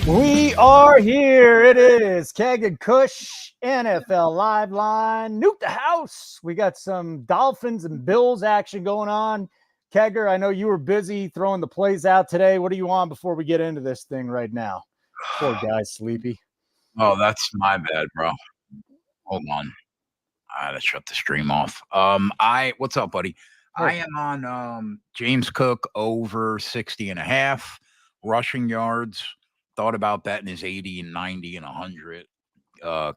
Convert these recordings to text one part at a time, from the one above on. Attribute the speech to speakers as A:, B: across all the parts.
A: We are here. It is Keg Kush NFL Live Line. Nuke the house. We got some Dolphins and Bills action going on. Kegger, I know you were busy throwing the plays out today. What are you on before we get into this thing right now? Poor guy's sleepy.
B: Oh, that's my bad, bro. Hold on. I had to shut the stream off. What's up, buddy?
A: Hey.
B: I am on James Cook over 60.5 rushing yards. Thought about betting his 80 and 90 and 100,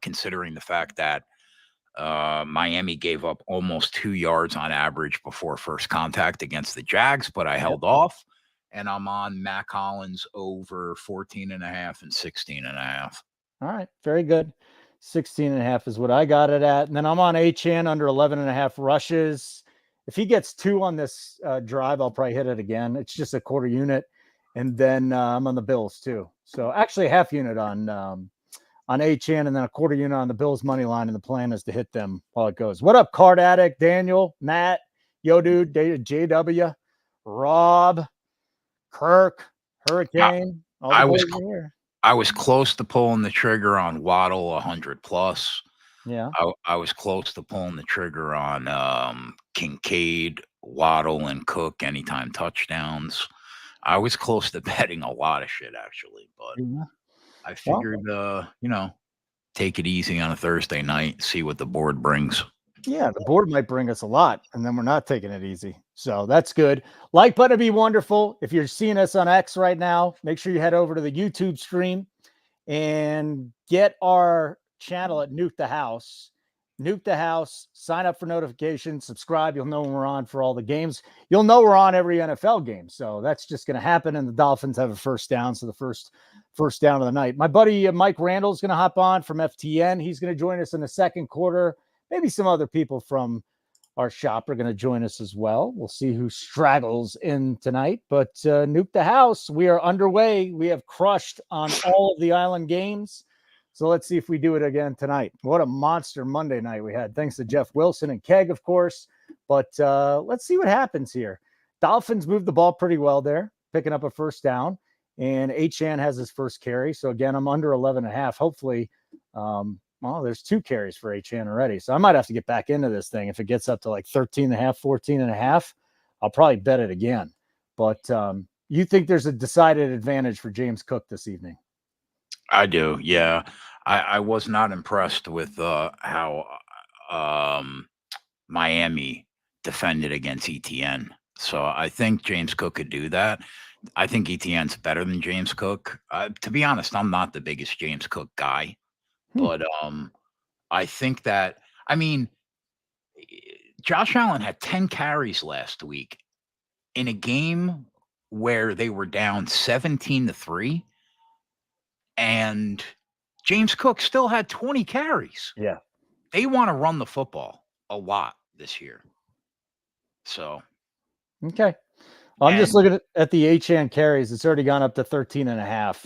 B: considering the fact that Miami gave up almost 2 yards on average before first contact against the Jags, but I held off. And I'm on Mac Hollins over 14.5 and 16.5.
A: All right. Very good. 16.5 is what I got it at. And then I'm on Achane under 11.5 rushes. If he gets 2 on this drive, I'll probably hit it again. It's just a quarter unit. And then I'm on the Bills too. So actually a half unit on Achane and then a quarter unit on the Bills money line. And the plan is to hit them while it goes. What up, Card Addict, Daniel, Matt, Yo Dude, JW, Rob, Kirk, Hurricane. All the boys are here.
B: I was close to pulling the trigger on Waddle 100 plus.
A: Yeah.
B: I was close to pulling the trigger on Kincaid, Waddle, and Cook anytime touchdowns. I was close to betting a lot of shit, actually, but I figured, take it easy on a Thursday night, see what the board brings.
A: Yeah, the board might bring us a lot, and then we're not taking it easy. So that's good. Like button would be wonderful. If you're seeing us on X right now, make sure you head over to the YouTube stream and get our channel at Nuke the House. Nuke the House, sign up for notifications, subscribe. You'll know when we're on for all the games. You'll know we're on every NFL game. So that's just going to happen. And the Dolphins have a first down. So the first down of the night. My buddy Mike Randall is going to hop on from FTN. He's going to join us in the second quarter. Maybe some other people from our shop are going to join us as well. We'll see who straggles in tonight. But Nuke the House, we are underway. We have crushed on all of the island games. So let's see if we do it again tonight. What a monster Monday night we had. Thanks to Jeff Wilson and Keg, of course. But let's see what happens here. Dolphins moved the ball pretty well there, picking up a first down. And Achane has his first carry. So, again, I'm under 11.5. Hopefully, there's 2 carries for Achane already. So I might have to get back into this thing. If it gets up to like 13.5, 14.5, I'll probably bet it again. But you think there's a decided advantage for James Cook this evening?
B: I do, yeah. I was not impressed with how Miami defended against ETN. So I think James Cook could do that. I think ETN's better than James Cook. To be honest, I'm not the biggest James Cook guy. But I think that, Josh Allen had 10 carries last week in a game where they were down 17-3. And James Cook still had 20 carries.
A: Yeah.
B: They want to run the football a lot this year. So.
A: Okay. I'm just looking at the Achane carries. It's already gone up to 13.5.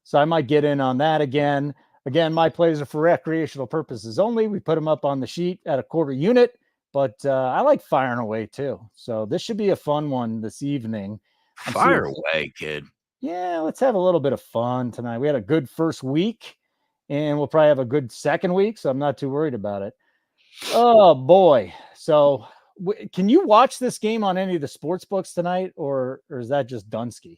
A: So I might get in on that again. Again, my plays are for recreational purposes only. We put them up on the sheet at a quarter unit, but I like firing away too. So this should be a fun one this evening.
B: Fire away, kid.
A: Yeah, let's have a little bit of fun tonight. We had a good first week, and we'll probably have a good second week, so I'm not too worried about it. Oh, boy. So can you watch this game on any of the sports books tonight, or is that just Dunsky?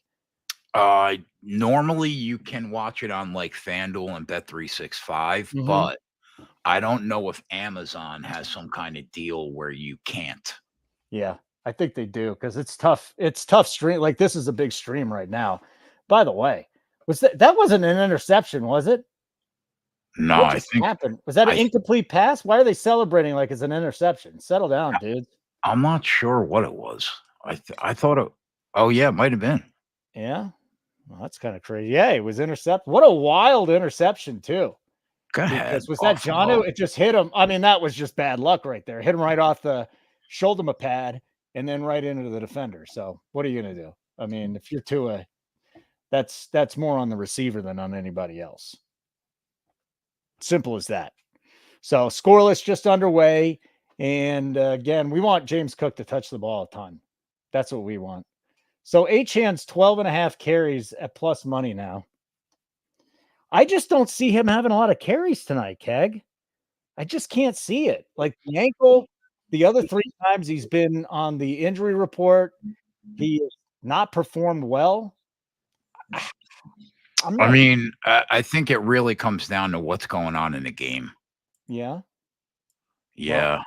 B: Normally you can watch it on like FanDuel and Bet365, but I don't know if Amazon has some kind of deal where you can't.
A: Yeah, I think they do because it's tough. It's tough stream. Like this is a big stream right now. By the way, that wasn't an interception, was it?
B: No,
A: what just happened? Was that an incomplete pass? Why are they celebrating like it's an interception? Settle down, dude.
B: I'm not sure what it was. I thought it. Oh yeah, it might have been.
A: Yeah. Well, that's kind of crazy. Yeah, it was intercepted. What a wild interception, too.
B: Go ahead.
A: Was that Jono? It just hit him. I mean, that was just bad luck right there. Hit him right off the shoulder pad and then right into the defender. So what are you going to do? I mean, if you're Tua, that's more on the receiver than on anybody else. Simple as that. So scoreless just underway. And again, we want James Cook to touch the ball a ton. That's what we want. So Achane's 12.5 carries at plus money now. I just don't see him having a lot of carries tonight, Keg. I just can't see it. Like the ankle, the other 3 times he's been on the injury report, he has not performed well.
B: I mean, I think it really comes down to what's going on in the game.
A: Yeah.
B: Yeah.
A: Well,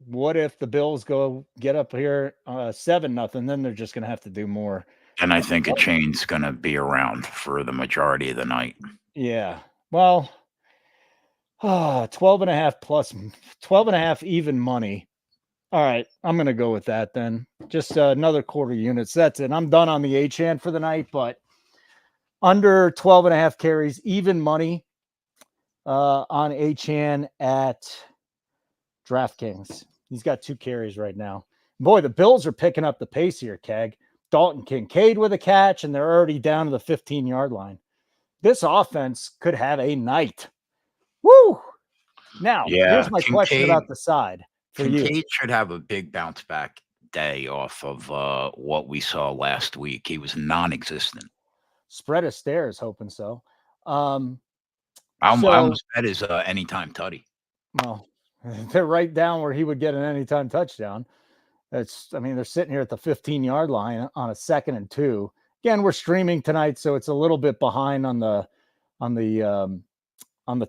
A: what if the Bills go get up here 7-0? Then they're just going to have to do more.
B: And I think Achane's going to be around for the majority of the night.
A: Yeah. Well, 12.5 plus 12.5 even money. All right. I'm going to go with that then. Just another quarter units. That's it. I'm done on the Achane for the night, but under 12.5 carries, even money on Achane at DraftKings. He's got 2 carries right now. Boy, the Bills are picking up the pace here, Keg. Dalton Kincaid with a catch, and they're already down to the 15-yard line. This offense could have a night. Woo! Now, here's my question about the side for you.
B: Kincaid should have a big bounce back day off of what we saw last week. He was non-existent.
A: Spread of stairs, hoping so.
B: I almost bet his anytime tutty.
A: Well, they're right down where he would get an anytime touchdown. They're sitting here at the 15-yard line on a 2nd and 2. Again, we're streaming tonight, so it's a little bit behind on the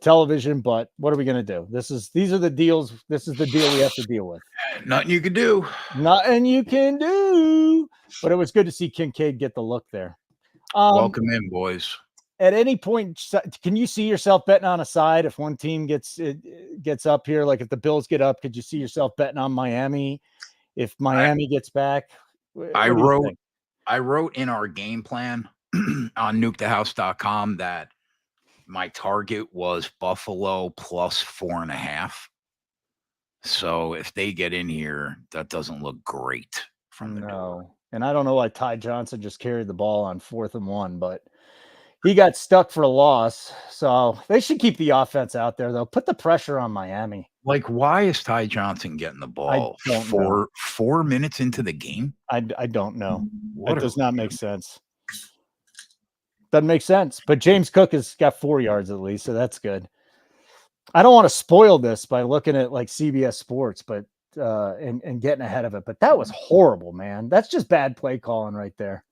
A: television. But what are we going to do? These are the deals. This is the deal we have to deal with.
B: Nothing you can do.
A: Nothing you can do. But it was good to see Kincaid get the look there.
B: Welcome in, boys.
A: At any point, can you see yourself betting on a side if one team gets up here? Like if the Bills get up, could you see yourself betting on Miami? If Miami gets back,
B: I wrote in our game plan on nukethehouse.com that my target was Buffalo plus 4.5. So if they get in here, that doesn't look great from the door.
A: And I don't know why Ty Johnson just carried the ball on 4th and 1, but he got stuck for a loss. So they should keep the offense out there, though. Put the pressure on Miami.
B: Like, why is Ty Johnson getting the ball 4 minutes into the game?
A: I don't know. It does not make sense. Doesn't make sense. But James Cook has got 4 yards at least, so that's good. I don't want to spoil this by looking at like CBS Sports, but and getting ahead of it. But that was horrible, man. That's just bad play calling right there.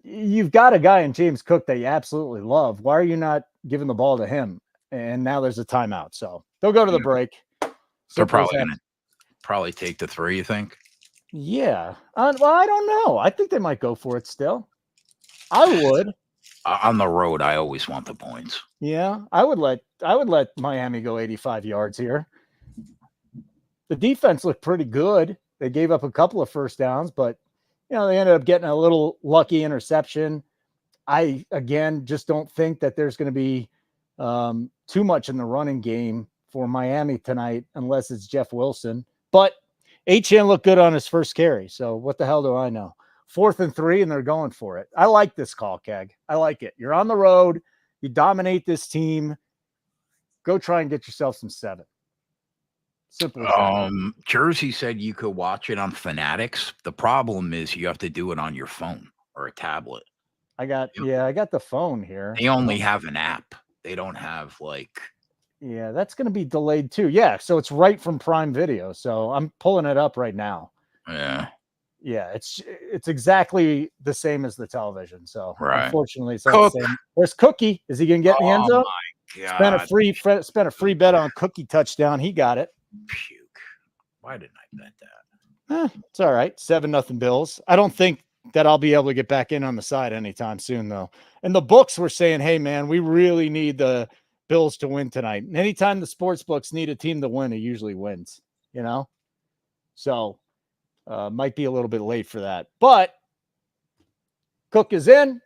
A: You've got a guy in James Cook that you absolutely love. Why are you not giving the ball to him? And now there's a timeout. So they'll go to the break.
B: They're probably going to take the 3, you think?
A: Yeah. Well, I don't know. I think they might go for it still. I would.
B: On the road, I always want the points.
A: Yeah, I would let Miami go 85 yards here. The defense looked pretty good. They gave up a couple of first downs, but they ended up getting a little lucky interception. I again just don't think that there's going to be too much in the running game for Miami tonight unless it's Jeff Wilson. But Achane looked good on his first carry, so what the hell do I know? 4th and 3, and they're going for it. I like this call, Keg. I like it. You're on the road. You dominate this team. Go try and get yourself some 7. Simple as that.
B: Jersey said you could watch it on Fanatics. The problem is you have to do it on your phone or a tablet.
A: I got the phone here.
B: They only have an app. They don't have
A: Yeah, that's going to be delayed too. Yeah, so it's right from Prime Video. So I'm pulling it up right now.
B: Yeah.
A: Yeah, it's exactly the same as the television. So unfortunately, it's not the same. Where's Cookie? Is he going to get in the end zone?
B: Oh my God!
A: Spent a free bet on Cookie touchdown. He got it.
B: Puke. Why didn't I bet that?
A: It's all right. 7-0 Bills. I don't think that I'll be able to get back in on the side anytime soon, though. And the books were saying, "Hey, man, we really need the Bills to win tonight." And anytime the sports books need a team to win, it usually wins. So. Might be a little bit late for that, but Cook is in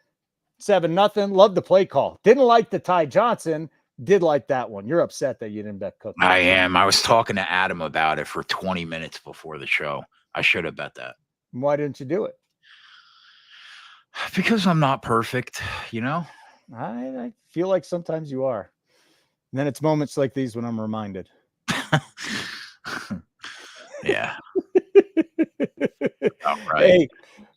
A: 7-0. Love the play call. Didn't like the Ty Johnson. Did like that one. You're upset that you didn't bet Cook.
B: I am. I was talking to Adam about it for 20 minutes before the show. I should have bet that.
A: Why didn't you do it?
B: Because I'm not perfect,
A: I feel like sometimes you are. And then it's moments like these when I'm reminded.
B: Yeah.
A: Right. Hey,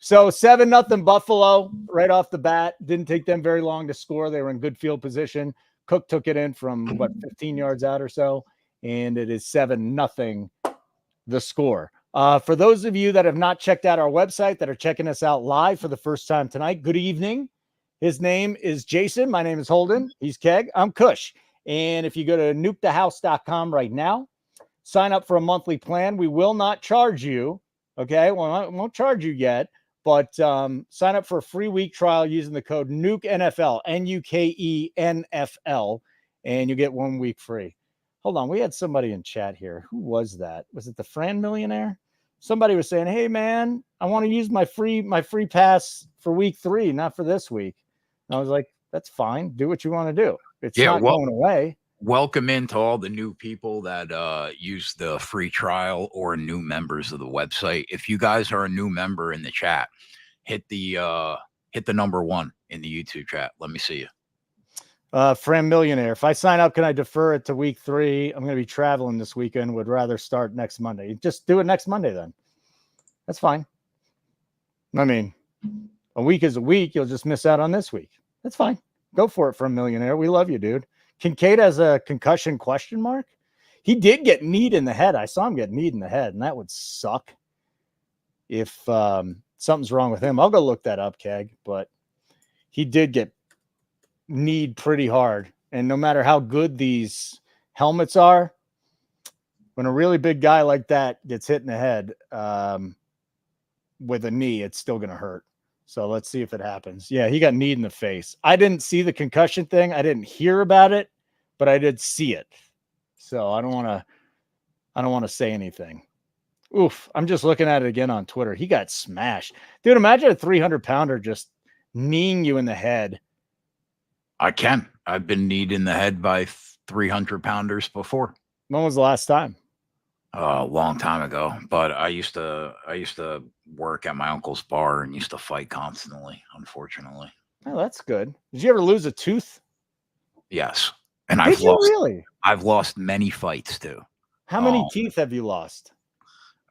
A: So 7-0 Buffalo right off the bat. Didn't take them very long to score. They were in good field position. Cook took it in from 15 yards out or so, and it is 7-0 the score. For those of you that have not checked out our website, that are checking us out live for the first time tonight, good evening. His name is Jason. My name is Holden. He's Keg. I'm Kush. And if you go to nukethehouse.com right now, sign up for a monthly plan. We will not charge you. Okay. Well, I won't charge you yet, but sign up for a free week trial using the code Nuke NFL, NUKE NFL, and you get 1 week free. Hold on. We had somebody in chat here. Who was that? Was it the Fran Millionaire? Somebody was saying, hey man, I want to use my free pass for week 3, not for this week. And I was like, that's fine. Do what you want to do. It's not going away.
B: Welcome into all the new people that use the free trial or new members of the website. If you guys are a new member in the chat, hit the number 1 in the YouTube chat. Let me see you.
A: Fran Millionaire. If I sign up, can I defer it to week 3? I'm going to be traveling this weekend. Would rather start next Monday. Just do it next Monday then. That's fine. I mean, a week is a week. You'll just miss out on this week. That's fine. Go for it, Fran Millionaire. We love you, dude. Kincaid has a concussion ? He did get kneed in the head. I saw him get kneed in the head, and that would suck if something's wrong with him. I'll go look that up, Keg, but he did get kneed pretty hard. And no matter how good these helmets are, when a really big guy like that gets hit in the head with a knee, it's still going to hurt. So let's see if it happens. Yeah, he got kneed in the face. I didn't see the concussion thing. I didn't hear about it, but I did see it. So I don't want to say anything. Oof. I'm just looking at it again on Twitter. He got smashed. Dude, imagine a 300-pounder just kneeing you in the head.
B: I can. I've been kneed in the head by 300-pounders before.
A: When was the last time?
B: A long time ago, but I used to work at my uncle's bar and used to fight constantly, unfortunately.
A: Oh, that's good. Did you ever lose a tooth?
B: Yes. And I've lost many fights too.
A: How many teeth have you lost?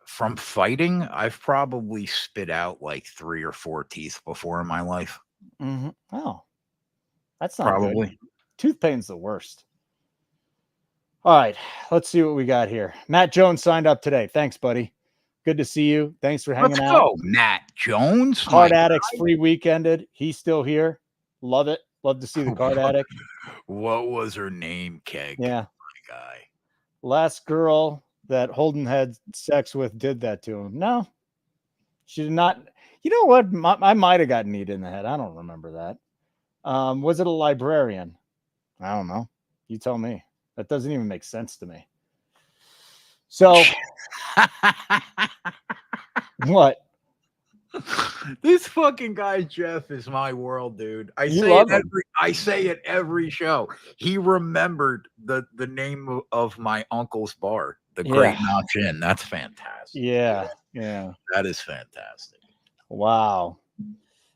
B: From fighting, I've probably spit out like 3 or 4 teeth before in my life.
A: Mm-hmm. Oh, that's not good. Tooth pain's the worst. All right, let's see what we got here. Matt Jones signed up today. Thanks, buddy. Good to see you. Thanks for hanging out.
B: Let's go, Matt Jones.
A: Card Addict's free week ended. He's still here. Love it. Love to see the Card Addict.
B: What was her name, Keg?
A: Yeah.
B: My guy.
A: Last girl that Holden had sex with did that to him. No, she did not. You know what? I might have gotten kneed in the head. I don't remember that. Was it a librarian? I don't know. You tell me. That doesn't even make sense to me. So, what?
B: This fucking guy Jeff is my world, dude. I say it every show. He remembered the name of my uncle's bar, the Great Achane. That's fantastic.
A: Yeah.
B: That is fantastic.
A: Wow.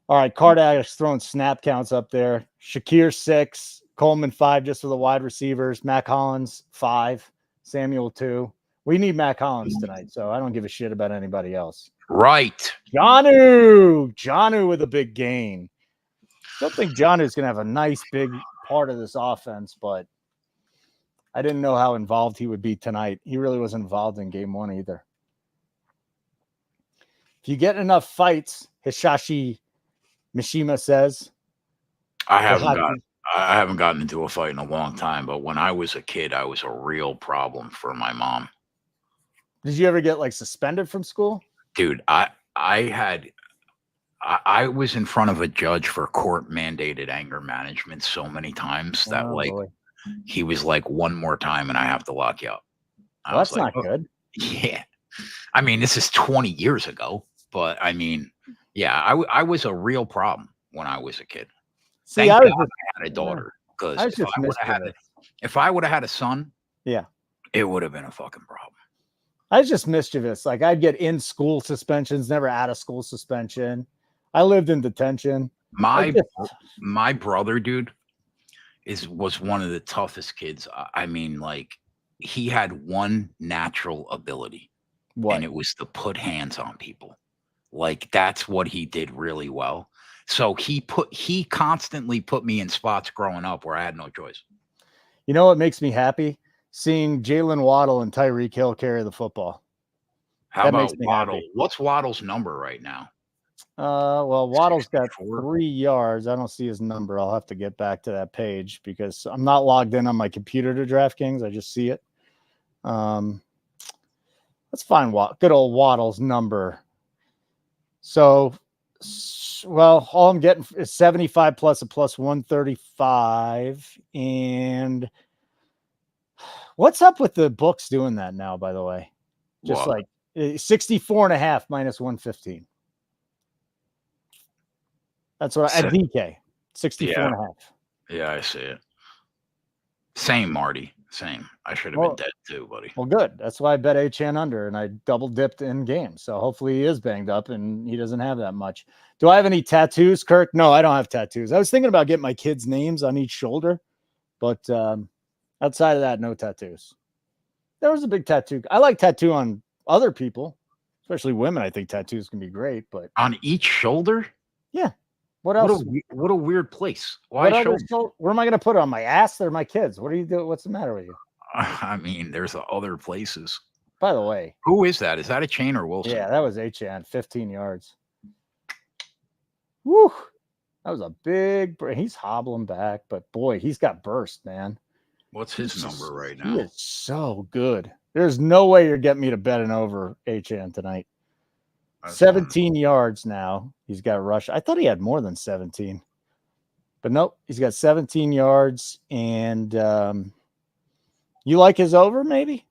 A: All right, Card Addict's throwing snap counts up there. Shakir 6. Coleman 5 just for the wide receivers. Mac Hollins 5. Samuel 2. We need Mac Hollins tonight, so I don't give a shit about anybody else.
B: Right.
A: Jonnu with a big gain. Don't think Jonnu's going to have a nice big part of this offense, but I didn't know how involved he would be tonight. He really wasn't involved in game 1 either. If you get enough fights, Hishashi Mishima says.
B: I haven't gotten into a fight in a long time, but when I was a kid, I was a real problem for my mom.
A: Did you ever get like suspended from school?
B: Dude, I was in front of a judge for court mandated anger management so many times that he was like, one more time and I have to lock you up.
A: Well, that's not good.
B: Yeah. I mean, this is 20 years ago, but I mean, yeah, I was a real problem when I was a kid.
A: See, I
B: had a daughter because if I would have had a son, it would have been a fucking problem.
A: I was just mischievous. Like I'd get in school suspensions, never out of school suspension. I lived in detention.
B: My brother, dude, was one of the toughest kids. I mean, like he had one natural ability, and it was to put hands on people. Like that's what he did really well. So he constantly put me in spots growing up where I had no choice.
A: You know what makes me happy? Seeing Jalen Waddle and Tyreek Hill carry the football.
B: How
A: That makes
B: about
A: me
B: Waddle?
A: happy.
B: What's Waddle's number right now?
A: Well, Waddle's got
B: 64?
A: 3 yards. I don't see his number. I'll have to get back to that page because I'm not logged in on my computer to DraftKings. I just see it. Let's find good old Waddle's number. So, well, all I'm getting is 75 plus a plus 135. And what's up with the books doing that now, by the way? Just
B: What?
A: like 64 and a half minus 115. That's what at DK, 64 and a half.
B: Yeah, I see it. Same, Marty. Same. I should have
A: Well,
B: been dead too, buddy.
A: Well, good. That's why I bet Achane under, and I double dipped in game. So hopefully he is banged up and he doesn't have that much. Do I have any tattoos, Kirk? No, I don't have tattoos. I was thinking about getting my kids' names on each shoulder, but outside of that, no tattoos. There was a big tattoo. I like tattoo on other people, especially women. I think tattoos can be great, but
B: On each shoulder?
A: yeah. What else?
B: What a weird place. Why shoulder?
A: Where am I going to put it? On my ass or my kids? What do you do? What's the matter with you?
B: I mean, there's other places.
A: By the way,
B: who is that? Is that Achane or Wilson?
A: Yeah, that was Achane, 15 yards. Woo! That was a big. He's hobbling back, but boy, he's got burst, man.
B: What's his number right now?
A: He is so good. There's no way you're getting me to bet an over Achane tonight. That's 17 yards now. He's got a rush. I thought he had more than 17, but nope. He's got 17 yards, and you like his over, maybe?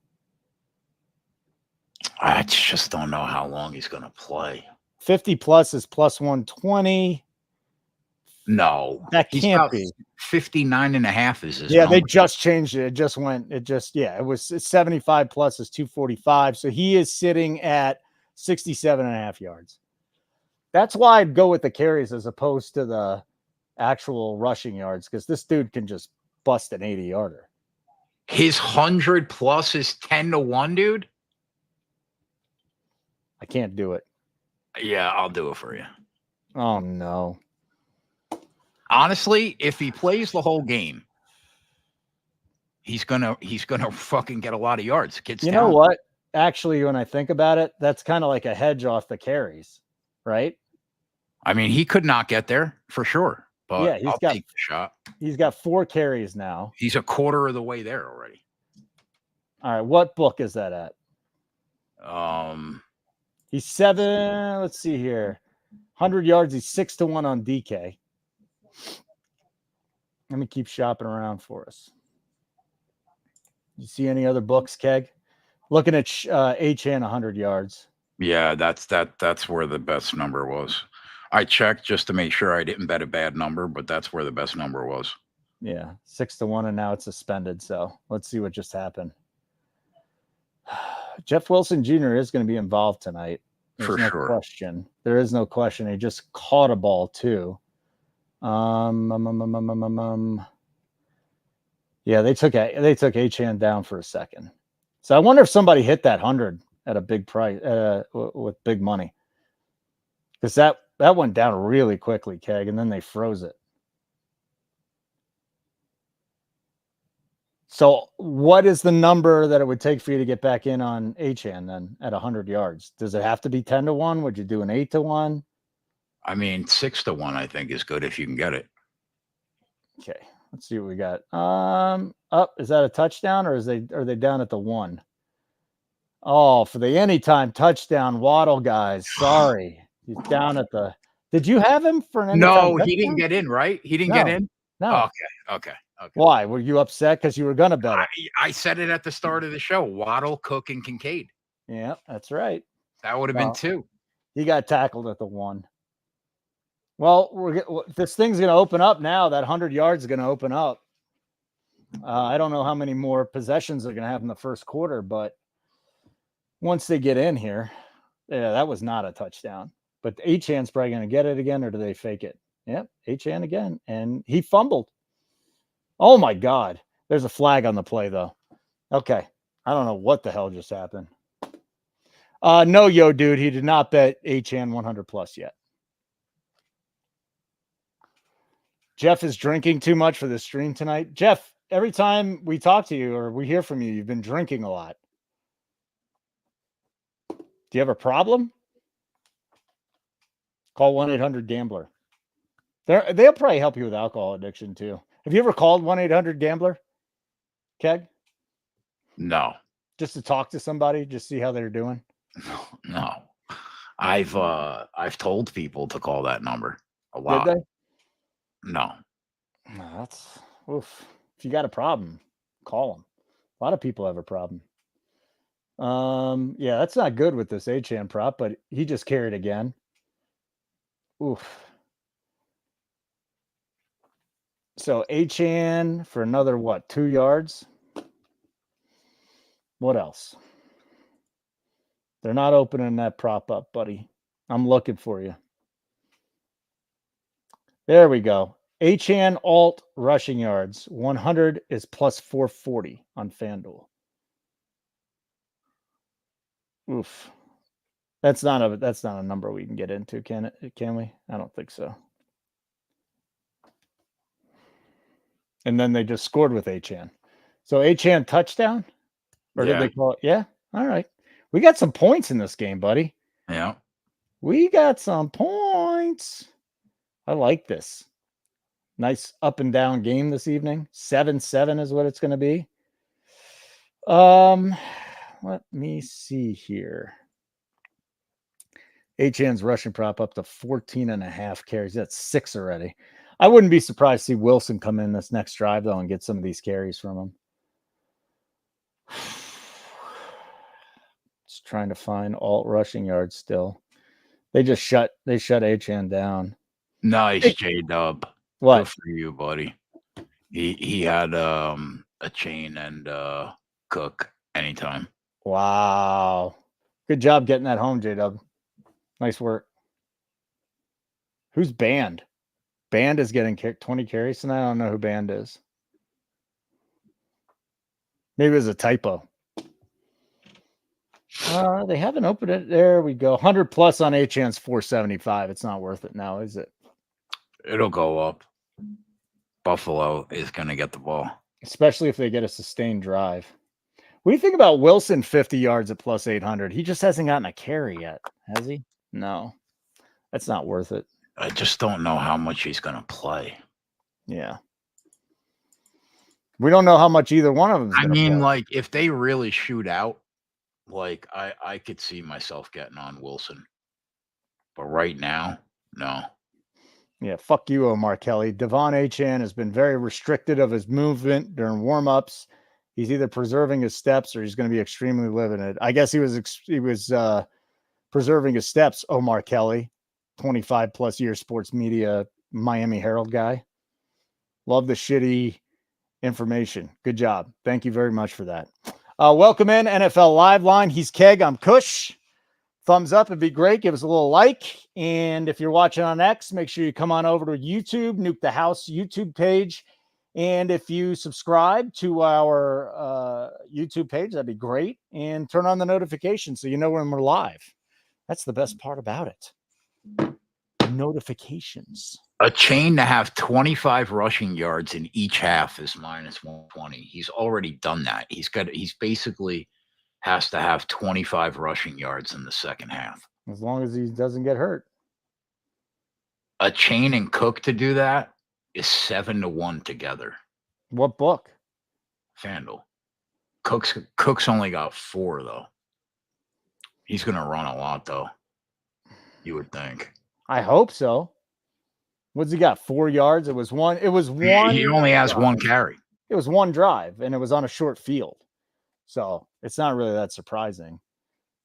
B: I just don't know how long he's going to play.
A: 50 plus is plus 120.
B: No,
A: that can't be.
B: 59 and a half is his
A: number. They just changed it. It was 75 plus is 245. So he is sitting at 67 and a half yards. That's why I'd go with the carries as opposed to the actual rushing yards, because this dude can just bust an 80 yarder.
B: His 100 plus is 10-1, dude.
A: I can't do it.
B: Yeah, I'll do it for you.
A: Oh no.
B: Honestly, if he plays the whole game, he's gonna fucking get a lot of yards.
A: You know what? Actually, when I think about it, that's kind of like a hedge off the carries, right?
B: I mean, he could not get there for sure, but yeah, I'll take the shot.
A: He's got 4 carries now.
B: He's a quarter of the way there already.
A: All right, what book is that at? He's 7. Let's see here, 100 yards. He's 6-1 on DK. Let me keep shopping around for us. You see any other books, Keg? Looking at Achane 100 yards.
B: Yeah, that's where the best number was. I checked just to make sure I didn't bet a bad number, but that's where the best number was.
A: Yeah, 6-1, and now it's suspended. So let's see what just happened. Jeff Wilson Jr. is going to be involved tonight. There's no question. There is no question. He just caught a ball too. Yeah, they took Achane down for a second. So I wonder if somebody hit that 100 at a big price with big money, because that went down really quickly, Keg, and then they froze it. So what is the number that it would take for you to get back in on Achane then at 100 yards? Does it have to be 10-1? Would you do an 8-1?
B: I mean, 6-1, I think, is good if you can get it.
A: Okay, let's see what we got. Is that a touchdown, or are they down at the 1? Oh, for the anytime touchdown, Waddle guys. Sorry, he's down at the. Did you have him for an anytime touchdown?
B: No, he didn't get in, right? He didn't get in.
A: No.
B: Okay.
A: Why? Were you upset because you were gonna bet it?
B: I said it at the start of the show. Waddle, Cook, and Kincaid.
A: Yeah, that's right.
B: That would have been 2.
A: He got tackled at the 1. Well, this thing's going to open up now. That 100 yards is going to open up. I don't know how many more possessions they're going to have in the first quarter, but once they get in here, yeah, that was not a touchdown. But Achane's probably going to get it again, or do they fake it? Yep, Achane again, and he fumbled. Oh, my God. There's a flag on the play, though. Okay. I don't know what the hell just happened. No, yo, dude, he did not bet Achane 100 plus yet. Jeff is drinking too much for the stream tonight. Jeff, every time we talk to you or we hear from you, you've been drinking a lot. Do you have a problem? Call 1-800-GAMBLER. They'll probably help you with alcohol addiction too. Have you ever called 1-800-GAMBLER, Keg?
B: No.
A: Just to talk to somebody, just see how they're doing?
B: No. I've told people to call that number a lot.
A: Did they?
B: No.
A: No, that's oof. If you got a problem, call them. A lot of people have a problem. Yeah, that's not good with this Achane prop, but he just carried again. Oof. So Achane for another 2 yards? What else? They're not opening that prop up, buddy. I'm looking for you. There we go. Achane alt rushing yards. 100 is plus 440 on FanDuel. Oof. That's not a number we can get into, can we? I don't think so. And then they just scored with Achane. So Achane touchdown? Or did they call it? Yeah. All right. We got some points in this game, buddy.
B: Yeah.
A: We got some points. I like this. Nice up and down game this evening. 7-7 is what it's going to be. Let me see here. Achane's rushing prop up to 14.5 carries. That's 6 already. I wouldn't be surprised to see Wilson come in this next drive, though, and get some of these carries from him. Just trying to find alt rushing yards still. They shut Achane down.
B: Nice, J-Dub.
A: What?
B: Good for you, buddy. He had Achane and Cook anytime.
A: Wow. Good job getting that home, J-Dub. Nice work. Who's Band? Band is getting 20 carries, and I don't know who Band is. Maybe it was a typo. They haven't opened it. There we go. 100 plus on Achane's 475. It's not worth it now, is it?
B: It'll go up. Buffalo is going to get the ball.
A: Especially if they get a sustained drive. What do you think about Wilson 50 yards at plus 800? He just hasn't gotten a carry yet, has he? No. That's not worth it.
B: I just don't know how much he's going to play.
A: Yeah. We don't know how much either one of them is going to play.
B: Like, if they really shoot out, like, I could see myself getting on Wilson. But right now, no.
A: Yeah, fuck you, Omar Kelly. Devon Achane has been very restricted of his movement during warm-ups. He's either preserving his steps or he's going to be extremely limited. I guess he was preserving his steps, Omar Kelly, 25-plus year sports media Miami Herald guy. Love the shitty information. Good job. Thank you very much for that. Welcome in NFL Live Line. He's Keg. I'm Kush. Thumbs up. It'd be great. Give us a little like. And if you're watching on X, make sure you come on over to YouTube, Nuke the House YouTube page. And if you subscribe to our YouTube page, that'd be great. And turn on the notifications so you know when we're live. That's the best part about it. Notifications.
B: Achane to have 25 rushing yards in each half is minus 120. He's already done that. He's basically has to have 25 rushing yards in the second half.
A: As long as he doesn't get hurt.
B: Achane and Cook to do that is 7-1 together.
A: What book?
B: FanDuel. Cook's only got 4 though. He's gonna run a lot though. You would think.
A: I hope so. What's he got? 4 yards? It was one.
B: He only has
A: drive.
B: 1 carry.
A: It was one drive, and it was on a short field. So it's not really that surprising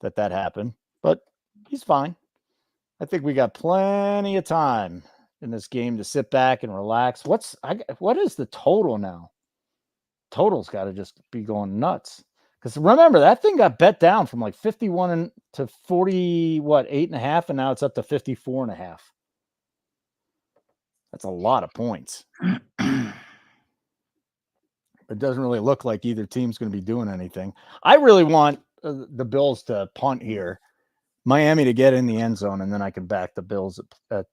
A: that happened. But he's fine. I think we got plenty of time in this game to sit back and relax. What is the total now? Total's got to just be going nuts. Because remember, that thing got bet down from like 51 to 40, 8.5, and now it's up to 54.5. That's a lot of points. It doesn't really look like either team's going to be doing anything. I really want the Bills to punt here Miami to get in the end zone, and then I can back the Bills at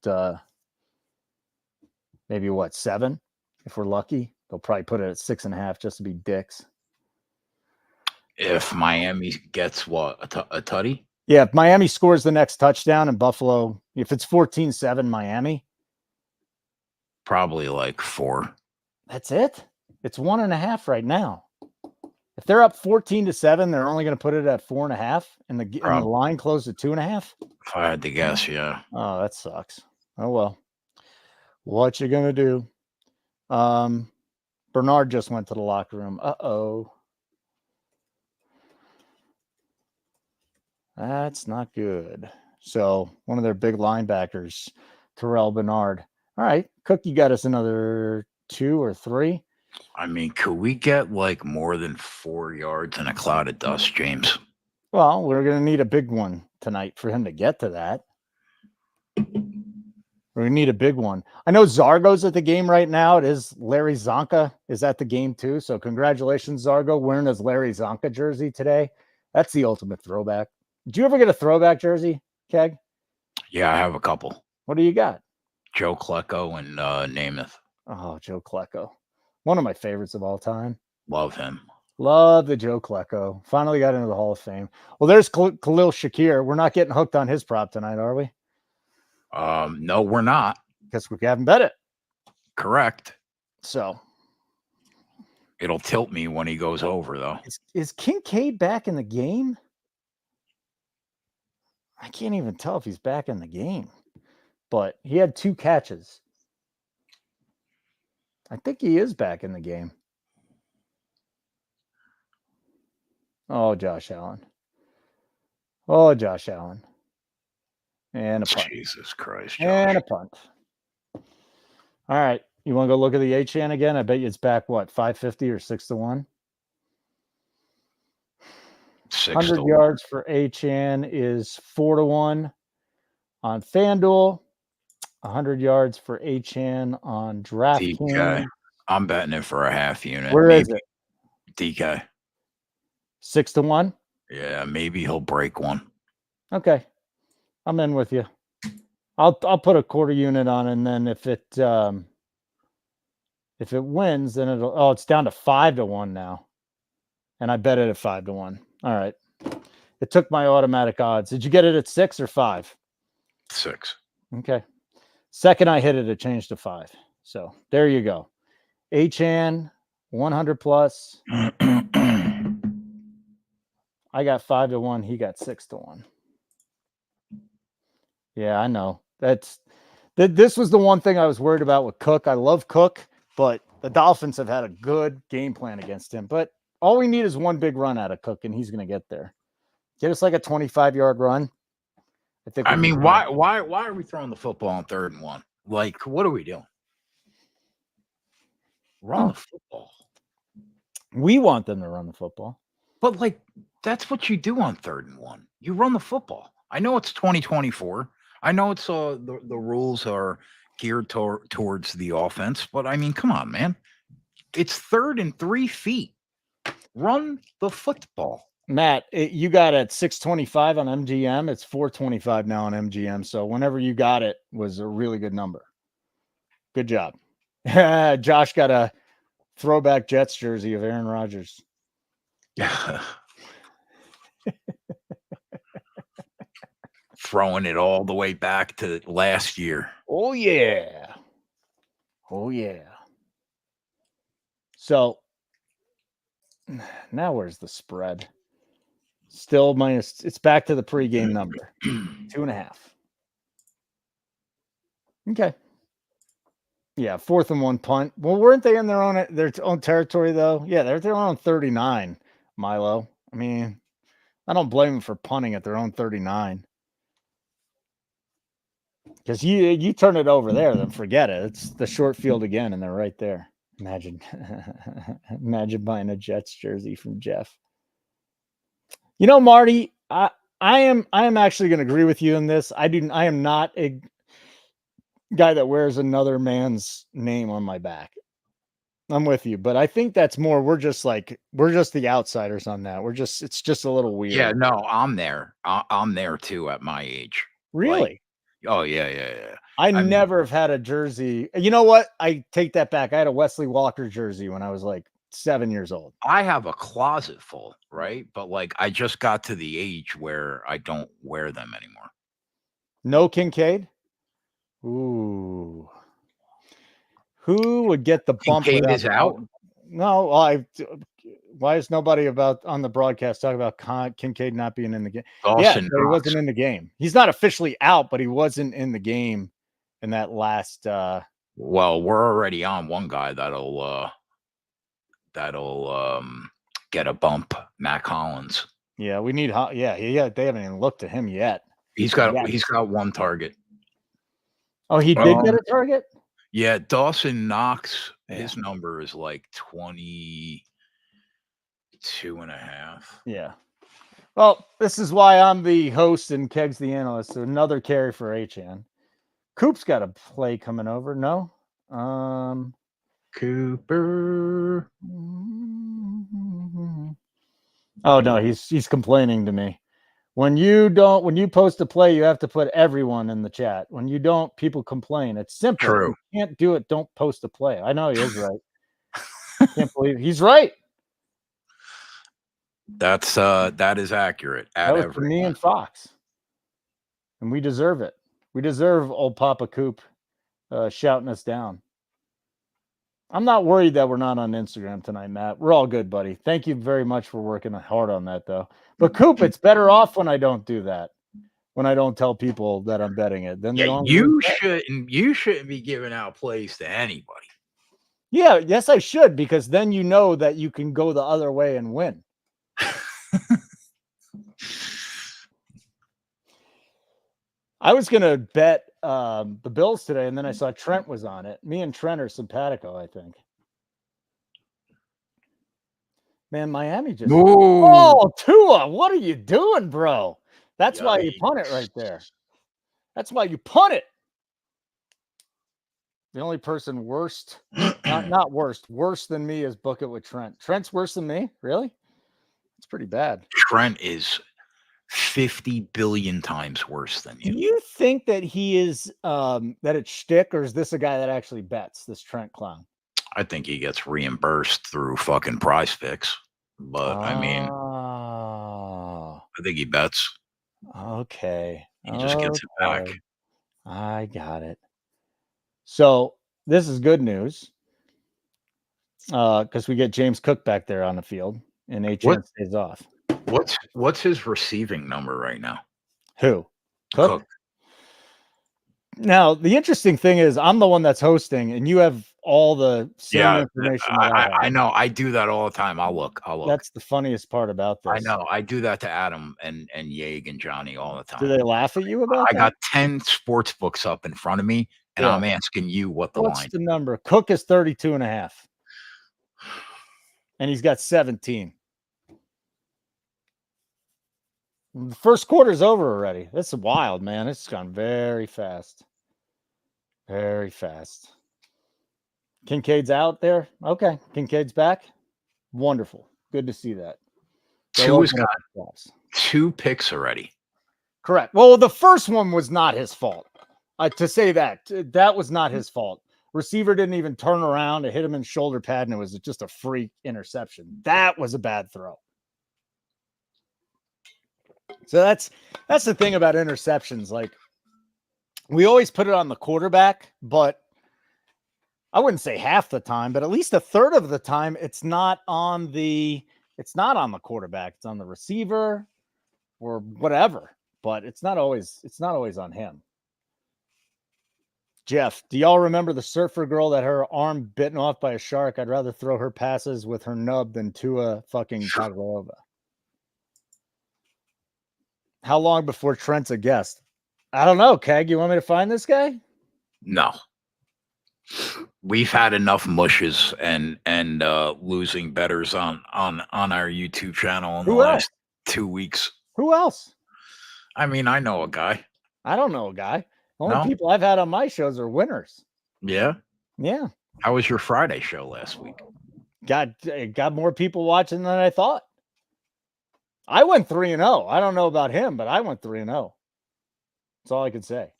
A: maybe 7 if we're lucky. They'll probably put it at 6.5 just to be dicks.
B: If Miami gets what, a tutty?
A: Yeah, if Miami scores the next touchdown and Buffalo, if it's 14-7 Miami.
B: Probably like 4.
A: That's it? It's 1.5 right now. If they're up 14-7, they're only going to put it at 4.5, and the line closed at 2.5.
B: If I had to guess, yeah.
A: Oh, that sucks. Oh well. What you gonna do? Bernard just went to the locker room. Uh-oh. That's not good. So one of their big linebackers, Terrell Bernard. All right, Cook, you got us another 2 or 3.
B: I mean, could we get like more than 4 yards in a cloud of dust, James?
A: Well, we're going to need a big one tonight for him to get to that. We need a big one. I know Zargo's at the game right now. It is Larry Zonka is at the game too. So congratulations, Zargo, wearing his Larry Zonka jersey today. That's the ultimate throwback. Did you ever get a throwback jersey, Keg?
B: Yeah, I have a couple.
A: What do you got?
B: Joe Klecko and Namath.
A: Oh, Joe Klecko. One of my favorites of all time.
B: Love him.
A: Love the Joe Klecko. Finally got into the Hall of Fame. Well, there's Khalil Shakir. We're not getting hooked on his prop tonight, are we?
B: No, we're not.
A: Because we haven't bet it.
B: Correct.
A: So
B: it'll tilt me when he goes over, though.
A: Is Kincaid back in the game? I can't even tell if he's back in the game. But he had 2 catches. I think he is back in the game. Oh, Josh Allen. Oh, Josh Allen. And a punt.
B: Jesus Christ, Josh.
A: And a punt. All right. You want to go look at the Achane again? I bet you it's back, 550 or 6-1? 100 yards for Achane is 4-1 on FanDuel. 100 yards for Achane on DraftKings.
B: I'm betting it for a half unit.
A: Where is it?
B: DK.
A: 6-1?
B: Yeah, maybe he'll break one.
A: Okay. I'm in with you. I'll put a quarter unit on, and then if it wins, then it's down to 5-1 now. And I bet it at 5-1. All right. It took my automatic odds. Did you get it at 6 or 5?
B: 6.
A: Okay. Second I hit it, it changed to 5. So there you go. Achane, 100 plus. I got 5-1. He got 6-1. Yeah, I know. This was the one thing I was worried about with Cook. I love Cook, but the Dolphins have had a good game plan against him. But all we need is one big run out of Cook, and he's going to get there. Get us like a 25-yard run.
B: I mean, why are we throwing the football on 3rd and 1? Like, what are we doing? Run the football.
A: We want them to run the football.
B: But, like, that's what you do on 3rd and 1. You run the football. I know it's 2024. I know it's the rules are geared towards the offense, but I mean, come on, man. It's 3rd and 3 feet. Run the football.
A: Matt, you got it at 625 on MGM. It's 425 now on MGM. So whenever you got it was a really good number. Good job. Josh got a throwback Jets jersey of Aaron Rodgers.
B: Throwing it all the way back to last year.
A: Oh, yeah. Oh, yeah. So now where's the spread? Still minus. It's back to the pregame number. 2.5. Okay. Yeah, 4th and 1 punt. Well, weren't they in their own territory though? Yeah, they're their own 39. Milo. I mean, I don't blame them for punting at their own 39. Because you turn it over there, then forget it. It's the short field again, and they're right there. Imagine buying a Jets jersey from Jeff. You know, Marty, I am actually going to agree with you in this. I am not a guy that wears another man's name on my back. I'm with you, but I think that's more. We're just the outsiders on that. It's just a little weird.
B: Yeah, no, I'm there. I'm there too at my age.
A: Really?
B: Oh yeah.
A: I never have had a jersey. You know what? I take that back. I had a Wesley Walker jersey when I was like 7 years old.
B: I have a closet full, right? But like, I just got to the age where I don't wear them anymore.
A: No Kincaid? Ooh. Who would get the bump?
B: Kincaid is out?
A: No, why is nobody on the broadcast talking about Kincaid not being in the game?
B: Dawson
A: he wasn't in the game. He's not officially out, but he wasn't in the game in that last.
B: Well, we're already on one guy that'll get a bump. Mac Hollins.
A: Yeah, we need. Yeah. They haven't even looked at him yet.
B: He's got one target.
A: Oh, he did get a target?
B: Yeah, Dawson Knox, his number is like 22.5.
A: Yeah. Well, this is why I'm the host and Keg's the analyst. So another carry for Achane. Coop's got a play coming over. No?
B: Cooper.
A: Oh no, he's complaining to me. When you post a play, you have to put everyone in the chat. When you don't, people complain. It's simple.
B: True.
A: If you can't do it, don't post a play. I know he is right. Can't believe he's right.
B: That is accurate.
A: That was for me and Fox. And we deserve it. We deserve old Papa Coop shouting us down. I'm not worried that we're not on Instagram tonight, Matt. We're all good, buddy. Thank you very much for working hard on that, though. But Coop, it's better off when I don't do that. When I don't tell people that I'm betting it. Then
B: you shouldn't be giving out plays to anybody.
A: Yeah, yes, I should, because then you know that you can go the other way and win. I was gonna bet the Bills today, and then I saw Trent was on it. Me and Trent are simpatico, I think. Man, Miami just.
B: Ooh.
A: Oh, Tua, what are you doing, bro? That's why you punt it right there. That's why you punt it. The only person worse than me is book it with Trent. Trent's worse than me? Really? It's pretty bad.
B: Trent is 50 billion times worse than you.
A: Do you think that he is that it's shtick, or is this a guy that actually bets, this Trent clown?
B: I think he gets reimbursed through fucking Prize Picks. But I mean, I think he bets.
A: Okay.
B: He just gets it back.
A: I got it. So this is good news. Because we get James Cook back there on the field and Achane stays off.
B: What's his receiving number right now?
A: Who? Cook? Now, the interesting thing is I'm the one that's hosting, and you have all the same information.
B: I know. I do that all the time. I'll look.
A: That's the funniest part about this.
B: I know. I do that to Adam and Yeg and Johnny all the time.
A: Do they laugh at you about that?
B: I got 10 sports books up in front of me, and I'm asking you what the
A: What's the number? Cook is 32.5. And he's got 17. The first quarter's over already. That's wild, man. It's gone very fast. Very fast. Kincaid's out there. Okay. Kincaid's back. Wonderful. Good to see that.
B: Tua's got 2 picks already.
A: Correct. Well, the first one was not his fault. To say that was not his fault. Receiver didn't even turn around to hit him in shoulder pad, and it was just a freak interception. That was a bad throw. So that's the thing about interceptions. Like, we always put it on the quarterback, but I wouldn't say half the time, but at least a third of the time, it's not on the quarterback. It's on the receiver or whatever, but it's not always on him. Jeff, do y'all remember the surfer girl that her arm bitten off by a shark? I'd rather throw her passes with her nub than Tua fucking Tagovailoa. How long before Trent's a guest? I don't know, Keg. You want me to find this guy?
B: No. We've had enough mushes and losing betters on our YouTube channel in the last 2 weeks.
A: Who else?
B: I mean, I know a guy.
A: I don't know a guy. The only people I've had on my shows are winners.
B: Yeah?
A: Yeah.
B: How was your Friday show last week?
A: Got more people watching than I thought. I went 3-0. I don't know about him, but I went 3-0. That's all I could say.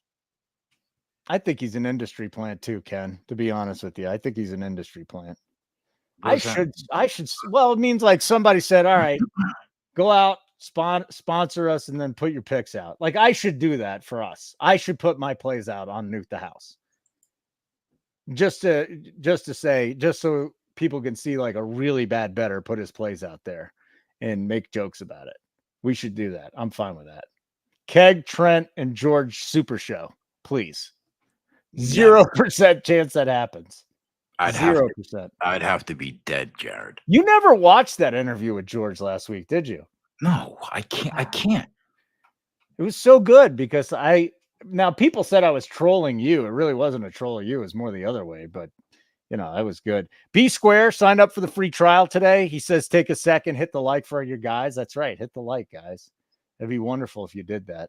A: I think he's an industry plant too, Ken, to be honest with you. I think he's an industry plant. I should. Well, it means like somebody said, all right, go out, sponsor us, and then put your picks out. Like I should do that for us. I should put my plays out on Nuke the House. Just to say, just so people can see like a really bad better put his plays out there and make jokes about it. We should do that. I'm fine with that. Keg, Trent, and George Super Show, please. 0% chance that happens. 0%.
B: I'd have to be dead, Jared.
A: You never watched that interview with George last week, did you?
B: No, I can't.
A: It was so good because now people said I was trolling you. It really wasn't a troll of you. It was more the other way, but that was good. B Square signed up for the free trial today. He says, take a second, hit the like for your guys. That's right. Hit the like, guys. It'd be wonderful if you did that.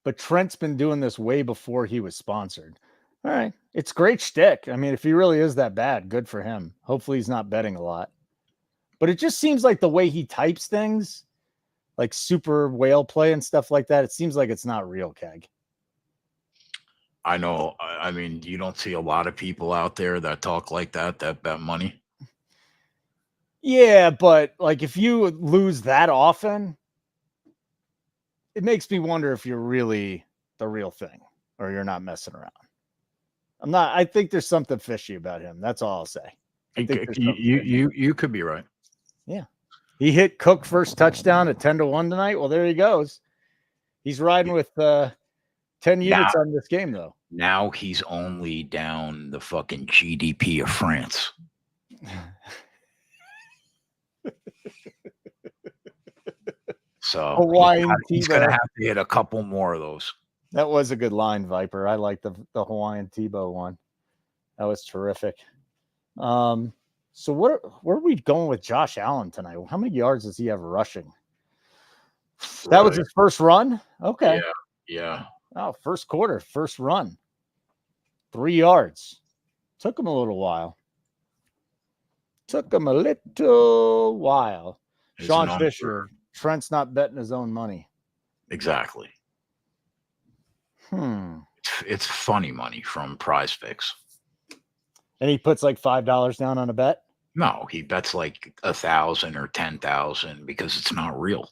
A: But Trent's been doing this way before he was sponsored. All right. It's great shtick. I mean, if he really is that bad, good for him. Hopefully he's not betting a lot. But it just seems like the way he types things, like super whale play and stuff like that, it seems like it's not real, Keg.
B: I know. I mean, you don't see a lot of people out there that talk like that bet money.
A: Yeah, but like if you lose that often, it makes me wonder if you're really the real thing or you're not messing around. I think there's something fishy about him. That's all I'll say.
B: You could be right.
A: Yeah. He hit Cook first touchdown at 10-1 tonight. Well, there he goes. He's riding with 10 units on this game, though.
B: Now he's only down the fucking GDP of France. So he's going to have to hit a couple more of those.
A: That was a good line, Viper. I like the Hawaiian Tebow one. That was terrific. So where are we going with Josh Allen tonight? How many yards does he have rushing? That was his first run? Okay.
B: Yeah.
A: Oh, first quarter, first run. 3 yards. Took him a little while. Sean Fisher. Trent's not betting his own money.
B: Exactly. It's funny money from Prize Picks.
A: And he puts like $5 down on a bet?
B: No, he bets like 1,000 or 10,000 because it's not real.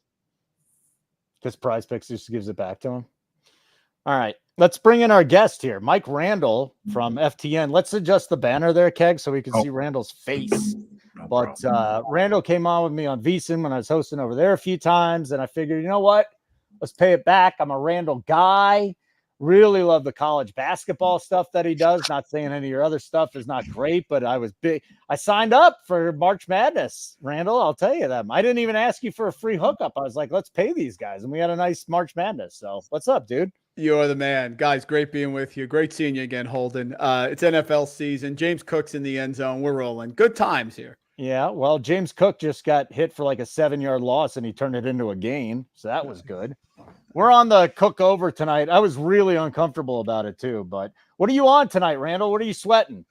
A: Because Prize Picks just gives it back to him. All right, let's bring in our guest here, Mike Randall from FTN. Let's adjust the banner there, Keg, so we can see Randall's face. But Randall came on with me on VSiN when I was hosting over there a few times, and I figured, you know what? Let's pay it back. I'm a Randall guy. Really love the college basketball stuff that he does. Not saying any of your other stuff is not great, but I was big. I signed up for March Madness, Randall. I'll tell you that. I didn't even ask you for a free hookup. I was like, let's pay these guys. And we had a nice March Madness. So what's up, dude?
C: You're the man. Guys, great being with you. Great seeing you again, Holden. It's NFL season. James Cook's in the end zone. We're rolling. Good times here.
A: Yeah, well, James Cook just got hit for like a 7-yard loss, and he turned it into a gain. So that was good. We're on the Cook over tonight. I was really uncomfortable about it too. But what are you on tonight, Randall? What are you sweating?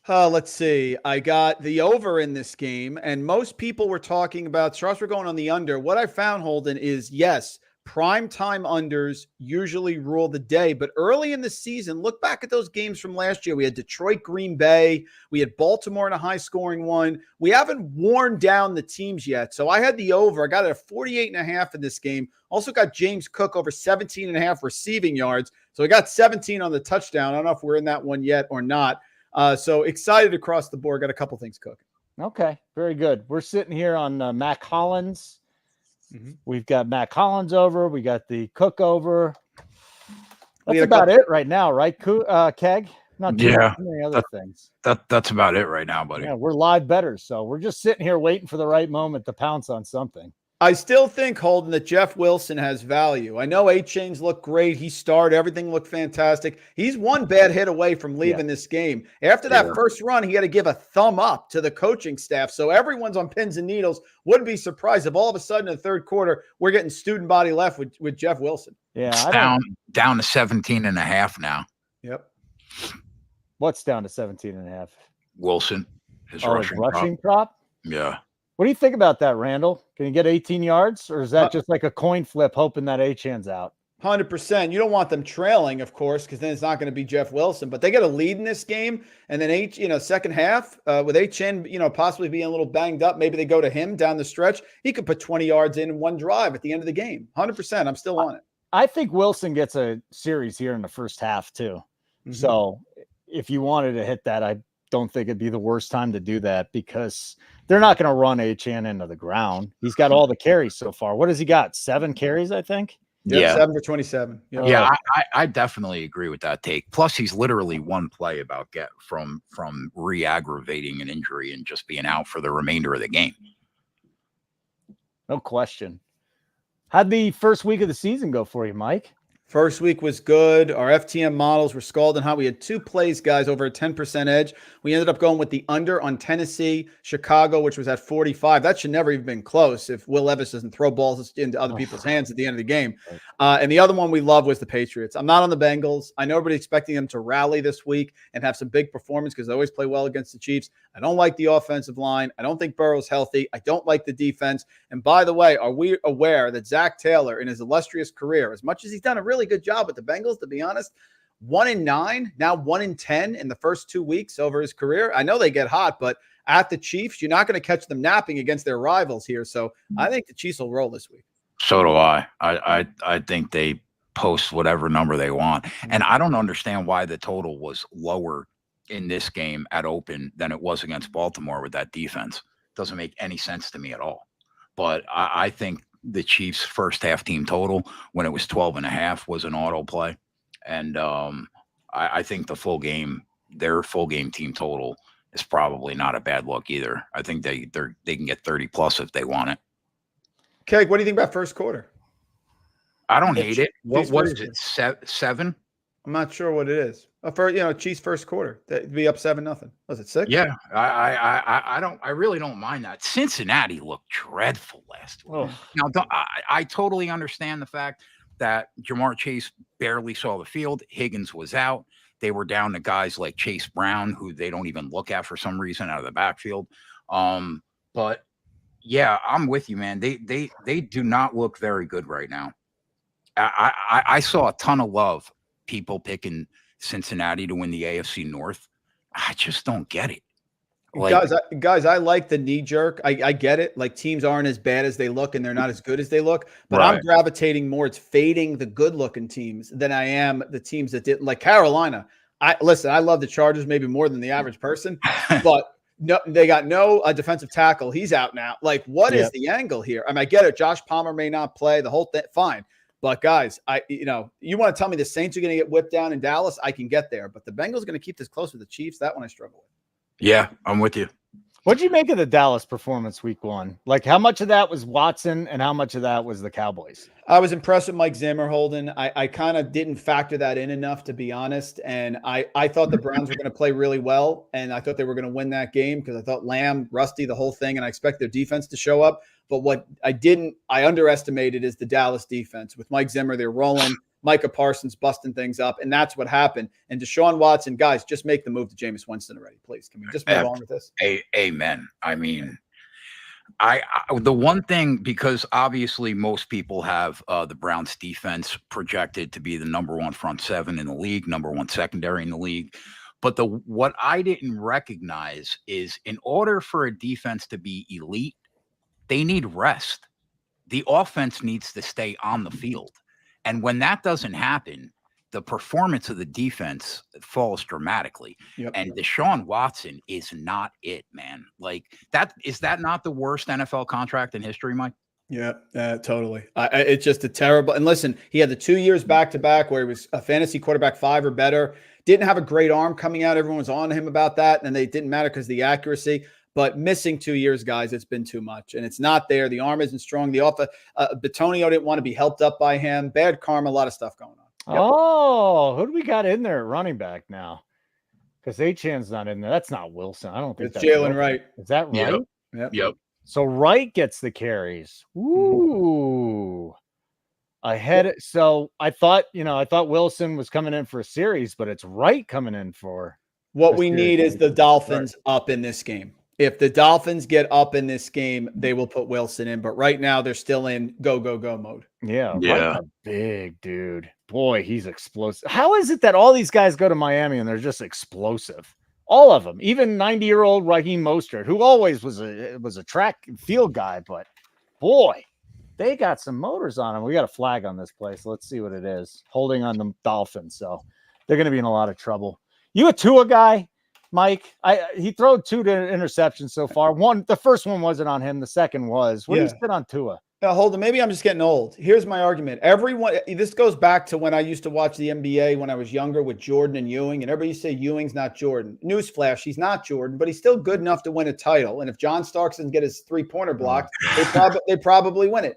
C: Let's see. I got the over in this game, and most people were talking about Strauss were going on the under. What I found, Holden, is yes, primetime unders usually rule the day. But early in the season, look back at those games from last year. We had Detroit, Green Bay. We had Baltimore in a high-scoring one. We haven't worn down the teams yet. So I had the over. I got it at 48.5 in this game. Also got James Cook over 17.5 receiving yards. So I got 17 on the touchdown. I don't know if we're in that one yet or not. So excited across the board. Got a couple things cooking.
A: Okay, very good. We're sitting here on Mac Hollins. We've got Mac Hollins over. We got the Cook over. That's about it right now, right, Keg? Not too many other things.
B: That's about it right now, buddy.
A: Yeah, we're live bettors, so we're just sitting here waiting for the right moment to pounce on something.
C: I still think, Holden, that Jeff Wilson has value. I know Achane's looked great. He started. Everything looked fantastic. He's one bad hit away from leaving this game. After that first run, he had to give a thumb up to the coaching staff. So everyone's on pins and needles. Wouldn't be surprised if all of a sudden in the third quarter, we're getting student body left with Jeff Wilson.
B: Yeah, it's down to 17.5 now.
C: Yep.
A: What's down to 17.5?
B: Wilson, his
A: Oh,
B: rushing,
A: rushing prop?
B: Yeah.
A: What do you think about that, Randall? Can you get 18 yards, or is that just like a coin flip, hoping that Achane's out?
C: 100%. You don't want them trailing, of course, because then it's not going to be Jeff Wilson. But they get a lead in this game, and then second half with Achane, possibly being a little banged up, maybe they go to him down the stretch. He could put 20 yards in one drive at the end of the game. 100%. I'm still on it.
A: I think Wilson gets a series here in the first half too. Mm-hmm. So if you wanted to hit that, I don't think it'd be the worst time to do that, because they're not going to run Achane into the ground. He's got all the carries so far. What has he got? 7 carries, I think.
C: Yeah, 7 for 27. Yep.
B: Yeah, I definitely agree with that take. Plus, he's literally one play about from re-aggravating an injury and just being out for the remainder of the game.
A: No question. How'd the first week of the season go for you, Mike?
C: First week was good. Our FTM models were scalding hot. We had 2 plays, guys, over a 10% edge. We ended up going with the under on Tennessee, Chicago, which was at 45. That should never even been close if Will Levis doesn't throw balls into other people's hands at the end of the game. And the other one we love was the Patriots. I'm not on the Bengals. I know everybody's expecting them to rally this week and have some big performance because they always play well against the Chiefs. I don't like the offensive line. I don't think Burrow's healthy. I don't like the defense. And by the way, are we aware that Zach Taylor, in his illustrious career, as much as he's done a really good job with the Bengals, to be honest, 1-9, now 1-10 in the first 2 weeks over his career. I know they get hot, but at the Chiefs, you're not going to catch them napping against their rivals here. So I think the Chiefs will roll this week.
B: So do I. I think they post whatever number they want. And I don't understand why the total was lower in this game at open than it was against Baltimore with that defense. Doesn't make any sense to me at all. But I think the Chiefs' first half team total, when it was 12.5, was an auto play. And I think their full game team total is probably not a bad look either. I think they can get 30 plus if they want it.
C: Keg, what do you think about first quarter?
B: I don't hate it. What is it? 7?
C: I'm not sure what it is. Chiefs first quarter, that'd be up 7-0. Was it 6?
B: Yeah, I really don't mind that. Cincinnati looked dreadful last week. Now, I totally understand the fact that Jamar Chase barely saw the field. Higgins was out. They were down to guys like Chase Brown, who they don't even look at for some reason out of the backfield. But yeah, I'm with you, man. They do not look very good right now. I saw a ton of love, people picking Cincinnati to win the AFC North. I just don't get it.
C: Guys, I like the knee jerk. I get it. Like, teams aren't as bad as they look and they're not as good as they look. But right. I'm gravitating more. It's fading the good looking teams than I am the teams that didn't. Like Carolina. I love the Chargers maybe more than the average person, but no, they got no defensive tackle. He's out now. Like, what is the angle here? I mean, I get it. Josh Palmer may not play the whole thing. Fine. But guys, you want to tell me the Saints are going to get whipped down in Dallas? I can get there. But the Bengals are going to keep this close with the Chiefs. That one I struggle with.
B: Yeah, I'm with you.
A: What'd you make of the Dallas performance week 1? Like, how much of that was Watson and how much of that was the Cowboys?
C: I was impressed with Mike Zimmer, Holden. I kind of didn't factor that in enough, to be honest. And I thought the Browns were going to play really well. And I thought they were going to win that game because I thought Lamb, Rusty, the whole thing. And I expect their defense to show up. But what I underestimated is the Dallas defense. With Mike Zimmer, they're rolling. Micah Parsons busting things up, and that's what happened. And Deshaun Watson, guys, just make the move to Jameis Winston already, please. Can we just move on with this?
B: Amen. I mean, the one thing, because obviously most people have the Browns defense projected to be the number 1 front 7 in the league, number 1 secondary in the league. But what I didn't recognize is, in order for a defense to be elite, they need rest. The offense needs to stay on the field. And when that doesn't happen, the performance of the defense falls dramatically. Yep. And Deshaun Watson is not it, man. Like, is that not the worst NFL contract in history, Mike?
C: Yeah, totally. It's just a terrible. And listen, he had the 2 years back-to-back where he was a fantasy quarterback 5 or better. Didn't have a great arm coming out. Everyone was on him about that, and it didn't matter because of the accuracy. But missing 2 years, guys, it's been too much. And it's not there. The arm isn't strong. The Bitonio didn't want to be helped up by him. Bad karma, a lot of stuff going on.
A: Yep. Oh, who do we got in there at running back now? Because Achane's not in there. That's not Wilson. I don't think
C: it's Jalen Wright.
A: Is that right?
B: Yep.
A: So Wright gets the carries. Ooh. So I thought Wilson was coming in for a series, but it's Wright coming in for
C: what
A: a
C: we
A: series.
C: need is the Dolphins up in this game. If the Dolphins get up in this game, they will put Wilson in. But right now, they're still in go, go, go mode.
A: Yeah. Wright's a big dude. Boy, he's explosive. How is it that all these guys go to Miami and they're just explosive? All of them, even 90-year-old Raheem Mostert, who always was a track and field guy, but boy, they got some motors on them. We got a flag on this play, so let's see what it is. Holding on the Dolphins, so they're going to be in a lot of trouble. You a Tua guy, Mike? He threw 2 interceptions so far. The first one wasn't on him. The second was. What do you sit on Tua?
C: Hold on. Maybe I'm just getting old. Here's my argument. This goes back to when I used to watch the NBA when I was younger with Jordan and Ewing, and everybody used to say Ewing's not Jordan. Newsflash, he's not Jordan, but he's still good enough to win a title. And if John Starks doesn't get his 3-pointer blocked, they probably win it.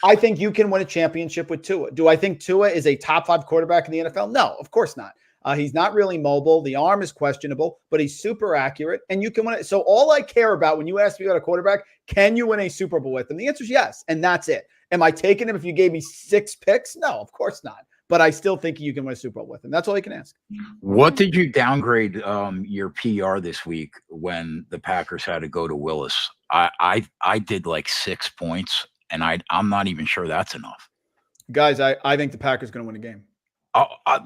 C: I think you can win a championship with Tua. Do I think Tua is a top 5 quarterback in the NFL? No, of course not. He's not really mobile. The arm is questionable, but he's super accurate, and you can win it. So all I care about when you ask me about a quarterback, can you win a Super Bowl with him? The answer is yes, and that's it. Am I taking him if you gave me 6 picks? No, of course not. But I still think you can win a Super Bowl with him. That's all you can ask.
B: What did you downgrade your PR this week when the Packers had to go to Willis? I did like 6 points, and I'm not even sure that's enough.
C: Guys, I think the Packers are going to win a game.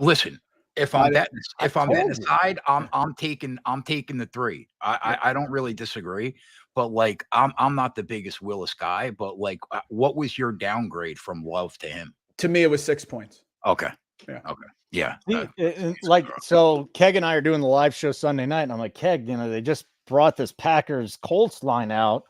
B: Listen. If I'm betting aside, I'm taking the 3. I don't really disagree, but like I'm not the biggest Willis guy, but like what was your downgrade from Love to him?
C: To me, it was 6 points.
B: Okay.
C: Yeah.
B: Okay. Yeah.
A: So Keg and I are doing the live show Sunday night, and I'm like, Keg, they just brought this Packers Colts line out.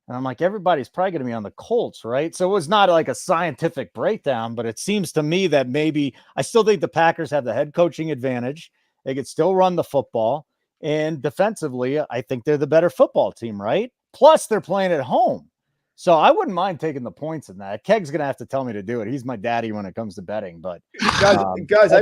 A: And I'm like, everybody's probably going to be on the Colts, right? So it was not like a scientific breakdown, but it seems to me that maybe I still think the Packers have the head coaching advantage. They could still run the football. And defensively, I think they're the better football team, right? Plus, they're playing at home. So I wouldn't mind taking the points in that. Keg's going to have to tell me to do it. He's my daddy when it comes to betting. But
C: guys,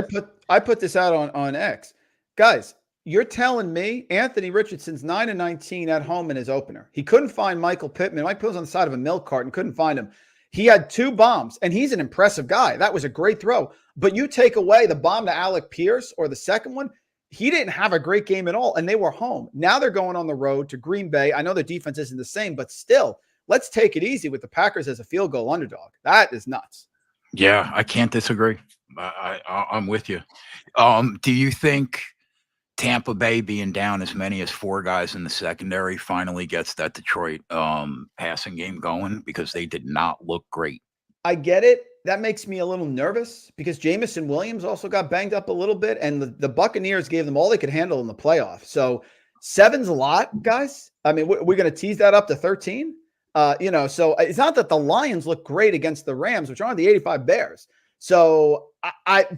C: I put this out on X. Guys, you're telling me Anthony Richardson's 9-19 at home in his opener. He couldn't find Michael Pittman. Mike Pittman was on the side of a milk carton, couldn't find him. He had 2 bombs, and he's an impressive guy. That was a great throw. But you take away the bomb to Alec Pierce or the second one, he didn't have a great game at all, and they were home. Now they're going on the road to Green Bay. I know their defense isn't the same, but still, let's take it easy with the Packers as a field goal underdog. That is nuts.
B: Yeah, I can't disagree. I'm with you. Do you think Tampa Bay being down as many as 4 guys in the secondary finally gets that Detroit passing game going, because they did not look great?
C: I get it. That makes me a little nervous because Jamison Williams also got banged up a little bit, and the Buccaneers gave them all they could handle in the playoffs. So 7's a lot, guys. I mean, we're going to tease that up to 13. So it's not that the Lions look great against the Rams, which are the 85 Bears. So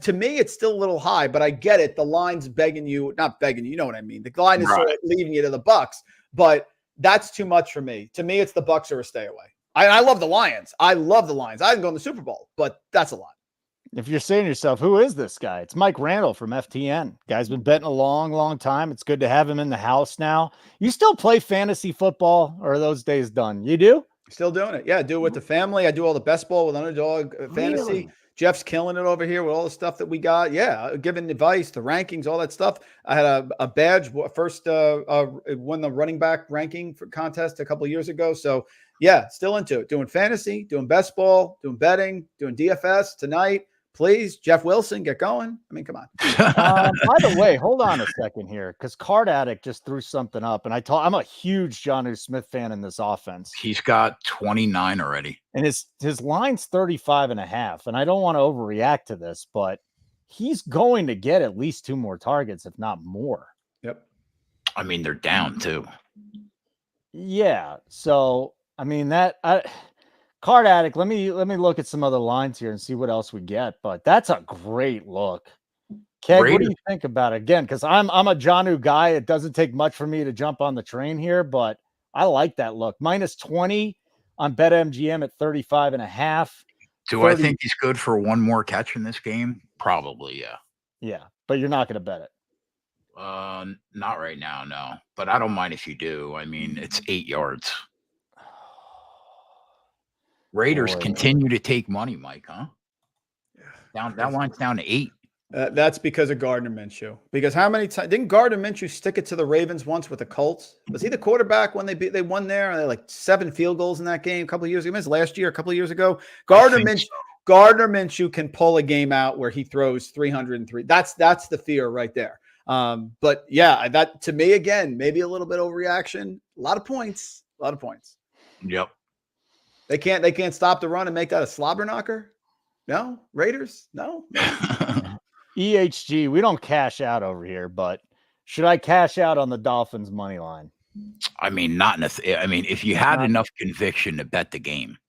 C: to me, it's still a little high, but I get it. The line's not begging you. You know what I mean? The line is sort of leaving you to the Bucks, but that's too much for me. To me, it's the Bucks or a stay away. I love the Lions. I love the Lions. I didn't go in the Super Bowl, but that's a lot.
A: If you're saying to yourself, who is this guy? It's Mike Randall from FTN. Guy's been betting a long, long time. It's good to have him in the house now. You still play fantasy football, or are those days done? You do?
C: Still doing it. Yeah, I do it with the family. I do all the best ball with Underdog Fantasy.
A: Really?
C: Jeff's killing it over here with all the stuff that we got. Yeah, giving advice, the rankings, all that stuff. I had a badge first won the running back ranking for contest a couple of years ago. So yeah, still into it. Doing fantasy, doing best ball, doing betting, doing DFS tonight. Please, Jeff Wilson, get going. I mean, come on.
A: By the way, hold on a second here, because Card Addict just threw something up, and I'm a huge Jonnu Smith fan in this offense.
B: He's got 29 already,
A: and his line's 35.5. And I don't want to overreact to this, but he's going to get at least 2 more targets, if not more.
C: Yep.
B: I mean, they're down too.
A: Yeah. So I mean Card Addict, let me look at some other lines here and see what else we get. But that's a great look. Keg, what do you think about it? Again, because I'm a Jonnu guy. It doesn't take much for me to jump on the train here, but I like that look. -20 on BetMGM at 35.5.
B: Do I think he's good for 1 more catch in this game? Probably, yeah.
A: Yeah, but you're not going to bet it.
B: Not right now, no. But I don't mind if you do. I mean, it's 8 yards. Raiders continue to take money, Mike, huh? That line's down to 8.
C: That's because of Gardner Minshew. Because how many times didn't Gardner Minshew stick it to the Ravens once with the Colts? Was he the quarterback when they won there? They had like 7 field goals in that game a couple of years ago. It was last year, a couple of years ago. Gardner Minshew can pull a game out where he throws 303. That's the fear right there. But yeah, that to me again, maybe a little bit overreaction. A lot of points.
B: Yep.
C: They can't stop the run and make that a slobber knocker. No, Raiders. No.
A: EHG, we don't cash out over here, but should I cash out on the Dolphins money line?
B: I mean, if you had enough conviction to bet the game,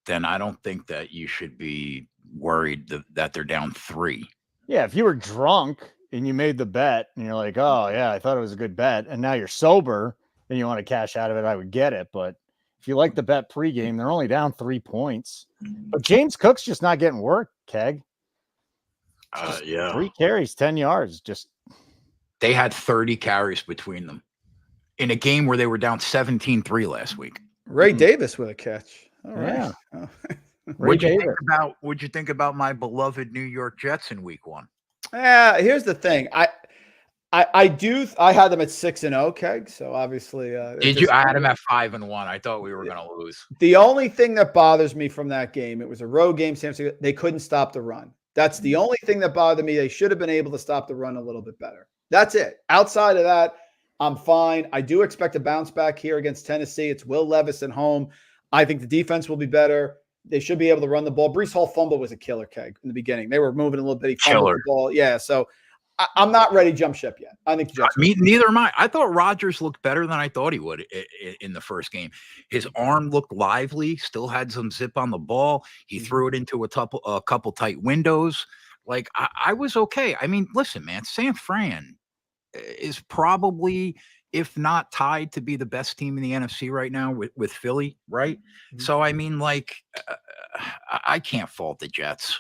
B: then I don't think that you should be worried that they're down 3.
A: Yeah, if you were drunk and you made the bet and you're like, oh yeah, I thought it was a good bet, and now you're sober and you want to cash out of it, I would get it. But if you like the bet pregame, they're only down 3 points. But James Cook's just not getting work, Keg.
B: Yeah.
A: 3 carries, 10 yards.
B: They had 30 carries between them in a game where they were down 17-3 last week.
C: Ray Davis with a catch. All right.
A: Yeah.
C: Oh.
B: What'd you think about my beloved New York Jets in week 1?
C: Yeah, here's the thing. I had them at 6-0, Keg. So obviously,
B: did you? I had them at 5-1. I thought we were going to lose.
C: The only thing that bothers me from that game, it was a road game. They couldn't stop the run. That's the only thing that bothered me. They should have been able to stop the run a little bit better. That's it. Outside of that, I'm fine. I do expect a bounce back here against Tennessee. It's Will Levis at home. I think the defense will be better. They should be able to run the ball. Breece Hall fumble was a killer, Keg, in the beginning. They were moving a little bit. He fumbled the ball. Yeah, so I'm not ready to jump ship yet. I think
B: neither am I. I thought Rodgers looked better than I thought he would in the first game. His arm looked lively, still had some zip on the ball. He threw it into a couple tight windows. Like, I was okay. I mean, listen, man, San Fran is probably, if not tied, to be the best team in the NFC right now with Philly, right? Mm-hmm. So, I mean, like, I can't fault the Jets.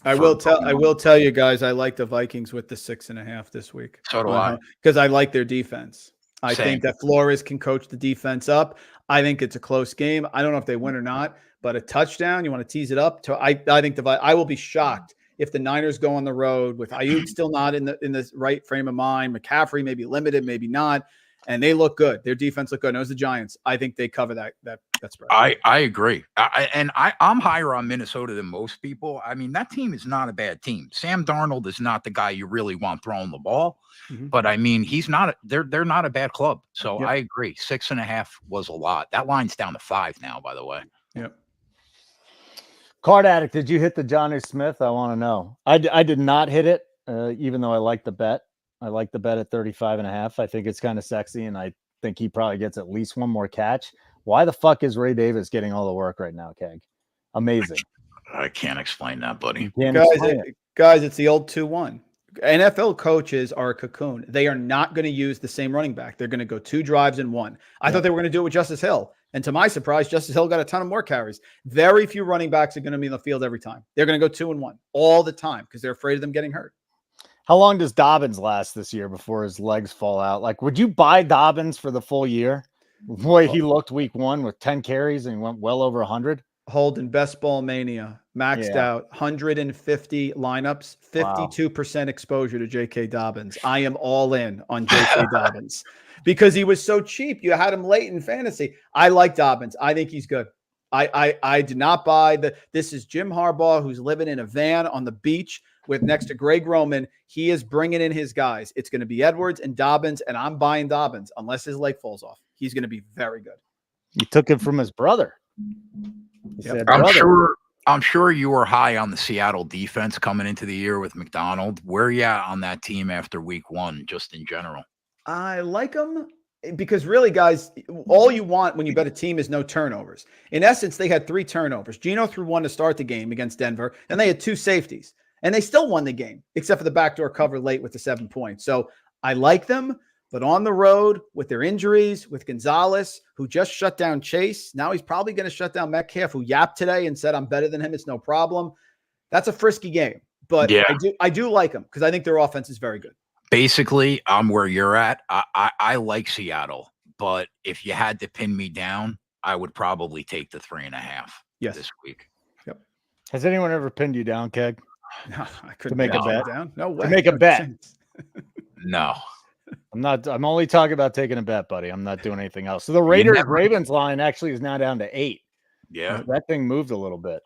C: I will tell you guys, I like the Vikings with the 6.5 this week.
B: So do I.
C: Because I like their defense. I think that Flores can coach the defense up. I think it's a close game. I don't know if they win or not, but a touchdown, you want to tease it up. I think I will be shocked if the Niners go on the road with Ayuk still not in the right frame of mind. McCaffrey may be limited, maybe not. And they look good. Their defense look good. Knows the Giants. I think they cover that spread.
B: I agree. I'm higher on Minnesota than most people. I mean, that team is not a bad team. Sam Darnold is not the guy you really want throwing the ball. Mm-hmm. But I mean, he's not. They're not a bad club. So yep. I agree. 6.5 was a lot. That line's down to 5 now, by the way.
C: Yep.
A: Card Addict, did you hit the Johnny Smith? I want to know. I did not hit it, even though I like the bet. I like the bet at 35.5. I think it's kind of sexy, and I think he probably gets at least one more catch. Why the fuck is Ray Davis getting all the work right now, Keg? Amazing.
B: I can't explain that, buddy.
C: Guys, it's the old 2-1. NFL coaches are a cocoon. They are not going to use the same running back. They're going to go 2 drives in 1. I thought they were going to do it with Justice Hill. And to my surprise, Justice Hill got a ton of more carries. Very few running backs are going to be in the field every time. They're going to go 2 and 1 all the time because they're afraid of them getting hurt.
A: How long does Dobbins last this year before his legs fall out? Like, would you buy Dobbins for the full year? The way he looked week 1 with 10 carries and went well over 100.
C: Holden, best ball mania, maxed out, 150 lineups, 52% exposure to J.K. Dobbins. I am all in on J.K. Dobbins because he was so cheap. You had him late in fantasy. I like Dobbins. I think he's good. I did not buy this is Jim Harbaugh, who's living in a van on the beach with next to Greg Roman. He is bringing in his guys. It's going to be Edwards and Dobbins, and I'm buying Dobbins unless his leg falls off. He's going to be very good.
A: He took it from his brother.
C: Yep.
B: I'm sure you were high on the Seattle defense coming into the year with McDonald. Where are you at on that team after week 1, just in general?
C: I like them because really, guys, all you want when you bet a team is no turnovers. In essence, they had 3 turnovers. Geno threw 1 to start the game against Denver, and they had 2 safeties. And they still won the game, except for the backdoor cover late with the 7 points. So I like them, but on the road with their injuries, with Gonzalez, who just shut down Chase. Now he's probably going to shut down Metcalf, who yapped today and said, I'm better than him. It's no problem. That's a frisky game. But I do like them because I think their offense is very good.
B: Basically, I'm where you're at. I like Seattle, but if you had to pin me down, I would probably take the 3.5 this week.
A: Has anyone ever pinned you down, Keg?
C: No, I couldn't
A: make a
C: pin
A: bet?
C: him down. No way.
A: make a
C: No
A: bet.
C: chance.
B: No.
A: I'm only talking about taking a bet, buddy. I'm not doing anything else. So the Ravens line actually is now down to 8.
B: Yeah.
A: That thing moved a little bit.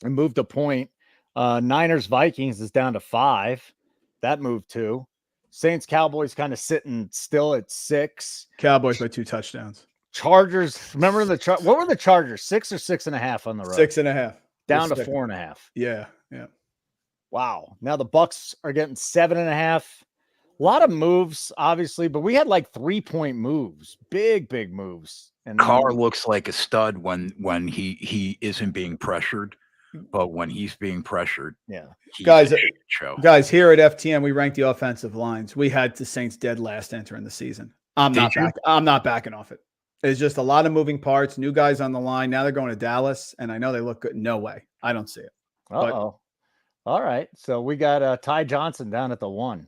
A: It moved a point. Niners Vikings is down to 5. That moved 2. Saints Cowboys kind of sitting still at 6.
C: Cowboys by 2 touchdowns.
A: Chargers. Remember what were the Chargers? 6 or 6.5 on the road?
C: 6.5.
A: Down to 4.5.
C: Yeah.
A: Wow. Now the Bucks are getting 7.5. A lot of moves, obviously, but we had like 3-point moves, big moves. And
B: Carr looks like a stud when he isn't being pressured, but when he's being pressured,
C: Guys, here at FTN, we rank the offensive lines. We had the Saints dead last entering the season. I'm not backing off it. There's just a lot of moving parts, new guys on the line. Now they're going to Dallas, and I know they look good. No way. I don't see it.
A: All right. So we got Ty Johnson down at the 1.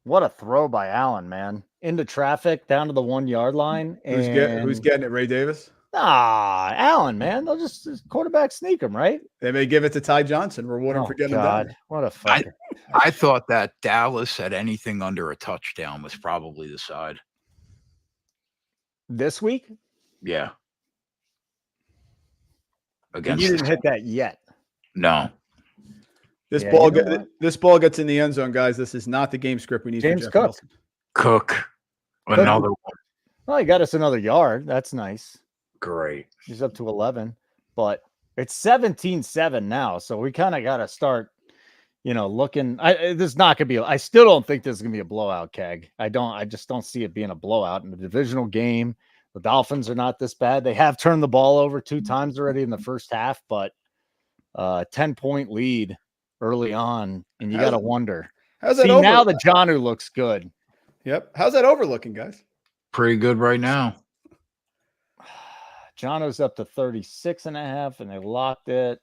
A: What a throw by Allen, man. Into traffic, down to the 1-yard line.
C: Who's getting it? Ray Davis?
A: Allen, man. They'll just quarterback sneak him, right?
C: They may give it to Ty Johnson. Reward him for getting him down.
A: What a fucker.
B: I thought that Dallas at anything under a touchdown was probably the side.
A: This week?
B: Yeah.
A: And you didn't hit that yet.
B: No.
C: This ball gets in the end zone, guys. This is not the game script we need.
A: James
C: for Jeff
A: Cook.
C: Wilson.
B: Cook. Another one.
A: Well, he got us another yard. That's nice.
B: Great.
A: He's up to 11, but it's 17-7 now. So we kind of got to start, looking. This is not going to be. I still don't think this is going to be a blowout, Keg. I just don't see it being a blowout in the divisional game. The Dolphins are not this bad. They have turned the ball over 2 times already in the first half, but 10-point lead early on, and you got to wonder.
C: How's that
A: now the Jonnu looks good.
C: Yep. How's that overlooking, guys?
B: Pretty good right now.
A: Jonnu's up to 36.5, and they locked it.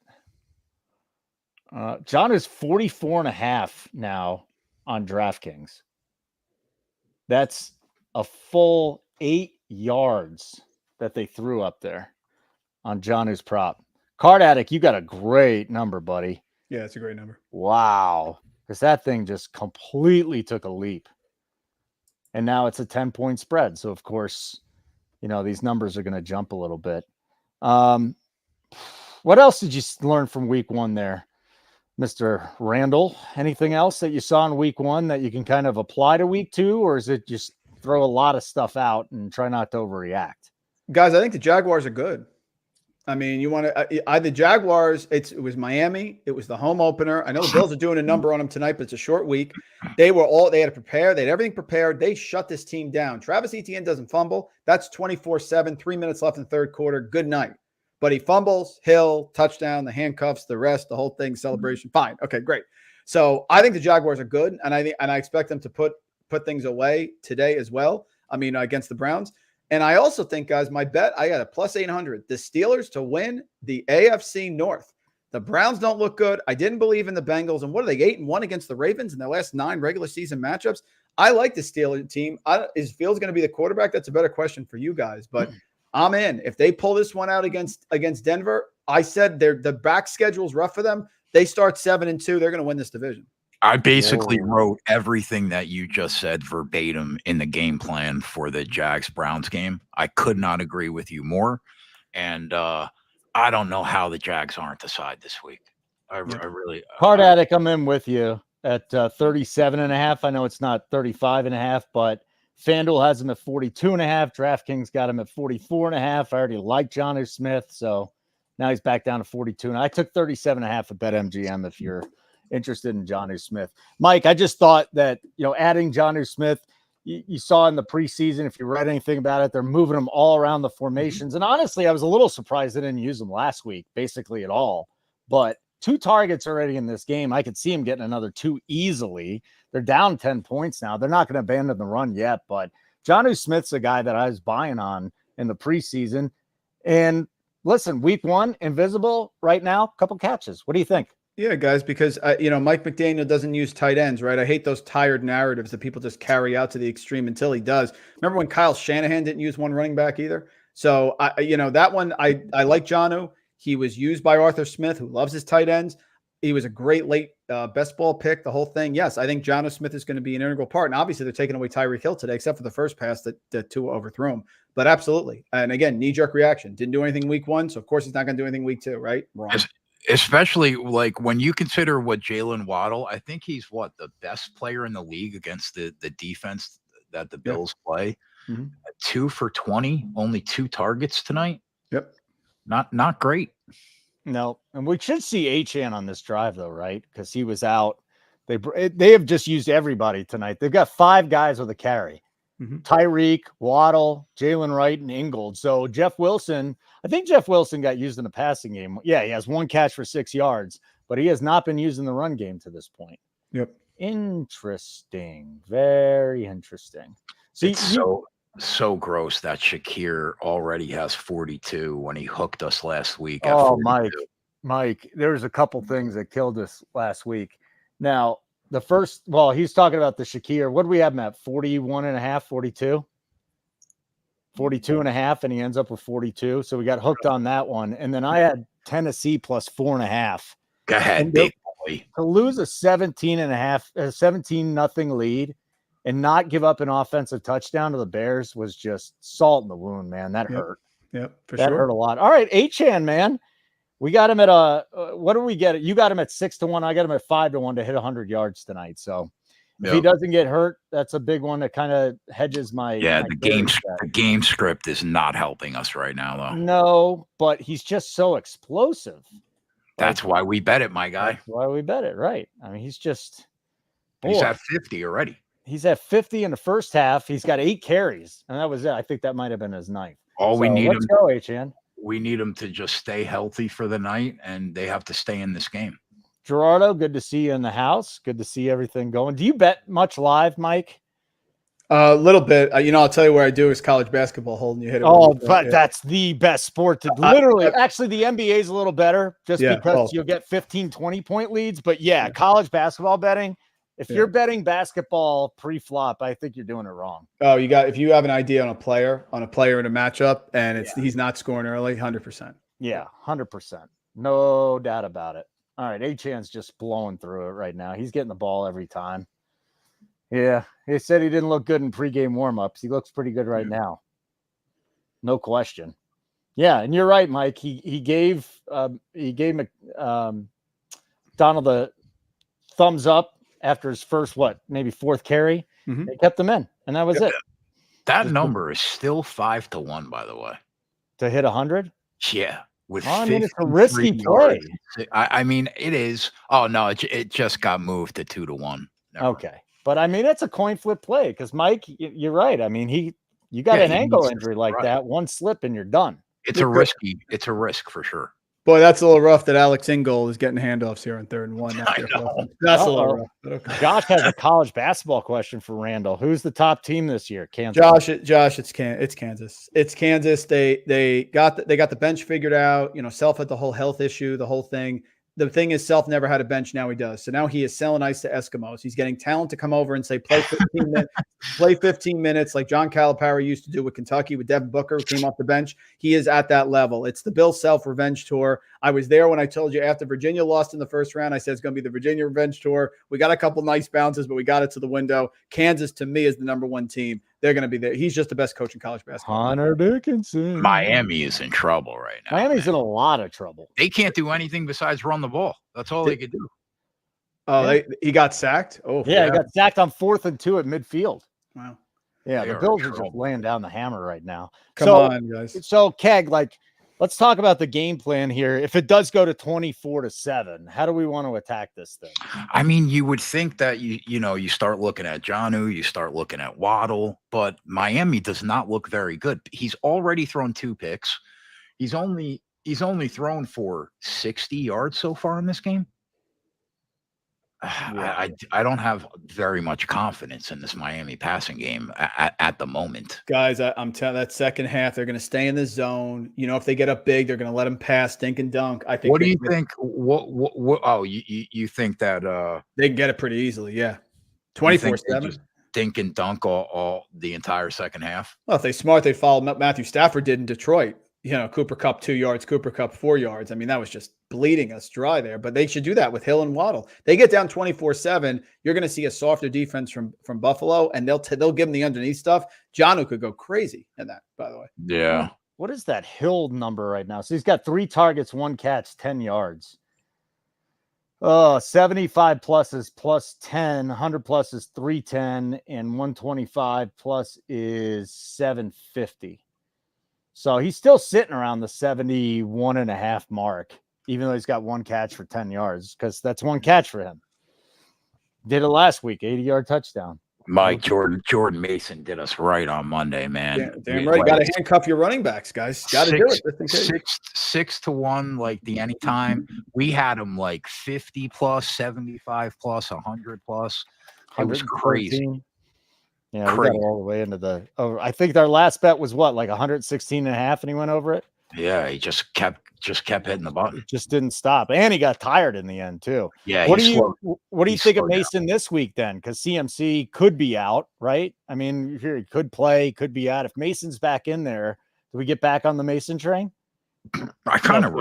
A: Jonnu's 44.5 now on DraftKings. That's a full 8 yards that they threw up there on Jonnu's prop. Card Addict, you got a great number, buddy.
C: Yeah, it's a great number.
A: Wow. Because that thing just completely took a leap. And now it's a 10-point spread. So, of course, these numbers are going to jump a little bit. What else did you learn from week 1 there, Mr. Randall? Anything else that you saw in week 1 that you can kind of apply to week 2? Or is it just throw a lot of stuff out and try not to overreact?
C: Guys, I think the Jaguars are good. I mean, you want to the Jaguars. It was Miami. It was the home opener. I know the Bills are doing a number on them tonight, but it's a short week. They had to prepare. They had everything prepared. They shut this team down. Travis Etienne doesn't fumble. That's 24-7, 3 minutes left in the third quarter. Good night. But he fumbles, Hill, touchdown, the handcuffs, the rest, the whole thing, celebration. Fine. Okay, great. So I think the Jaguars are good, and I expect them to put things away today as well. I mean, against the Browns. And I also think, guys, my bet, I got a plus 800. The Steelers to win the AFC North. The Browns don't look good. I didn't believe in the Bengals. And what are they, 8-1 against the Ravens in their last 9 regular season matchups? I like the Steelers team. Is Fields going to be the quarterback? That's a better question for you guys. But I'm in. If they pull this one out against Denver, I said the back schedule's rough for them. They start 7-2. They're going to win this division.
B: I basically wrote everything that you just said verbatim in the game plan for the Jags-Browns game. I could not agree with you more. And I don't know how the Jags aren't the side this week. I really –
A: Card Addict, I'm in with you at 37.5. I know it's not 35.5, but FanDuel has him at 42.5. DraftKings got him at 44.5. I already like Jonnu Smith, so now he's back down to 42. And I took 37.5 at BetMGM if you're – interested in Jonnu Smith. Mike, I just thought that, adding Jonnu Smith, you saw in the preseason, if you read anything about it, they're moving them all around the formations. And honestly, I was a little surprised they didn't use them last week, basically at all. But 2 targets already in this game. I could see him getting another 2 easily. They're down 10 points now. They're not going to abandon the run yet, but Jonnu Smith's a guy that I was buying on in the preseason. And listen, week 1, invisible right now, couple catches. What do you think?
C: Yeah, guys, because, Mike McDaniel doesn't use tight ends, right? I hate those tired narratives that people just carry out to the extreme until he does. Remember when Kyle Shanahan didn't use one running back either? So, that one, I like Jonnu. He was used by Arthur Smith, who loves his tight ends. He was a great late best ball pick, the whole thing. Yes, I think Jonnu Smith is going to be an integral part. And obviously, they're taking away Tyreek Hill today, except for the first pass that Tua overthrew him. But absolutely. And again, knee-jerk reaction. Didn't do anything week 1, so of course he's not going to do anything week 2, right? Wrong.
B: Especially like when you consider what Jalen Waddle, I think he's the best player in the league against the defense that the Bills play. 2 for 20, only 2 targets tonight.
C: Yep.
B: Not great.
A: No, and we should see Achane on this drive though, right? Because he was out. They have just used everybody tonight. They've got 5 guys with a carry. Tyreek, Waddle, Jalen Wright, and Ingold. So Jeff Wilson, I think Jeff Wilson got used in the passing game. Yeah, he has 1 catch for 6 yards, but he has not been used in the run game to this point.
C: Yep.
A: Interesting. Very interesting. So
B: it's so gross that Shakir already has 42 when he hooked us last week.
A: Oh, Mike, there's a couple things that killed us last week. Now, the first, he's talking about the Shakir. What do we have him at? 41 and a half, 42? 42 and a half, and he ends up with 42. So we got hooked on that one. And then I had Tennessee plus 4.5.
B: Go ahead, big boy.
A: To lose a 17-0 lead and not give up an offensive touchdown to the Bears was just salt in the wound, man. That hurt.
C: Yep,
A: that hurt a lot. All right, Achane, man. We got him at what do we get? You got him at 6-1. I got him at 5-1 to hit 100 yards tonight. So if he doesn't get hurt, that's a big one that kind of hedges my.
B: Yeah, the game script is not helping us right now, though.
A: No, but he's just so explosive.
B: That's why we bet it, my guy.
A: That's why we bet it, right? I mean, he's
B: at 50 already.
A: He's at 50 in the first half. He's got 8 carries, and that was it. I think that might have been his 9th.
B: We need
A: let's go, Achane.
B: We need him to just stay healthy for the night, and they have to stay in this game.
A: Gerardo, good to see you in the house. Good to see everything going. Do you bet much live, Mike?
C: A little bit. I'll tell you where I do is college basketball. Holding you hit it.
A: But that's the best sport to literally. Actually, the NBA is a little better because you'll get 15, 20-point leads. But college basketball betting. If you're betting basketball pre-flop, I think you're doing it wrong.
C: Oh, if you have an idea on a player in a matchup, and he's not scoring early, 100%.
A: Yeah, 100%. No doubt about it. All right, Achane's just blowing through it right now. He's getting the ball every time. Yeah, he said he didn't look good in pregame warmups. He looks pretty good right now. No question. Yeah, and you're right, Mike. He gave Donald the thumbs up after his first, maybe 4th carry. They kept him in, and that was it.
B: That number is still 5-1, by the way.
A: To hit 100?
B: Yeah. With
A: it's a risky play.
B: I mean, it is. Oh, no, it just got moved to 2-1.
A: Okay. But, I mean, it's a coin flip play because, Mike, you're right. I mean, you got an ankle injury like that, one slip, and you're done.
B: It's a risk for sure.
C: Boy, that's a little rough that Alex Ingold is getting handoffs here on 3rd and 1. That's a little rough. Okay.
A: Josh has a college basketball question for Randall. Who's the top team this year? Kansas.
C: Josh, it's Kansas. It's Kansas. They got the bench figured out. Self had the whole health issue, the whole thing. The thing is, Self never had a bench. Now he does. So now he is selling ice to Eskimos. He's getting talent to come over and say, play 15 minutes, play 15 minutes like John Calipari used to do with Kentucky with Devin Booker, who came off the bench. He is at that level. It's the Bill Self revenge tour. I was there when I told you after Virginia lost in the first round, I said it's going to be the Virginia revenge tour. We got a couple nice bounces, but we got it to the window. Kansas, to me, is the number 1 team. They're going to be there. He's just the best coach in college basketball.
A: Hunter Dickinson.
B: Miami is in trouble right now.
A: Miami's in a lot of trouble.
B: They can't do anything besides run the ball. That's all they could do.
C: Oh, he got sacked? Oh,
A: yeah, he got sacked on 4th and 2 at midfield.
C: Wow.
A: Yeah, the Bills are just laying down the hammer right now.
C: Come on, guys.
A: So, Keg, let's talk about the game plan here. If it does go to 24-7, how do we want to attack this thing?
B: I mean, you would think that you start looking at Jonnu, you start looking at Waddle, but Miami does not look very good. He's already thrown 2 picks. He's only thrown for 60 yards so far in this game. I don't have very much confidence in this Miami passing game at the moment.
C: Guys, I'm telling that second half, they're going to stay in the zone. If they get up big, they're going to let them pass, dink and dunk. I think.
B: What do you think? What? Oh, you think that
C: they can get it pretty easily? Yeah, 24/7.
B: Dink and dunk all the entire second half.
C: Well, if they're smart, they follow Matthew Stafford did in Detroit. Cooper Kupp 2 yards, Cooper Kupp 4 yards. I mean, that was just bleeding us dry there. But they should do that with Hill and Waddle. They get down 24-7. You're going to see a softer defense from Buffalo, and they'll give them the underneath stuff. Jonnu could go crazy in that, by the way.
B: Yeah.
A: What is that Hill number right now? So he's got 3 targets, 1 catch, 10 yards. 75 plus is plus 10, 100 plus is 310, and 125 plus is 750. So he's still sitting around the 71.5 mark, even though he's got 1 catch for 10 yards, because that's 1 catch for him. Did it last week, 80-yard touchdown.
B: Mike, Jordan Mason did us right on Monday, man.
C: Damn right. Got to handcuff your running backs, guys. Got to do it. Just in case.
B: 6-1, like the anytime. We had him like 50 plus, 75 plus, 100 plus. It was crazy.
A: Yeah, we got all the way into the over. I think our last bet was what, like 116.5, and he went over it.
B: Yeah, he just kept hitting the button.
A: It just didn't stop, and he got tired in the end too.
B: Yeah.
A: What do you think of Mason this week then? Because CMC could be out, right? I mean, here he could play, could be out. If Mason's back in there, do we get back on the Mason train?
B: I kind of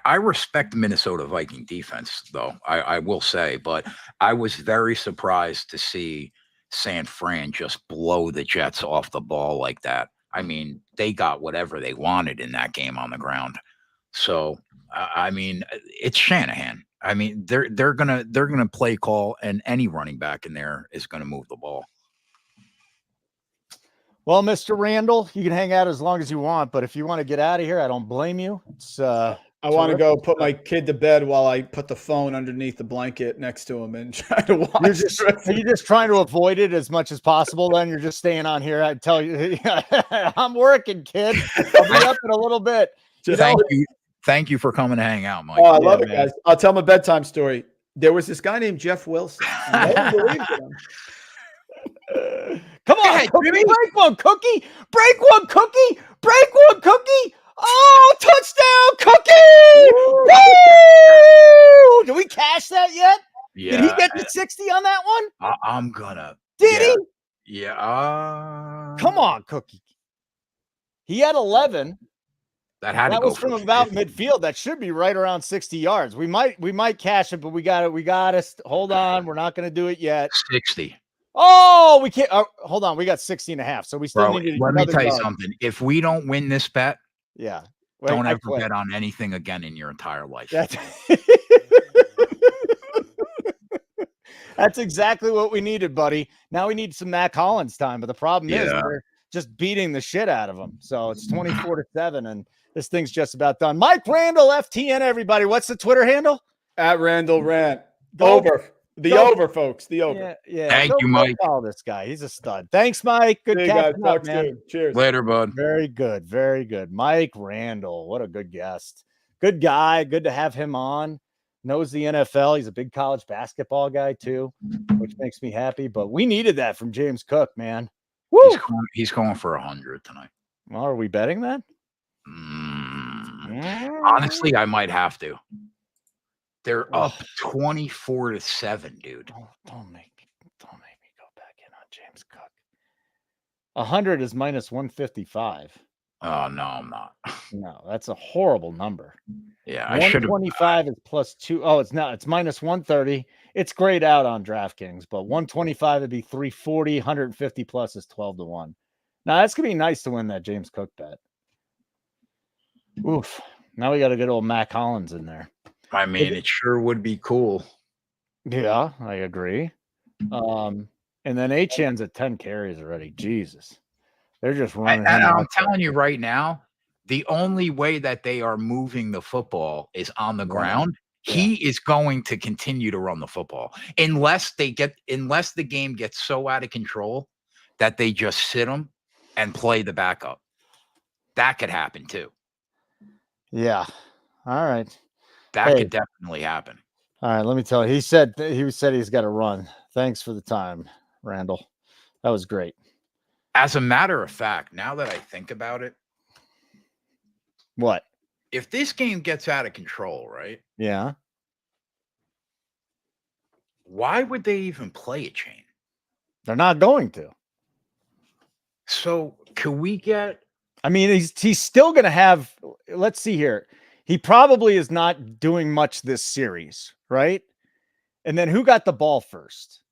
B: I respect the Minnesota Viking defense, though. I will say, but I was very surprised to see San Fran just blow the Jets off the ball like that. I mean, they got whatever they wanted in that game on the ground. So, I mean, it's Shanahan. I mean, they're gonna play call, and any running back in there is gonna move the ball.
A: Well, Mr. Randall, you can hang out as long as you want, but if you want to get out of here, I don't blame you. It's
C: I want to go put my kid to bed while I put the phone underneath the blanket next to him and try to watch.
A: Are you just trying to avoid it as much as possible? Then you're just staying on here. I tell you, I'm working, kid. I'll be up in a little bit.
B: Thank you for coming to hang out, Mike.
C: Oh, I love it, guys. I'll tell my bedtime story. There was this guy named Jeff Wilson. No one believed in him.
A: Come on, Cookie. Break one, Cookie. Break one, Cookie. Break one, Cookie. Oh, touchdown, Cookie! Woo! Did we cash that yet?
B: Yeah.
A: Did he get to 60 on that one?
B: I'm gonna.
A: Did
B: he? Yeah.
A: Come on, Cookie. He had 11.
B: That
A: was from about midfield. That should be right around 60 yards. We might cash it, but we got to hold on. We're not going to do it yet.
B: 60.
A: Oh, we can't. Hold on. We got 60.5. So we still need to.
B: Let me tell you something. If we don't win this bet, don't ever bet on anything again in your entire life.
A: That's exactly what we needed, buddy. Now we need some Mac Hollins time, but the problem is we're just beating the shit out of them. So it's 24-7, and this thing's just about done. Mike Randall, FTN, everybody. What's the Twitter handle?
C: At Randall Rant. Over, folks. The over.
A: Yeah.
B: Thank you, Mike.
A: Follow this guy. He's a stud. Thanks, Mike. Good catching up, man.
C: Soon. Cheers.
B: Later, bud.
A: Very good. Very good. Mike Randall. What a good guest. Good guy. Good to have him on. Knows the NFL. He's a big college basketball guy, too, which makes me happy. But we needed that from James Cook, man. Woo!
B: He's going for 100 tonight.
A: Well, are we betting that?
B: Honestly, I might have to. They're up 24-7, dude.
A: Don't make me go back in on James Cook. 100 is minus 155.
B: Oh no, I'm not.
A: No, that's a horrible number.
B: Yeah, I should have.
A: 125 is plus 2. Oh, it's not. It's minus 130. It's grayed out on DraftKings, but 125 would be 340. 150 plus is 12-1. Now that's gonna be nice to win that James Cook bet. Oof. Now we got a good old Mac Hollins in there.
B: I mean, it sure would be cool.
A: Yeah, I agree. And then Achane's at 10 carries already. Jesus. They're just running.
B: And I'm telling you right now, the only way that they are moving the football is on the ground. Yeah. He is going to continue to run the football unless the game gets so out of control that they just sit him and play the backup. That could happen too. Yeah. All right. That could definitely happen. All right. Let me tell you. He said he's got to run. Thanks for the time, Randall. That was great. As a matter of fact, now that I think about it, what? If this game gets out of control, right? Yeah. Why would they even play Achane? They're not going to. So can we get
A: I mean, he's still going to have, let's see here. He probably is not doing much this series, right? And then who got the ball first?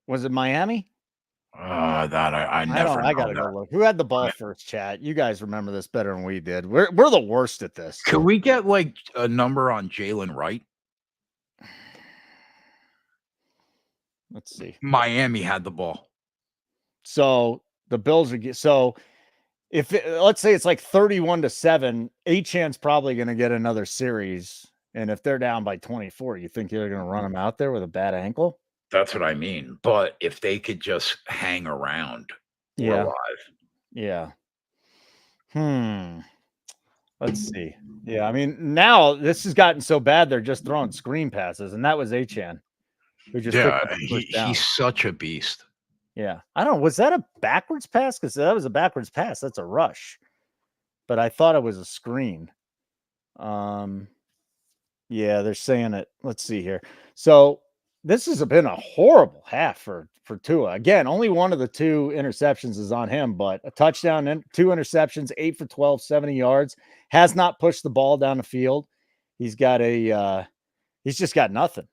A: Was it Miami?
B: That I never know.
A: I gotta go look. Who had the ball first, chat? You guys remember this better than we did. We're the worst at this.
B: Could we get like a number on Jalen Wright?
A: Let's see.
B: Miami had the ball.
A: So the Bills are so if let's say it's like 31-7, Achane's probably going to get another series. And if they're down by 24, you think they're going to run him out there with a bad ankle?
B: That's what I mean. But if they could just hang around, we're
A: Yeah.
B: alive.
A: Yeah. Let's see. Yeah, I mean, now this has gotten so bad they're just throwing screen passes, and that was Achane who just picked up the first down.
B: He's such a beast.
A: Yeah. I don't know. Was that a backwards pass? Because that was a backwards pass. That's a rush. But I thought it was a screen. Yeah, they're saying it. Let's see here. So this has been a horrible half for Tua. Again, only one of the 2 interceptions is on him, but a touchdown and 2 interceptions, 8 for 12, 70 yards. Has not pushed the ball down the field. He's got he's just got nothing.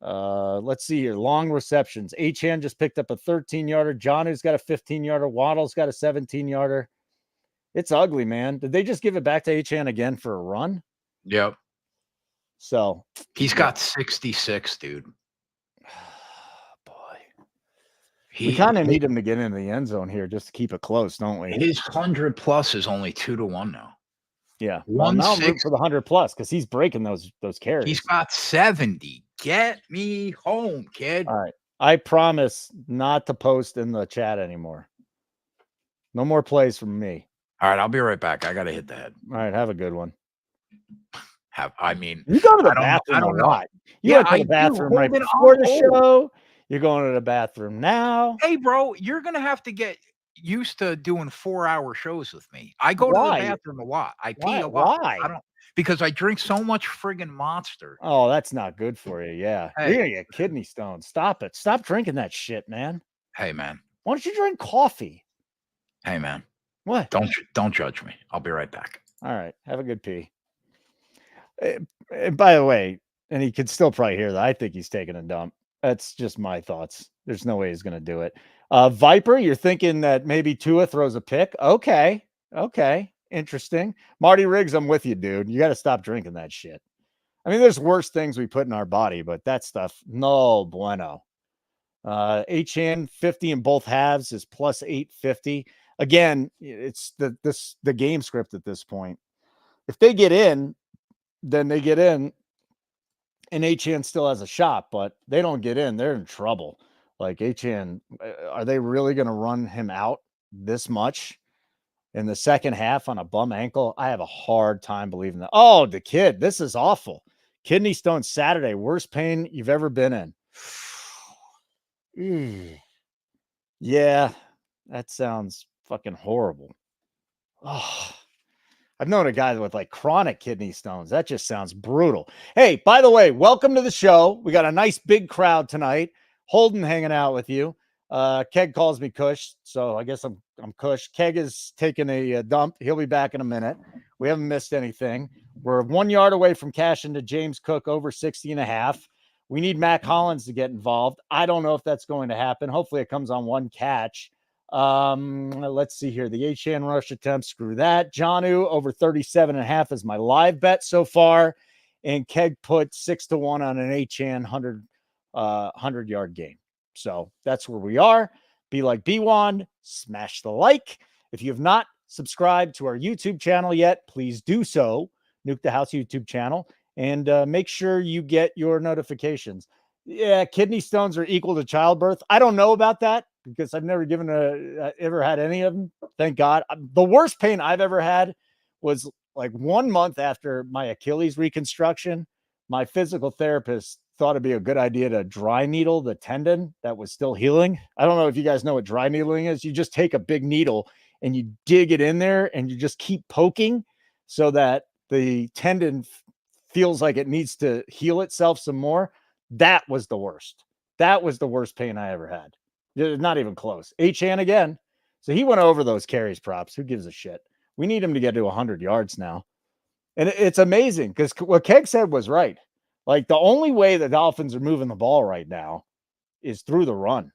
A: Let's see here. Long receptions. Achane just picked up a 13-yarder. Johnny's got a 15-yarder. Waddle's got a 17-yarder. It's ugly, man. Did they just give it back to Achane again for a run?
B: Yep.
A: So
B: he's got 66, dude.
A: Boy. We kind of need him to get into the end zone here just to keep it close, don't we?
B: His 100+ is only 2-1 now.
A: Yeah. Well, now I'm rooting for the 100+ because he's breaking those carries.
B: He's got 70. Get me home, kid.
A: All right. I promise not to post in the chat anymore. No more plays from me.
B: All right, I'll be right back. I got to hit the head.
A: All right, have a good one.
B: You
A: go to the bathroom a lot. You went to the bathroom right before the show. You're going to the bathroom now.
B: Hey, bro, you're going to have to get used to doing 4-hour shows with me. I go to the bathroom a lot. I pee a lot.
A: Why?
B: Because I drink so much friggin' Monster.
A: Oh, that's not good for you. Yeah.
B: Hey.
A: You're going to get kidney stones. Stop it. Stop drinking that shit, man.
B: Hey, man.
A: Why don't you drink coffee?
B: Hey, man.
A: What?
B: Don't judge me. I'll be right back.
A: All right. Have a good pee. And by the way, and he could still probably hear that. I think he's taking a dump. That's just my thoughts. There's no way he's going to do it. Viper, you're thinking that maybe Tua throws a pick. Okay. Interesting. Marty Riggs, I'm with you, dude. You got to stop drinking that shit. I mean, there's worse things we put in our body, but that stuff, no bueno. Achane 50 in both halves is plus 850. Again, it's the game script at this point. If they get in, then they get in, and Achane still has a shot, but they don't get in, they're in trouble. Like Achane, are they really going to run him out this much in the second half on a bum ankle? I have a hard time believing that. Oh, the kid, this is awful. Kidney stone Saturday, worst pain you've ever been in. Yeah, that sounds fucking horrible. Oh, I've known a guy with like chronic kidney stones. That just sounds brutal. Hey, by the way, welcome to the show. We got a nice big crowd tonight. Holden hanging out with you. Keg calls me Kush, so I guess I'm Kush. Keg is taking a dump. He'll be back in a minute. We haven't missed anything. We're 1 yard away from cashing to James Cook over 60.5. We need Mac Hollins to get involved. I don't know if that's going to happen. Hopefully it comes on one catch. Let's see here. The Achane rush attempt. Screw that. Janu over 37.5 is my live bet so far. And Keg put 6-1 on an Achane 100-yard game. So that's where we are. Be like B1. Smash the like. If you have not subscribed to our YouTube channel yet, please do so. Nuke the House YouTube channel. And make sure you get your notifications. Yeah, kidney stones are equal to childbirth. I don't know about that because I've never ever had any of them. Thank God. The worst pain I've ever had was like 1 month after my Achilles reconstruction. My physical therapist thought it'd be a good idea to dry needle the tendon that was still healing. I don't know if you guys know what dry needling is. You just take a big needle and you dig it in there and you just keep poking so that the tendon feels like it needs to heal itself some more. That was the worst. That was the worst pain I ever had. Not even close. Achane again. So he went over those carries props. Who gives a shit? We need him to get to 100 yards now. And it's amazing because what Keg said was right. Like the only way the Dolphins are moving the ball right now is through the run.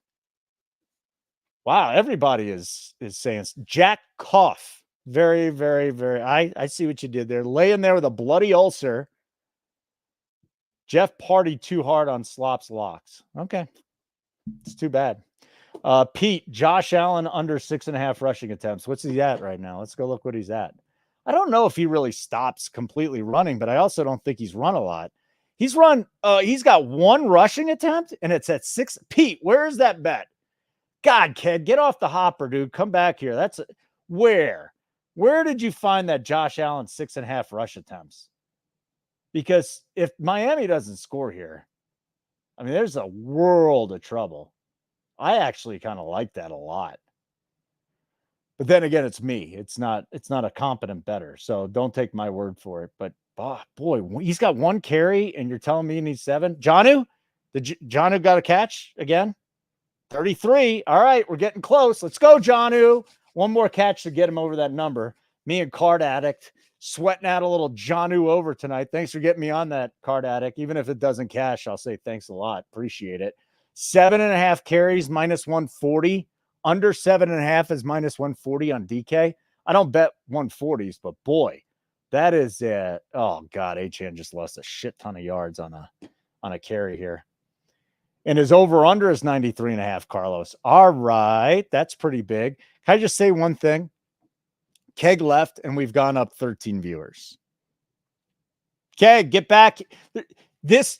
A: Wow, everybody is saying Jack Cough. Very, very, very. I see what you did there. Laying there with a bloody ulcer. Jeff partied too hard on Slop's locks. Okay. It's too bad. Pete, Josh Allen under 6.5 rushing attempts. What's he at right now? Let's go look what he's at. I don't know if he really stops completely running, but I also don't think he's run a lot. He's got 1 rushing attempt and it's at 6. Pete, where is that bet? God, kid, get off the hopper, dude. Come back here. Where did you find that Josh Allen 6.5 rush attempts? Because if Miami doesn't score here, I mean, there's a world of trouble. I actually kind of like that a lot. But then again, it's me. It's not a competent bettor. So don't take my word for it. But boy, he's got 1 carry and you're telling me he needs 7. Jonnu? Jonnu got a catch again? 33. All right, we're getting close. Let's go, Jonnu. 1 more catch to get him over that number. Me and Card Addict sweating out a little Jonnu over tonight. Thanks for getting me on that, Card Addict. Even if it doesn't cash, I'll say thanks a lot. Appreciate it. 7.5 carries, minus 140. Under 7.5 is minus 140 on DK. I don't bet 140s, but boy, that is oh God, Achane just lost a shit ton of yards on a carry here. And his over-under is 93.5, Carlos. All right, that's pretty big. Can I just say one thing? Keg left, and we've gone up 13 viewers. Keg, get back. Does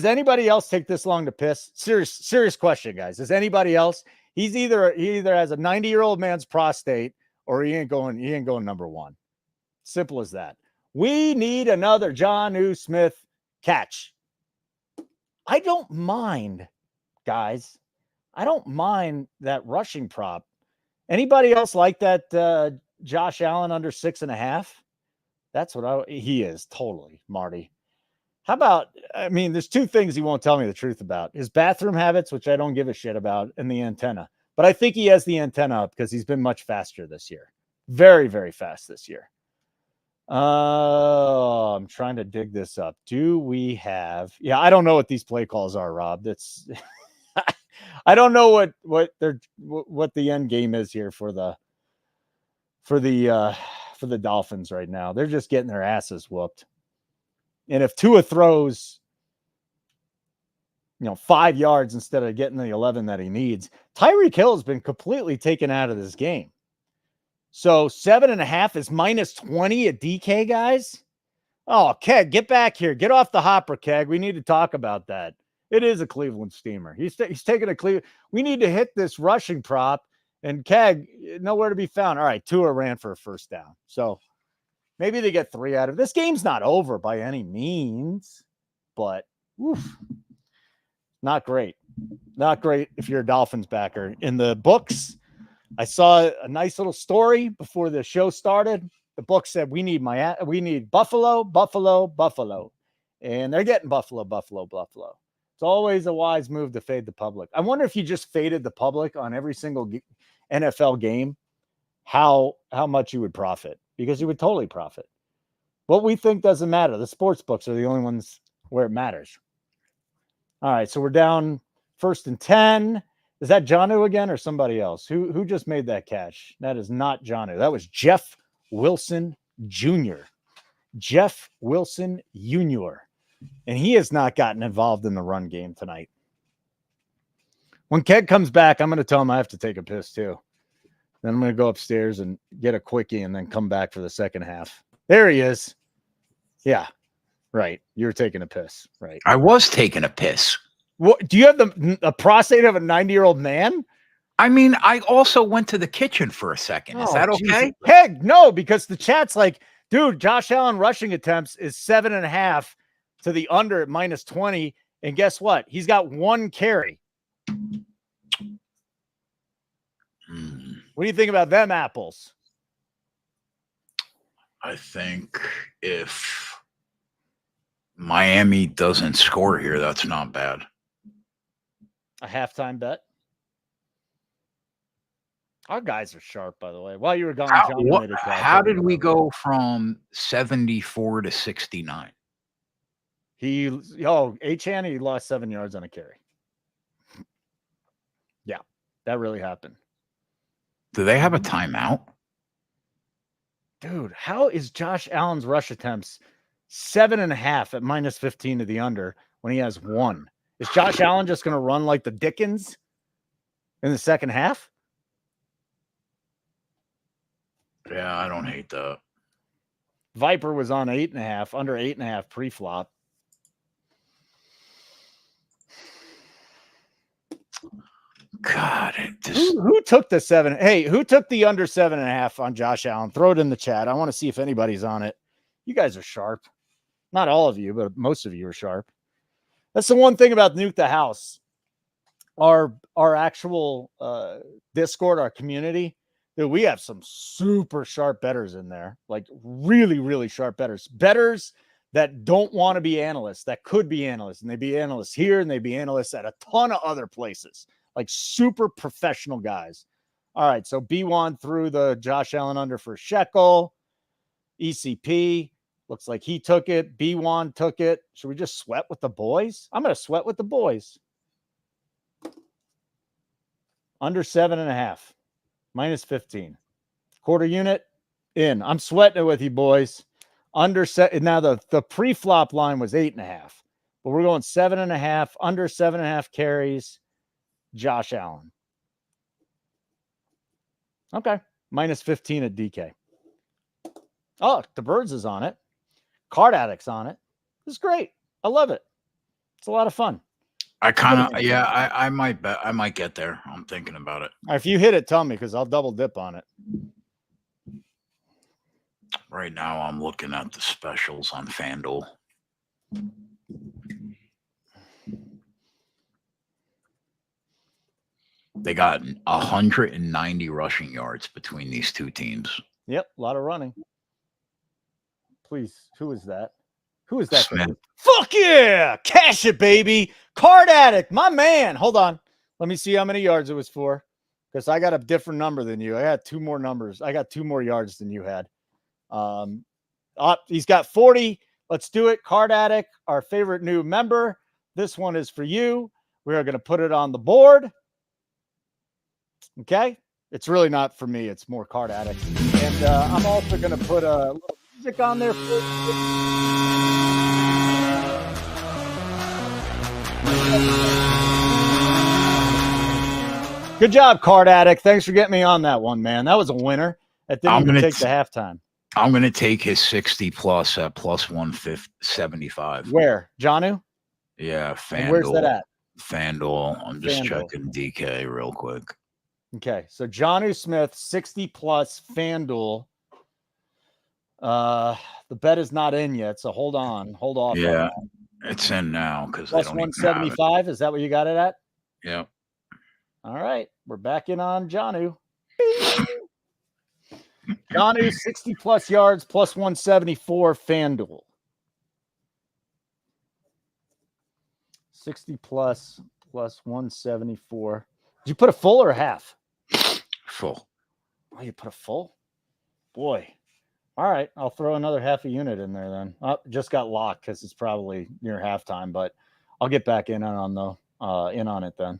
A: anybody else take this long to piss? Serious question, guys. Does anybody else? He either has a 90-year-old man's prostate or he ain't going number 1. Simple as that. We need another Jonnu Smith catch. I don't mind, guys. I don't mind that rushing prop. Anybody else like that Josh Allen under 6.5? That's what he is totally, Marty. How about, I mean, there's 2 things he won't tell me the truth about. His bathroom habits, which I don't give a shit about, and the antenna. But I think he has the antenna up because he's been much faster this year. Very, very fast this year. I'm trying to dig this up. Do we have, I don't know what these play calls are, Rob. That's I don't know what the end game is here for the Dolphins right now. They're just getting their asses whooped. And if Tua throws, 5 yards instead of getting the 11 that he needs, Tyreek Hill has been completely taken out of this game. So 7.5 is minus 20 at DK, guys. Oh, Keg, get back here. Get off the hopper, Keg. We need to talk about that. It is a Cleveland steamer. He's taking a Cleveland. We need to hit this rushing prop, and Keg, nowhere to be found. All right, Tua ran for a first down. So maybe they get 3 out of it. This game's not over by any means, but not great. Not great if you're a Dolphins backer. In the books, I saw a nice little story before the show started. The book said we need Buffalo, Buffalo, Buffalo. And they're getting Buffalo, Buffalo, Buffalo. It's always a wise move to fade the public. I wonder if you just faded the public on every single NFL game, how much you would profit, because you would totally profit. What we think doesn't matter. The sports books are the only ones where it matters. All right, so we're down 1st and 10. Is that Jonnu again or somebody else? Who just made that catch? That is not Jonnu. That was Jeff Wilson Jr. Jeff Wilson Jr. And he has not gotten involved in the run game tonight. When Keg comes back, I'm going to tell him I have to take a piss too. Then I'm going to go upstairs and get a quickie and then come back for the second half. There he is. Yeah, right. You were taking a piss, right?
B: I was taking a piss.
A: What, do you have a prostate of a 90-year-old man?
B: I mean, I also went to the kitchen for a second. Is that okay?
A: Keg, no, because the chat's like, dude, Josh Allen rushing attempts is 7.5 to the under at minus 20. And guess what? He's got 1 carry. What do you think about them apples?
B: I think if Miami doesn't score here, that's not bad.
A: A halftime bet? Our guys are sharp, by the way. While you were gone, John made a catch.
B: How did we go from 74 to 69?
A: Achane, he lost 7 yards on a carry. Yeah, that really happened.
B: Do they have a timeout?
A: Dude, how is Josh Allen's rush attempts 7.5 at minus 15 to the under when he has 1? Is Josh Allen just going to run like the Dickens in the second half?
B: Yeah, I don't hate that.
A: Viper was on 8.5, under 8.5 pre-flop.
B: God,
A: who took the 7? Hey, who took the under 7.5 on Josh Allen? Throw it in the chat. I want to see if anybody's on it. You guys are sharp. Not all of you, but most of you are sharp. That's the one thing about Nuke the House. Our actual Discord, our community, dude, we have some super sharp bettors in there. Like really, really sharp bettors. Bettors that don't want to be analysts, that could be analysts, and they be analysts here and they be analysts at a ton of other places. Like super professional guys. All right, so B1 threw the Josh Allen under for shekel. ECP looks like he took it. B1 took it. Should we just sweat with the boys? I'm going to sweat with the boys. Under 7.5, minus 15. Quarter unit in. I'm sweating it with you, boys. Under set. Now the pre-flop line was 8.5, but we're going 7.5. Under 7.5 carries. Josh Allen. Okay. Minus 15 at DK. Oh, the Birds is on it. Card Addict's on it. This is great. I love it. It's a lot of fun.
B: I might bet. I might get there. I'm thinking about it.
A: If you hit it, tell me because I'll double dip on it.
B: Right now, I'm looking at the specials on FanDuel. They got 190 rushing yards between these two teams.
A: Yep, a lot of running. Please, who is that? Who is that?
B: Smith.
A: Fuck yeah! Cash it, baby! Card Addict, my man. Hold on. Let me see how many yards it was for. Because I got a different number than you. I got 2 more numbers. I got 2 more yards than you had. He's got 40. Let's do it. Card Addict, our favorite new member. This one is for you. We are going to put it on the board. Okay? It's really not for me. It's more Card Addict. And I'm also going to put a little music on there for you. Good job, Card Addict. Thanks for getting me on that one, man. That was a winner. That didn't even take the halftime.
B: I'm going to take his 60 plus at plus 175.
A: Where? Janu?
B: Yeah, FanDuel.
A: And where's that at?
B: FanDuel. I'm just
A: FanDuel.
B: checking DK real quick.
A: Okay, so Jonu Smith, 60 plus FanDuel. The bet is not in yet, so hold on. Hold off.
B: Yeah, it's in now because
A: plus 175. Is that what you got it at?
B: Yeah.
A: All right, we're back in on Jonu. Jonu, 60 plus yards, plus 174 FanDuel. 60 plus 174. Did you put a full or a half?
B: Full.
A: Oh, you put a full? Boy. All right, I'll throw another half a unit in there then. Just got locked because it's probably near halftime, but I'll get back in on it then.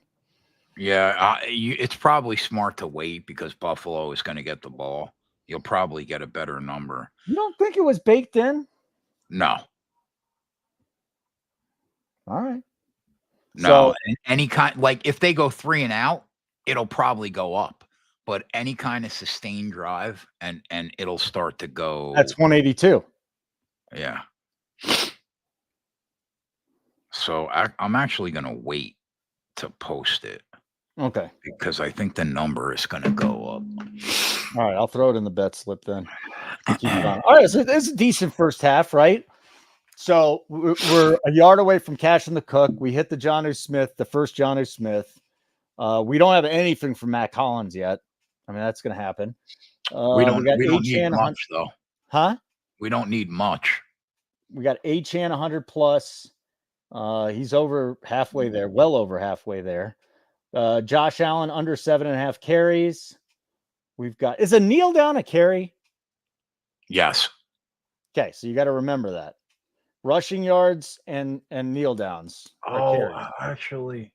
B: Yeah, it's probably smart to wait because Buffalo is going to get the ball. You'll probably get a better number.
A: You don't think it was baked in?
B: No.
A: All right.
B: No, any kind, like if they go 3 and out, it'll probably go up. But any kind of sustained drive and it'll start to go.
A: That's 182.
B: Yeah. So I'm actually going to wait to post it.
A: Okay.
B: Because I think the number is going to go up.
A: All right, I'll throw it in the bet slip then. Keep it on. All right, so it's a decent first half, right? So we're a yard away from cashing the cook. We hit the Jonu Smith, the first Jonu Smith. We don't have anything from Mac Hollins yet. I mean, that's going to happen.
B: We don't need much, though.
A: Huh?
B: We don't need much.
A: We got Achane 100 plus. He's over halfway there, well over halfway there. Josh Allen under 7.5 carries. we've got, is a kneel down a carry?
B: Yes.
A: Okay, so you got to remember that. Rushing yards and kneel downs are carries.
B: Actually,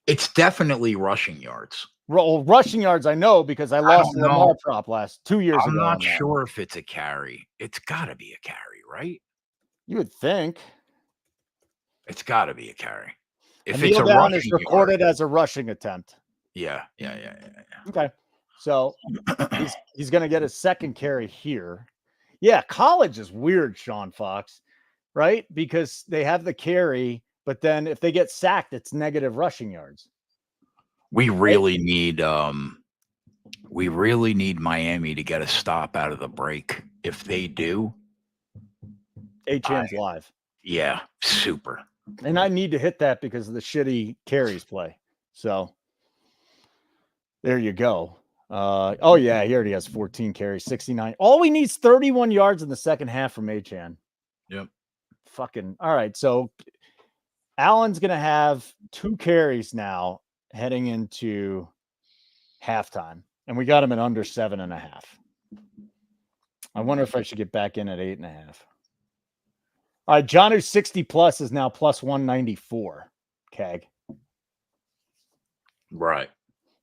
B: it's definitely rushing yards.
A: Rushing yards, I know because I lost
B: don't
A: the Lamar
B: know.
A: prop 2 years
B: I'm
A: ago.
B: not
A: on that.
B: sure if it's a carry. It's got to be a carry, right?
A: You would think.
B: It's got to be a carry.
A: A
B: If it's
A: kneel
B: a
A: down is
B: rushing
A: recorded
B: yard,
A: as a rushing attempt.
B: yeah.
A: Okay, so he's going to get a second carry here. Yeah, college is weird, Sean Fox, right? Because they have the carry, but then if they get sacked, it's negative rushing yards.
B: We really need Miami to get a stop out of the break. If they do,
A: Achane's live.
B: Yeah, super.
A: And I need to hit that because of the shitty carries play. So there you go. Oh yeah, he already has 14 carries, 69. All we need is 31 yards in the second half from Achane.
B: Yep.
A: Fucking all right. So Allen's gonna have 2 carries now heading into halftime, and we got him at under 7.5. I wonder if I should get back in at 8.5. All right, John, who's 60 plus is now plus 194. Keg.
B: Right.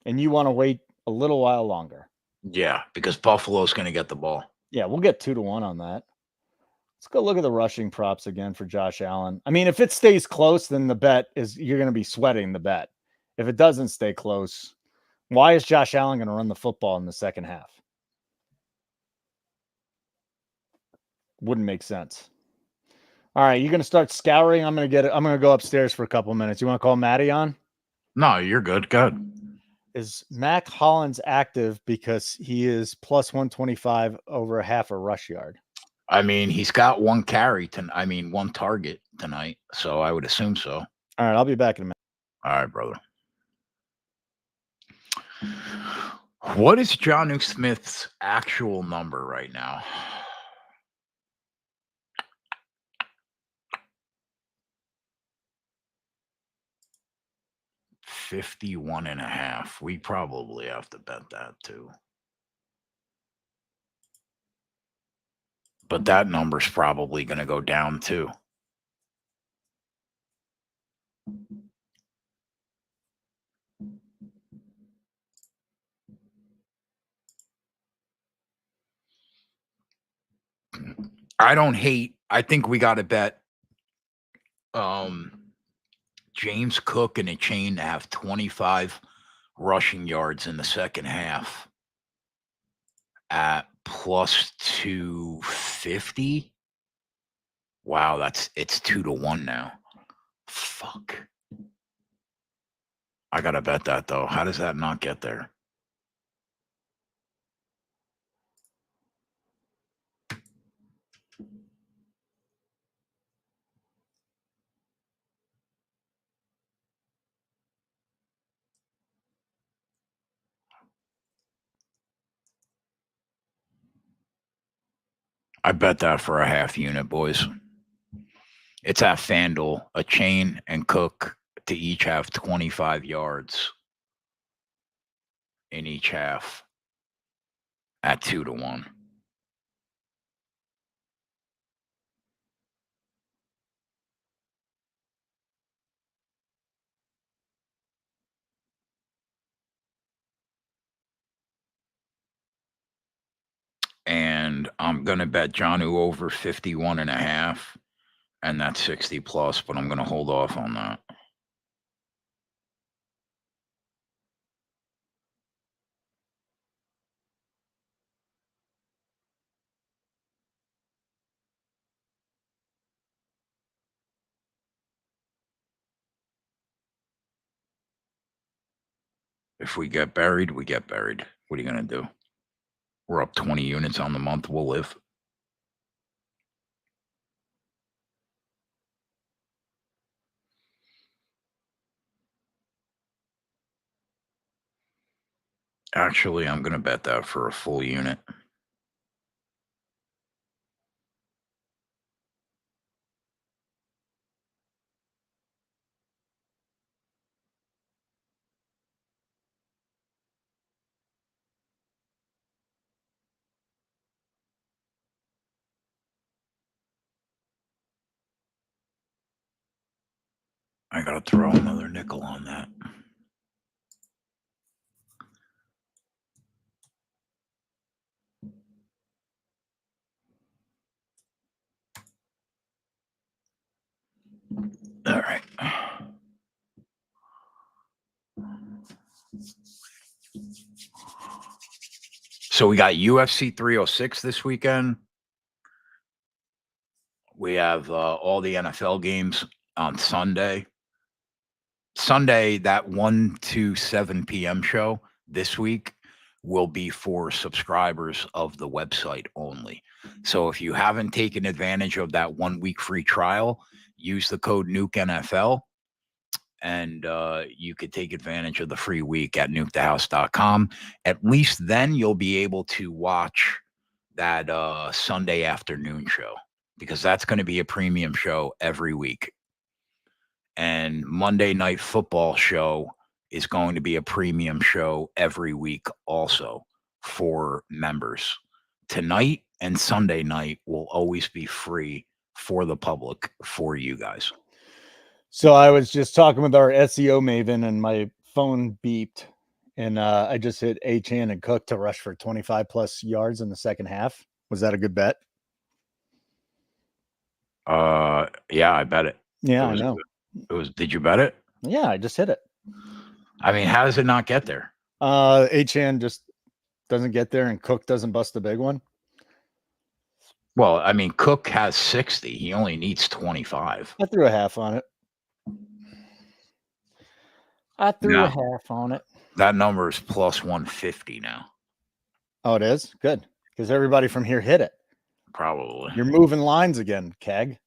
A: And you want to wait a little while longer.
B: Yeah, because Buffalo's going to get the ball.
A: Yeah, we'll get 2-1 on that. Let's go look at the rushing props again for Josh Allen. I mean, if it stays close, then the bet is you're going to be sweating the bet. If it doesn't stay close, why is Josh Allen going to run the football in the second half? Wouldn't make sense. All right, you're going to start scouring. I'm going to go upstairs for a couple minutes. You want to call Maddie on?
B: No, you're good. Good.
A: Is Mac Hollins active because he is plus 125 over a half a rush yard?
B: I mean, he's got one carry one target tonight, so I would assume so.
A: All right, I'll be back in a minute.
B: All right, brother. What is Jonnu Smith's actual number right now? $51.5. We probably have to bet that too. But that number's probably going to go down too. I think we got to bet James Cook and Achane to have 25 rushing yards in the second half at plus 250. Wow, it's 2-1 now. Fuck. I gotta bet that though. How does that not get there? I bet that for a half unit, boys. It's at FanDuel. Achane and Cook to each have 25 yards in each half at 2-1. And I'm going to bet Jonnu over 51.5, and that's 60 plus, but I'm going to hold off on that. If we get buried, we get buried. What are you going to do? We're up 20 units on the month. We'll live. Actually, I'm going to bet that for a full unit. I got to throw another nickel on that. All right. So we got UFC 306 this weekend. We have all the NFL games on Sunday. Sunday, that 1 to 7 p.m. show this week will be for subscribers of the website only. So if you haven't taken advantage of that 1 week free trial, use the code Nuke NFL, and you could take advantage of the free week at nukethehouse.com. At least then you'll be able to watch that Sunday afternoon show, because that's going to be a premium show every week. And Monday Night Football show is going to be a premium show every week also for members. Tonight and Sunday night will always be free for the public, for you guys.
A: So I was just talking with our SEO maven and my phone beeped, and I just hit Achane and Cook to rush for 25 plus yards in the second half. Was that a good bet?
B: Yeah, I bet it.
A: Yeah, I know.
B: It was. Did you bet it?
A: Yeah, I just hit it.
B: I mean, how does it not get there?
A: Achane just doesn't get there, and Cook doesn't bust the big one.
B: Well, I mean, Cook has 60. He only needs 25.
A: I threw a half on it.
B: That number is plus 150 now.
A: Oh, it is? Good. Because everybody from here hit it.
B: Probably.
A: You're moving lines again, Keg.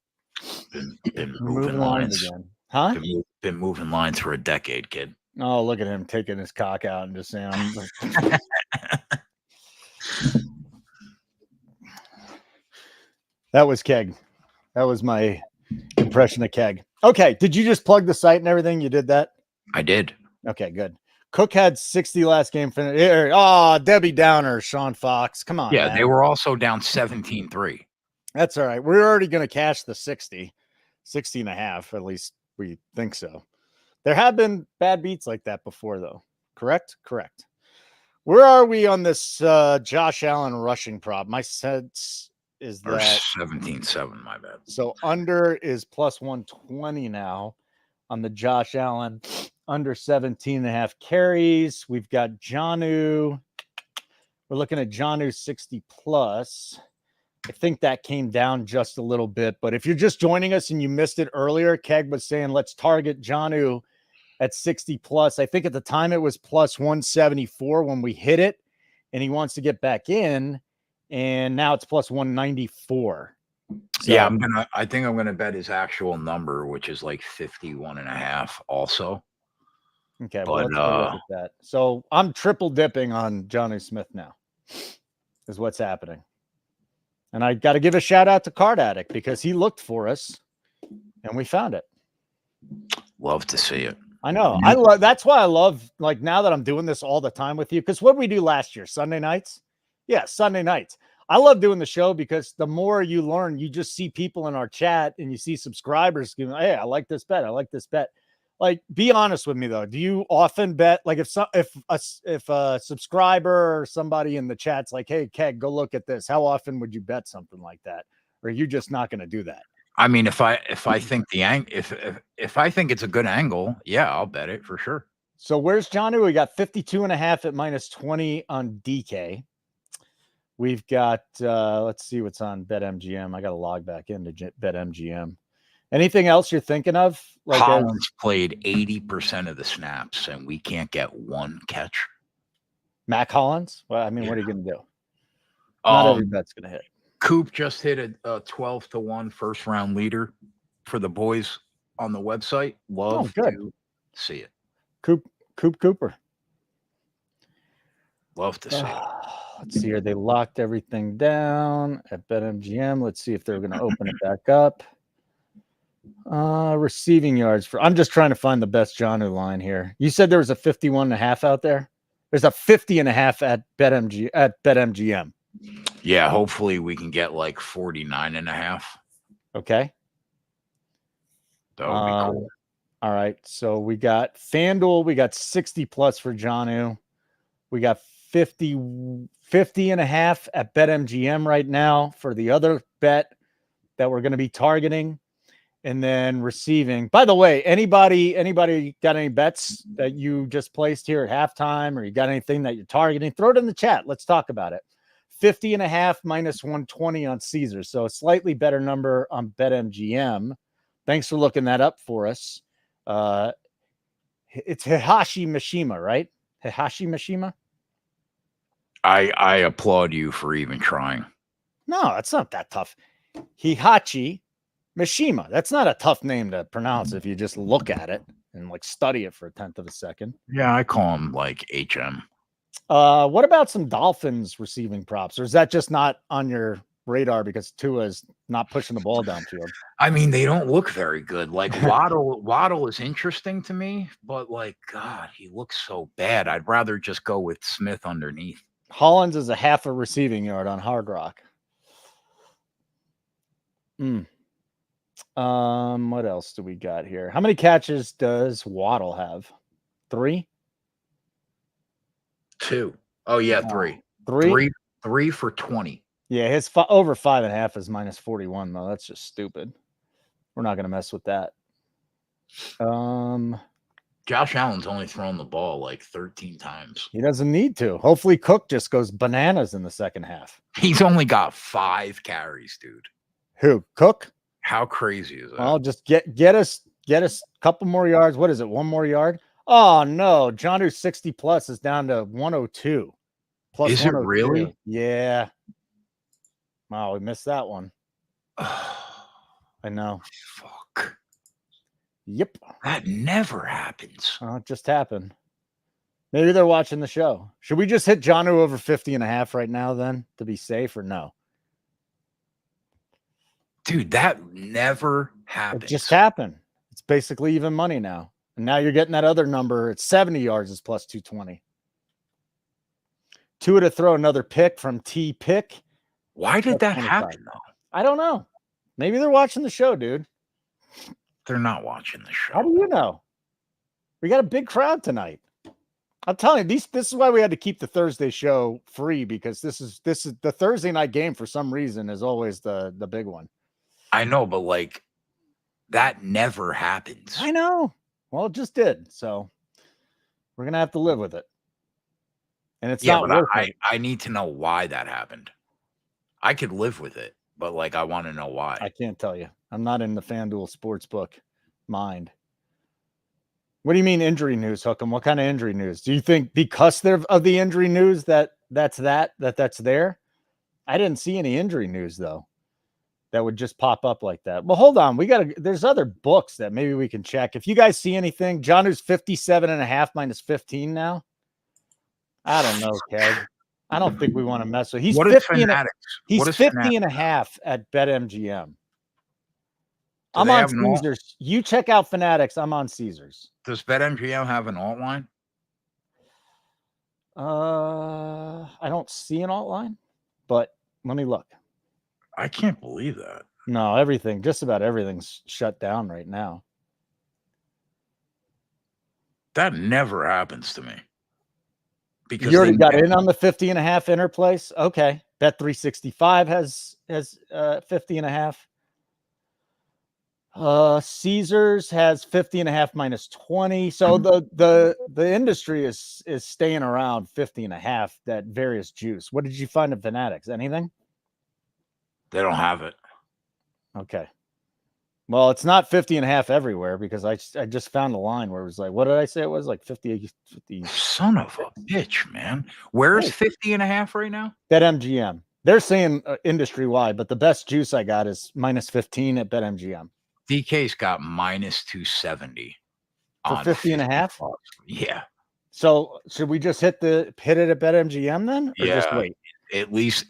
B: Been moving lines
A: again. Huh?
B: Been moving lines for a decade, kid.
A: Oh, look at him taking his cock out and just saying, That was Keg. That was my impression of Keg. Okay. Did you just plug the site and everything? You did that?
B: I did.
A: Okay, good. Cook had 60 last game. Oh, Debbie Downer, Sean Fox. Come on.
B: Yeah,
A: man.
B: they were also down 17-3.
A: That's all right. We're already going to cash the 60 and a half. At least we think so. There have been bad beats like that before, though. Correct? Correct. Where are we on this Josh Allen rushing prop? My sense is that
B: 17-7, my bad.
A: So under is plus 120 now on the Josh Allen under 17 and a half carries. We've got Jonnu. We're looking at Jonnu 60 plus. I think that came down just a little bit, but if you're just joining us and you missed it earlier, Keg was saying, let's target Jonnu at 60 plus. I think at the time it was plus 174 when we hit it, and he wants to get back in, and now it's plus 194. So,
B: yeah, I think I'm gonna bet his actual number, which is like 51.5 also.
A: Okay, well, let's go look at that. So I'm triple dipping on Jonnu Smith now, is what's happening. And I got to give a shout out to Card Addict because he looked for us and we found it.
B: Love to see it.
A: I know. That's why I love, like, now that I'm doing this all the time with you. Because what did we do last year? Sunday nights? Yeah, Sunday nights. I love doing the show because the more you learn, you just see people in our chat and you see subscribers going, hey, I like this bet. I like this bet. Like, be honest with me though. Do you often bet? Like, if a subscriber or somebody in the chat's like, "Hey, Keg, go look at this," how often would you bet something like that? Or are you just not going to do that?
B: I mean, if I think if I think it's a good angle, yeah, I'll bet it for sure.
A: So where's Jonnu? We got 52 and a half at minus 20 on DK. We've got let's see what's on BetMGM. I got to log back into BetMGM. Anything else you're thinking of? Like
B: Collins played 80% of the snaps, and we can't get one catch.
A: Mac Hollins? Well, I mean, what are you going to do? Not every bet's going to hit.
B: Coop just hit a 12-1 first round leader for the boys on the website. Love to see it.
A: Cooper.
B: Love to see it.
A: Let's see here. They locked everything down at BetMGM. Let's see if they're going to open it back up. Receiving yards for. I'm just trying to find the best Jonnu line here. You said there was a 51.5 out there. There's a 50.5 at BetMGM.
B: Yeah, hopefully we can get like 49.5.
A: Okay.
B: That would be cool.
A: All right. So we got FanDuel. We got 60 plus for Jonnu. We got 50 and a half at BetMGM right now for the other bet that we're going to be targeting. And then receiving. By the way, anybody got any bets that you just placed here at halftime, or you got anything that you're targeting? Throw it in the chat. Let's talk about it. 50 and a half minus 120 on Caesars. So a slightly better number on BetMGM. Thanks for looking that up for us. It's Hihashi Mishima, right? Hihashi Mishima?
B: I applaud you for even trying.
A: No, it's not that tough. Hihachi Mishima. That's not a tough name to pronounce if you just look at it and like study it for a tenth of a second.
B: Yeah, I call him like HM.
A: What about some Dolphins receiving props? Or is that just not on your radar because Tua is not pushing the ball downfield?
B: I mean, they don't look very good. Like Waddle is interesting to me, but like, God, he looks so bad. I'd rather just go with Smith underneath.
A: Hollins is a half a receiving yard on Hard Rock. What else do we got here? How many catches does Waddle have? 3?
B: 2. Oh yeah, 3.
A: 3?
B: 3 for 20.
A: Yeah, his over 5.5 is minus 41 though. That's just stupid. We're not gonna mess with that.
B: Josh Allen's only thrown the ball like 13 times.
A: He doesn't need to. Hopefully Cook just goes bananas in the second half.
B: He's only got 5 carries, dude.
A: Who? Cook?
B: How crazy is that?
A: Well, just get us a couple more yards. What is it? 1 more yard? Oh no, Jonnu's 60 plus is down to 102. Plus
B: is it really?
A: Yeah. Wow, we missed that one. I know.
B: Fuck.
A: Yep.
B: That never happens.
A: It just happened. Maybe they're watching the show. Should we just hit Jonnu over 50 and a half right now then to be safe, or no?
B: Dude, that never happens.
A: It just happened. It's basically even money now. And now you're getting that other number. It's 70 yards is plus 220. Tua to throw another pick from T Pick.
B: Why did that happen, though?
A: I don't know. Maybe they're watching the show, dude.
B: They're not watching the show.
A: How do you know? We got a big crowd tonight. I'm telling you, this is why we had to keep the Thursday show free, because this is the Thursday night game for some reason is always the big one.
B: I know, but like that never happens.
A: I know. Well, it just did. So we're gonna have to live with it. And it's not worth it.
B: I need to know why that happened. I could live with it, but like I want to know why.
A: I can't tell you. I'm not in the FanDuel Sportsbook mind. What do you mean injury news, Hookem? What kind of injury news? Do you think because of the injury news that's there? I didn't see any injury news though that would just pop up like that. Well, hold on. There's other books that maybe we can check. If you guys see anything, Jonnu's 57 and a half minus 15 now. I don't know, Keg. I don't think we want to mess with. He's 50 and a half at BetMGM. I'm on Caesars. You check out Fanatics. I'm on Caesars.
B: Does BetMGM have an alt line?
A: I don't see an alt line, but let me look.
B: I can't believe that.
A: No, just about everything's shut down right now.
B: That never happens to me.
A: Because you already got in on the 50 and a half interplace. Okay. Bet 365 has 50 and a half. Caesars has 50 and a half minus 20. So the industry is staying around 50 and a half, that various juice. What did you find in Fanatics? Anything?
B: They don't have it.
A: Okay. Well, it's not 50 and a half everywhere, because I just found a line where it was like, what did I say? It was like 50.
B: Son of a bitch, man. Where's 50 and a half right now?
A: BetMGM. They're saying industry wide, but the best juice I got is minus 15 at BetMGM.
B: DK's got minus 270
A: for 50 and a half.
B: Yeah.
A: So should we just hit it at BetMGM then? Or just wait?
B: At least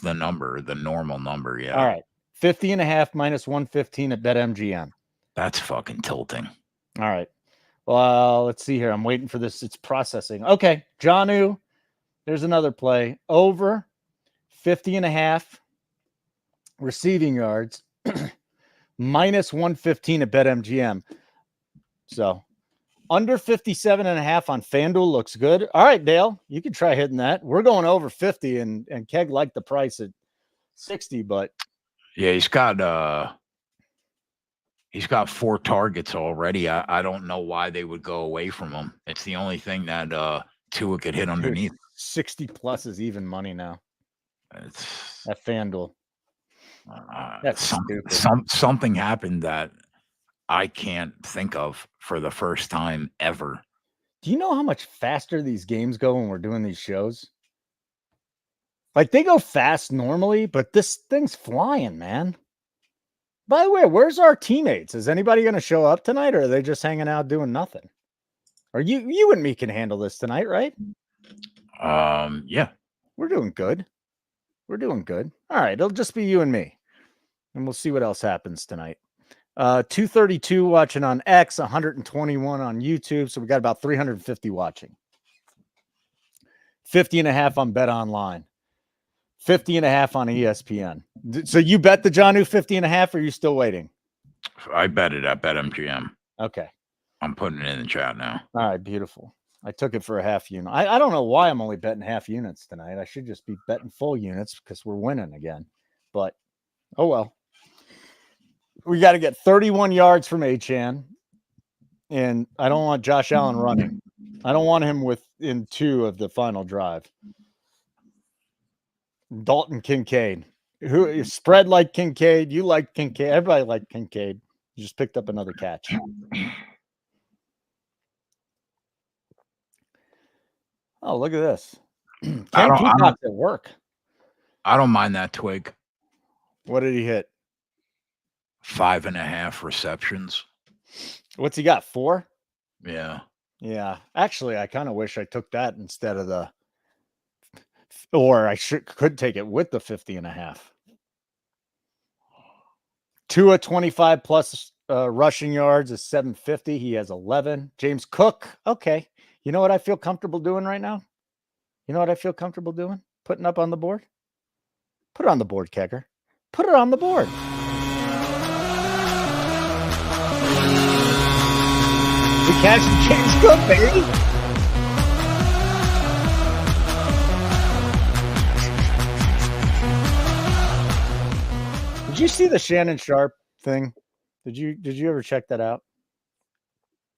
B: the number, the normal number. Yeah.
A: All right. 50 and a half minus 115 at BetMGM.
B: That's fucking tilting.
A: All right. Well, let's see here. I'm waiting for this. It's processing. Okay. Jonnu. There's another play. Over 50 and a half receiving yards. Minus 115 at BetMGM. So under 57.5 on FanDuel looks good. All right, Dale, you can try hitting that. We're going over 50, and Keg liked the price at 60, but
B: yeah, he's got 4 targets already. I don't know why they would go away from him. It's the only thing that Tua could hit underneath.
A: 60 plus is even money now
B: It's
A: at FanDuel. That's stupid.
B: Something happened that I can't think of for the first time ever.
A: Do you know how much faster these games go when we're doing these shows? Like, they go fast normally, but this thing's flying, man. By the way, where's our teammates? Is anybody going to show up tonight, or are they just hanging out doing nothing? Or you and me can handle this tonight, right?
B: Yeah.
A: We're doing good. We're doing good. All right, it'll just be you and me. And we'll see what else happens tonight. 232 watching on X, 121 on YouTube. So we got about 350 watching. 50.5 on Bet Online. 50.5 on ESPN. So you bet the Jonnu 50.5, or are you still waiting?
B: I bet it at BetMGM.
A: Okay.
B: I'm putting it in the chat now.
A: All right, beautiful. I took it for a half unit. I don't know why I'm only betting half units tonight. I should just be betting full units because we're winning again. But, oh well. We got to get 31 yards from Achane. And I don't want Josh Allen running. I don't want him within 2 of the final drive. Dalton Kincaid. Who spread like Kincaid? You like Kincaid. Everybody liked Kincaid. You just picked up another catch. Oh, look at this. Ken Peacock's at work.
B: I don't mind that twig.
A: What did he hit?
B: 5.5 receptions.
A: What's he got? 4?
B: Yeah.
A: Yeah. Actually, I kind of wish I took that instead of the, or I could take it with the 50.5. Tua 25 plus rushing yards is 750. He has 11. James Cook. Okay. You know what I feel comfortable doing right now? You know what I feel comfortable doing? Putting up on the board? Put it on the board, Kegger. Put it on the board. We cashed James Cook, baby. Did you see the Shannon Sharp thing? Did you ever check that out?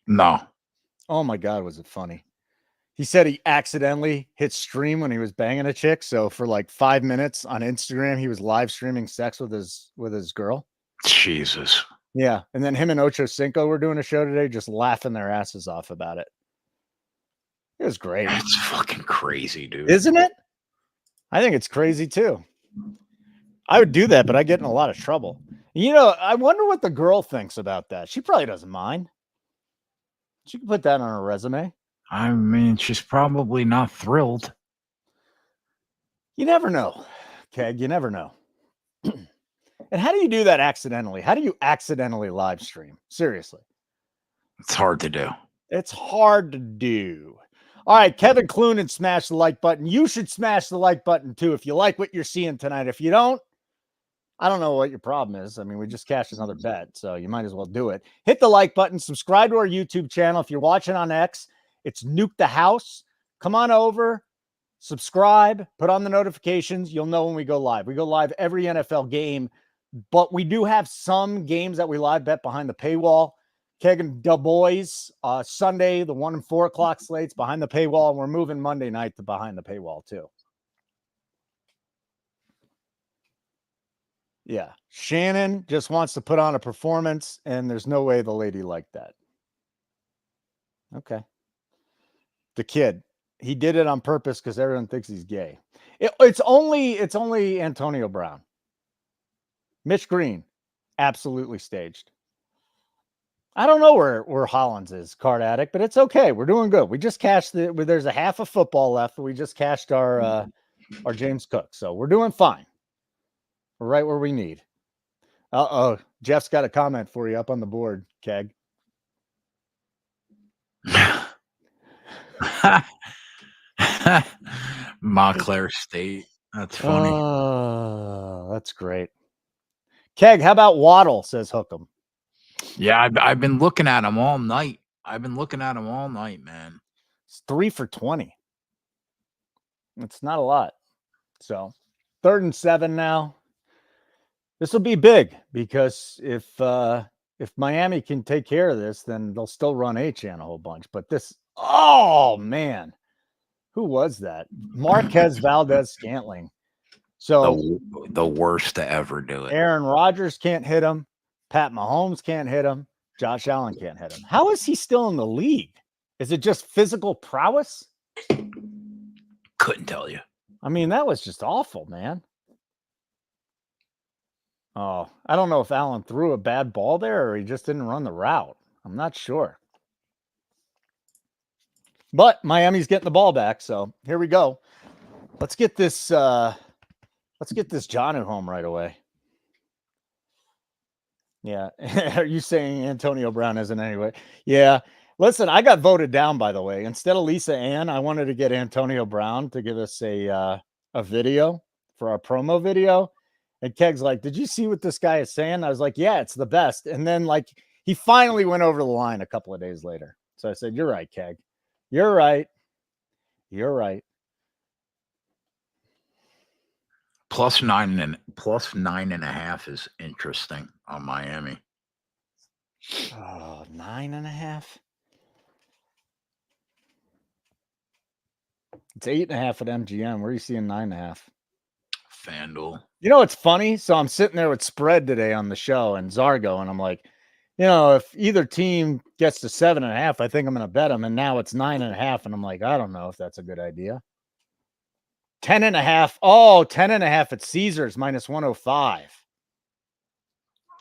B: No.
A: Oh my God, was it funny? He said he accidentally hit stream when he was banging a chick. So for like 5 minutes on Instagram, he was live streaming sex with his girl.
B: Jesus.
A: Yeah. And then him and Ocho Cinco were doing a show today, just laughing their asses off about it. It was great.
B: That's fucking crazy, dude.
A: Isn't it? I think it's crazy too. I would do that, but I get in a lot of trouble. You know, I wonder what the girl thinks about that. She probably doesn't mind. She can put that on her resume.
B: I mean, she's probably not thrilled.
A: You never know, Keg. You never know. And how do you do that accidentally? How do you accidentally live stream? Seriously.
B: It's hard to do.
A: It's hard to do. All right, Kevin Clunan smash the like button. You should smash the like button too if you like what you're seeing tonight. If you don't, I don't know what your problem is. I mean, we just cashed another bet, so you might as well do it. Hit the like button. Subscribe to our YouTube channel. If you're watching on X, it's Nuke the House. Come on over, subscribe, put on the notifications. You'll know when we go live. We go live every NFL game, but we do have some games that we live bet behind the paywall. Keg and Du Bois, Sunday, the 1 and 4 o'clock slates behind the paywall. And we're moving Monday night to behind the paywall too. Yeah. Shannon just wants to put on a performance, and there's no way the lady liked that. Okay. The kid, he did it on purpose because everyone thinks he's gay. It's only Antonio Brown. Mitch Green, absolutely staged. I don't know where Hollins is, card addict, but it's okay. We're doing good. We just cashed there's a half of football left. We just cashed our James Cook. So we're doing fine. We're right where we need. Uh-oh. Jeff's got a comment for you up on the board, Keg.
B: Montclair State. That's funny.
A: Oh, that's great. Keg, how about Waddle, says Hookem.
B: Yeah, I've been looking at him all night. I've been looking at them all night, man.
A: It's 3 for 20. It's not a lot. So 3rd and 7 now. This will be big because if Miami can take care of this, then they'll still run Achane a whole bunch. But this, oh man, who was that? Marquez Valdez-Scantling. So
B: The worst to ever do it.
A: Aaron Rodgers can't hit him. Pat Mahomes can't hit him. Josh Allen can't hit him. How is he still in the league? Is it just physical prowess?
B: Couldn't tell you.
A: I mean, that was just awful, man. Oh, I don't know if Allen threw a bad ball there or he just didn't run the route. I'm not sure. But Miami's getting the ball back, so here we go. Let's get this Jonnu home right away. Yeah. Are you saying Antonio Brown isn't anyway? Yeah. Listen, I got voted down, by the way. Instead of Lisa Ann, I wanted to get Antonio Brown to give us a video for our promo video. And Keg's like, did you see what this guy is saying? I was like, yeah, it's the best. And then like he finally went over the line a couple of days later. So I said, you're right, Keg. You're right. You're right.
B: Plus 9.5 is interesting on Miami.
A: Oh, 9.5. It's 8.5 at MGM. Where are you seeing 9.5?
B: FanDuel.
A: You know, it's funny. So I'm sitting there with spread today on the show and Zargo, and I'm like, you know, if either team gets to 7.5, I think I'm going to bet them. And now it's 9.5. And I'm like, I don't know if that's a good idea. 10.5. Oh, 10.5 at Caesars minus 105.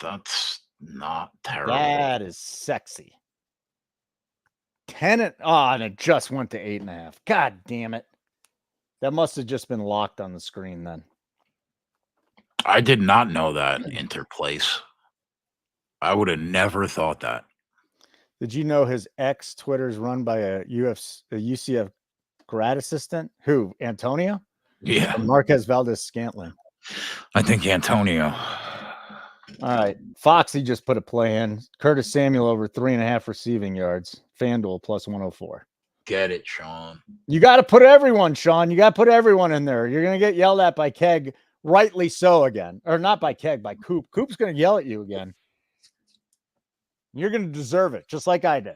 B: That's not terrible.
A: That is sexy. 10 and it just went to 8.5. God damn it. That must have just been locked on the screen then.
B: I did not know that interplace. I would have never thought that.
A: Did you know his ex Twitter is run by a UCF grad assistant? Who? Antonio?
B: Yeah.
A: Or Marquez Valdez-Scantling.
B: I think Antonio.
A: All right. Foxy just put a play in. Curtis Samuel over 3.5 receiving yards. FanDuel plus 104.
B: Get it, Sean.
A: You got to put everyone, Sean. You got to put everyone in there. You're going to get yelled at by Keg, rightly so again. Or not by Keg, by Coop. Coop's going to yell at you again. You're going to deserve it, just like I did.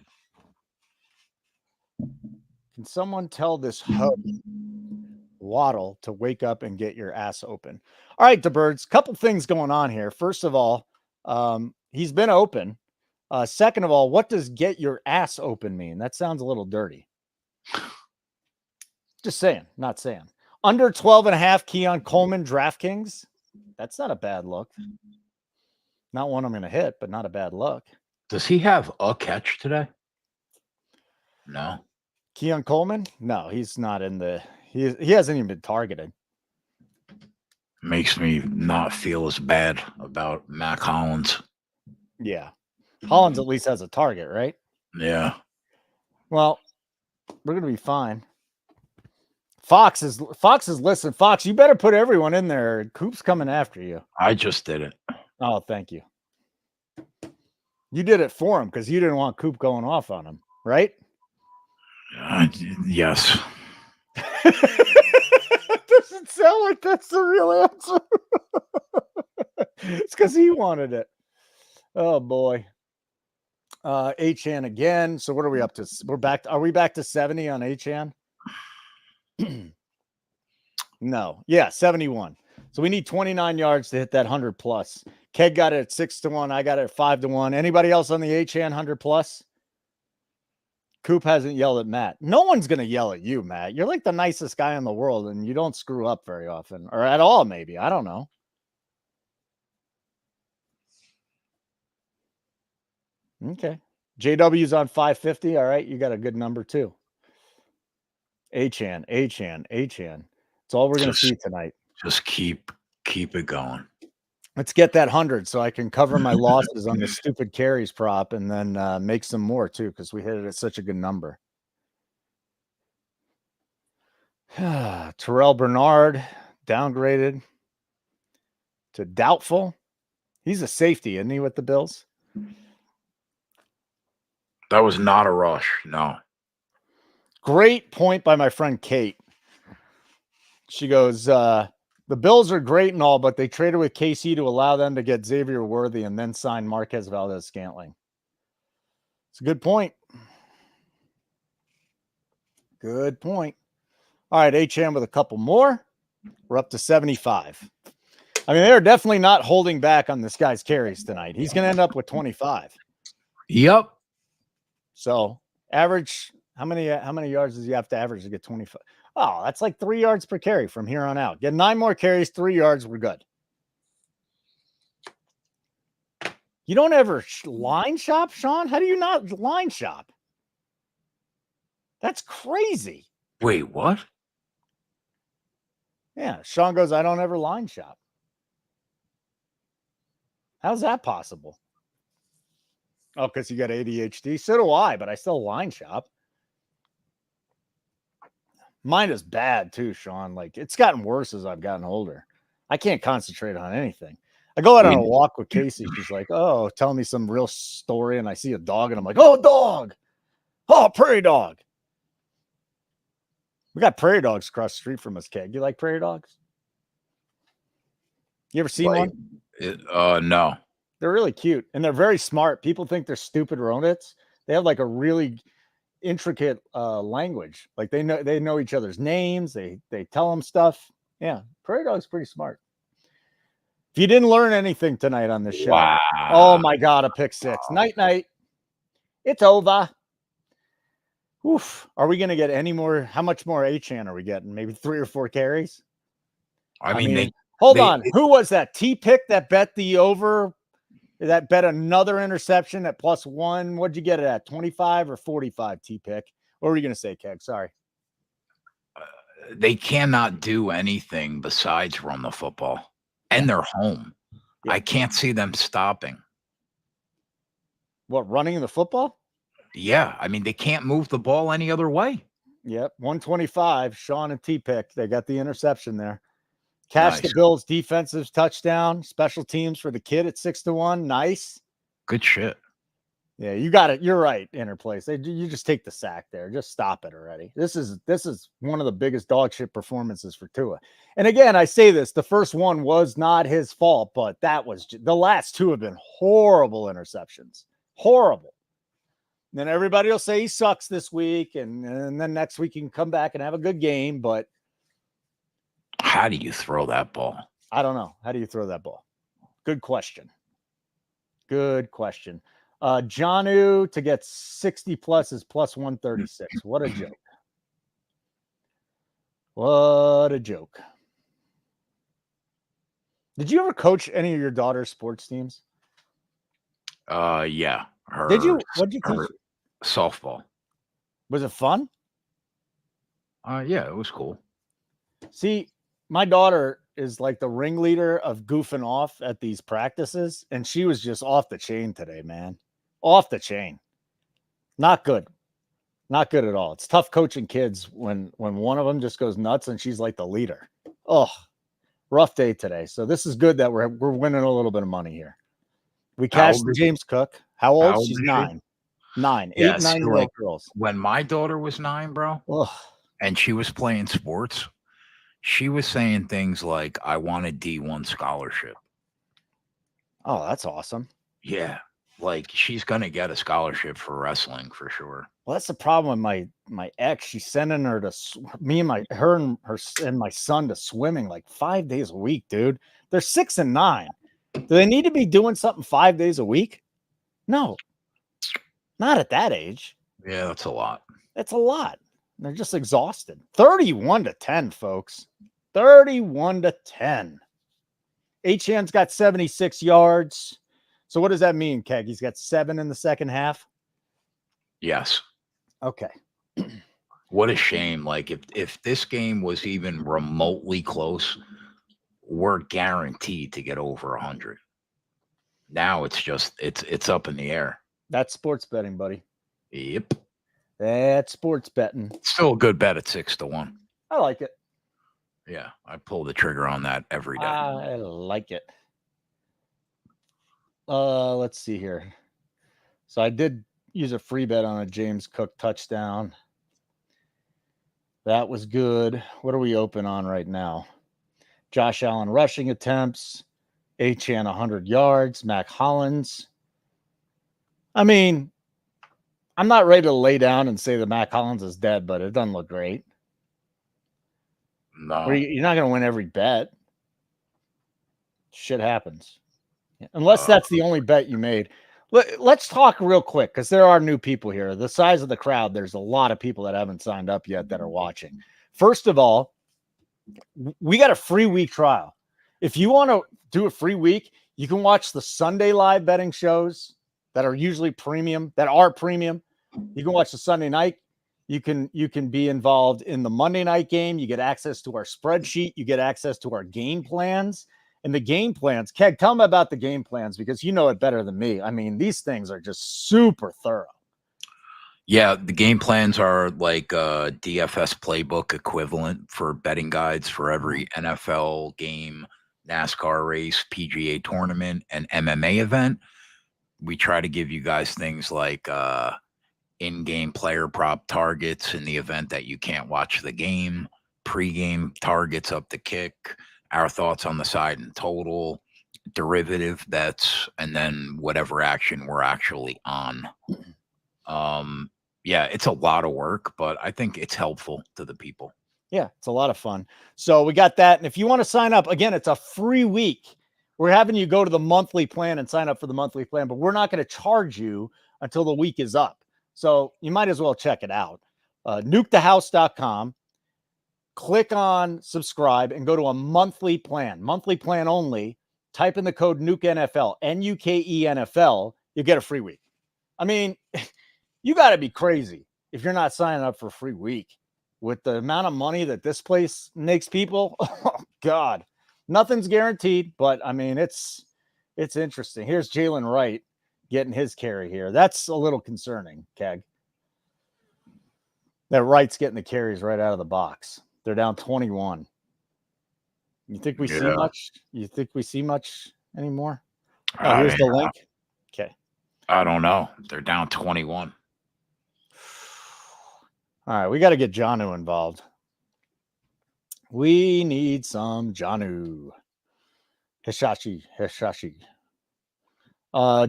A: Can someone tell this hoe Waddle to wake up and get your ass open? All right, the birds. Couple things going on here. First of all, he's been open. Second of all, what does get your ass open mean? That sounds a little dirty. Just saying, not saying. Under 12.5 Keon Coleman DraftKings. That's not a bad look. Not one I'm going to hit, but not a bad look.
B: Does he have a catch today? No.
A: Keon Coleman? No, he's not in the. He hasn't even been targeted.
B: Makes me not feel as bad about Mac Hollins.
A: Yeah. Hollins at least has a target, right?
B: Yeah.
A: Well, we're going to be fine. Fox is listen, Fox, you better put everyone in there. Coop's coming after you.
B: I just did it.
A: Oh, thank you. You did it for him because you didn't want Coop going off on him, right?
B: Yes.
A: It doesn't sound like that's the real answer. It's because he wanted it. Oh boy. Achane again. So what are we up to? Are we back to 70 on Achane? No. Yeah, 71. So we need 29 yards to hit that 100 plus. Keg got it at 6-1. I got it at 5-1. Anybody else on the Achane 100 plus? Coop hasn't yelled at Matt. No one's going to yell at you, Matt. You're like the nicest guy in the world, and you don't screw up very often, or at all, maybe. I don't know. Okay. JW's on 550. All right. You got a good number, too. Achane. It's all we're going to see tonight.
B: Just keep it going.
A: Let's get that 100 so I can cover my losses on the stupid carries prop and then make some more too, because we hit it at such a good number. Terrell Bernard downgraded to doubtful. He's a safety, isn't he, with the Bills?
B: That was not a rush. No.
A: Great point by my friend Kate. She goes, the Bills are great and all, but they traded with KC to allow them to get Xavier Worthy and then sign Marquez Valdez-Scantling. It's a good point. Good point. All right, Achane with a couple more. We're up to 75. I mean, they're definitely not holding back on this guy's carries tonight. He's going to end up with 25.
B: Yep.
A: So average, how many yards does he have to average to get 25? Oh, that's like 3 yards per carry from here on out. Get 9 more carries, 3 yards, we're good. You don't ever line shop, Sean? How do you not line shop? That's crazy.
B: Wait, what?
A: Yeah, Sean goes, I don't ever line shop. How's that possible? Oh, because you got ADHD? So do I, but I still line shop. Mine is bad too, Sean. Like, it's gotten worse as I've gotten older. I can't concentrate on anything. I go out on a walk with Casey. She's like, oh, tell me some real story. And I see a dog and I'm like, oh, dog. Oh, prairie dog. We got prairie dogs across the street from us, Keg. You like prairie dogs? You ever seen one?
B: No.
A: They're really cute and they're very smart. People think they're stupid rodents. They have like a really intricate language. Like they know each other's names. They tell them stuff. Yeah, prairie dog's pretty smart. If you didn't learn anything tonight on this show,
B: wow.
A: Oh my God, a pick six. Night. It's over. Oof. Are we going to get any more? How much more Achane are we getting? Maybe 3 or 4 carries?
B: I mean,
A: hold on. Who was that? T-Pick that bet the over? That bet another interception at +1. What'd you get it at? 25 or 45, T-Pick? What were you going to say, Keg? Sorry.
B: They cannot do anything besides run the football. And they're home. Yeah. I can't see them stopping.
A: What, running the football?
B: Yeah. I mean, they can't move the ball any other way.
A: Yep. 125. Sean and T-Pick. They got the interception there. Cash the Bills defensive touchdown. Special teams for the kid at 6-1. Nice.
B: Good shit.
A: Yeah, you got it. You're right, Interplace. You just take the sack there. Just stop it already. This is one of the biggest dog shit performances for Tua. And again, I say this, the first one was not his fault, but that was the last 2 have been horrible interceptions. Horrible. And then everybody will say he sucks this week, and then next week he can come back and have a good game, but
B: how do you throw that ball?
A: I don't know. How do you throw that ball? Good question. Good question. Jonnu to get 60 plus is +136. What a joke. What a joke. Did you ever coach any of your daughter's sports teams?
B: Yeah.
A: Did you? What did you teach?
B: Softball.
A: Was it fun?
B: Yeah, it was cool.
A: See, my daughter is like the ringleader of goofing off at these practices, and she was just off the chain today, man. Off the chain. Not good. Not good at all. It's tough coaching kids when one of them just goes nuts and she's like the leader. Oh, rough day today. So this is good that we're winning a little bit of money here. We cashed James Cook. How old? She's 9. 9.
B: Yeah,
A: 8, 9-year-old girls.
B: When my daughter was 9, bro, and she was playing sports, she was saying things like, I want a D1 scholarship.
A: Oh, that's awesome.
B: Yeah. Like, she's going to get a scholarship for wrestling for sure.
A: Well, that's the problem with my ex. She's sending her to her and my son to swimming like 5 days a week, dude. They're 6 and 9. Do they need to be doing something 5 days a week? No, not at that age.
B: Yeah, that's a lot.
A: That's a lot. They're just exhausted. 31-10, folks. 31-10. Achane's got 76 yards. So what does that mean, Keg? He's got 7 in the second half?
B: Yes.
A: Okay.
B: What a shame. Like, if this game was even remotely close, we're guaranteed to get over 100. Now it's just, it's up in the air.
A: That's sports betting, buddy.
B: Yep.
A: That's sports betting.
B: Still a good bet at 6-1.
A: I like it.
B: Yeah, I pull the trigger on that every day.
A: I like it. Let's see here. So I did use a free bet on a James Cook touchdown. That was good. What are we open on right now? Josh Allen rushing attempts, Achane 100 yards, Mac Hollins. I mean, I'm not ready to lay down and say that Mac Hollins is dead, but it doesn't look great.
B: No.
A: You're not going to win every bet. Shit happens. Unless that's the only bet you made. Let's talk real quick because there are new people here. The size of the crowd, there's a lot of people that haven't signed up yet that are watching. First of all, we got a free week trial. If you want to do a free week, you can watch the Sunday live betting shows that are usually premium, that are premium. You can watch the Sunday night. You can be involved in the Monday night game. You get access to our spreadsheet. You get access to our game plans. And the game plans, Keg, tell them about the game plans because you know it better than me. I mean, these things are just super thorough.
B: Yeah, the game plans are like a DFS playbook equivalent for betting guides for every NFL game, NASCAR race, PGA tournament, and MMA event. We try to give you guys things like in-game player prop targets in the event that you can't watch the game, pregame targets up the kick, our thoughts on the side and total, derivative bets, and then whatever action we're actually on. Yeah, it's a lot of work, but I think it's helpful to the people.
A: Yeah, it's a lot of fun. So we got that. And if you want to sign up, again, it's a free week. We're having you go to the monthly plan and sign up for the monthly plan, but we're not going to charge you until the week is up. So you might as well check it out. Nukethehouse.com. Click on subscribe and go to a monthly plan only. Type in the code Nuke NFL, Nuke NFL. You get a free week. I mean, you got to be crazy if you're not signing up for a free week with the amount of money that this place makes people. Oh God, nothing's guaranteed, but I mean, it's interesting. Here's Jalen Wright getting his carry here. That's a little concerning, Keg. That Wright's getting the carries right out of the box. They're down 21. You think we see much? You think we see much anymore? Oh, here's the link. Okay.
B: I don't know. They're down 21.
A: All right. We got to get Janu involved. We need some Janu. Hishashi.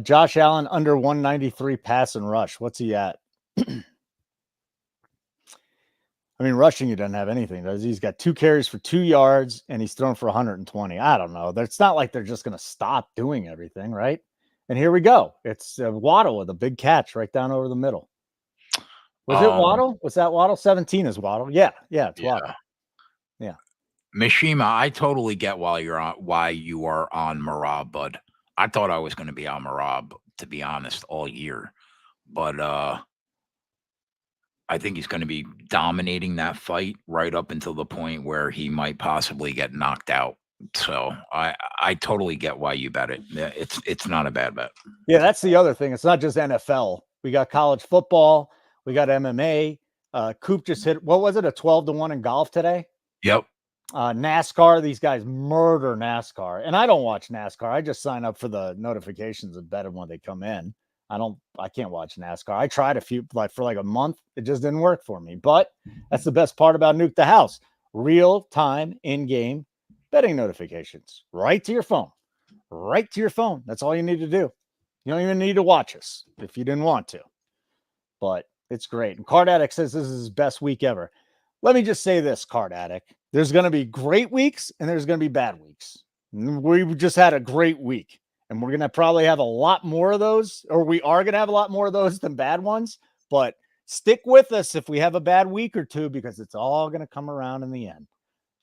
A: Josh Allen under 193 pass and rush. What's he at? I mean, rushing, he doesn't have anything, does he? He's got 2 carries for 2 yards, and he's thrown for 120. I don't know. It's not like they're just going to stop doing everything, right? And here we go. It's Waddle with a big catch right down over the middle. Was it Waddle? Was that Waddle? 17 is Waddle. Yeah, it's Waddle. Yeah.
B: Mishima, I totally get why you are on Marab, bud. I thought I was going to be on Marab, to be honest, all year. But I think he's going to be dominating that fight right up until the point where he might possibly get knocked out. So I totally get why you bet it. It's not a bad bet.
A: Yeah, that's the other thing. It's not just NFL. We got college football. We got MMA. Coop just hit, what was it, a 12-1 in golf today?
B: Yep.
A: NASCAR, these guys murder NASCAR. And I don't watch NASCAR. I just sign up for the notifications and bet them when they come in. I can't watch NASCAR. I tried for a month. It just didn't work for me. But that's the best part about Nuke the House. Real-time, in-game betting notifications. Right to your phone. That's all you need to do. You don't even need to watch us if you didn't want to. But it's great. And Card Addict says this is his best week ever. Let me just say this, Card Addict. There's going to be great weeks and there's going to be bad weeks. We just had a great week. And we're going to probably have a lot more of those, or we are going to have a lot more of those than bad ones. But stick with us if we have a bad week or two, because it's all going to come around in the end.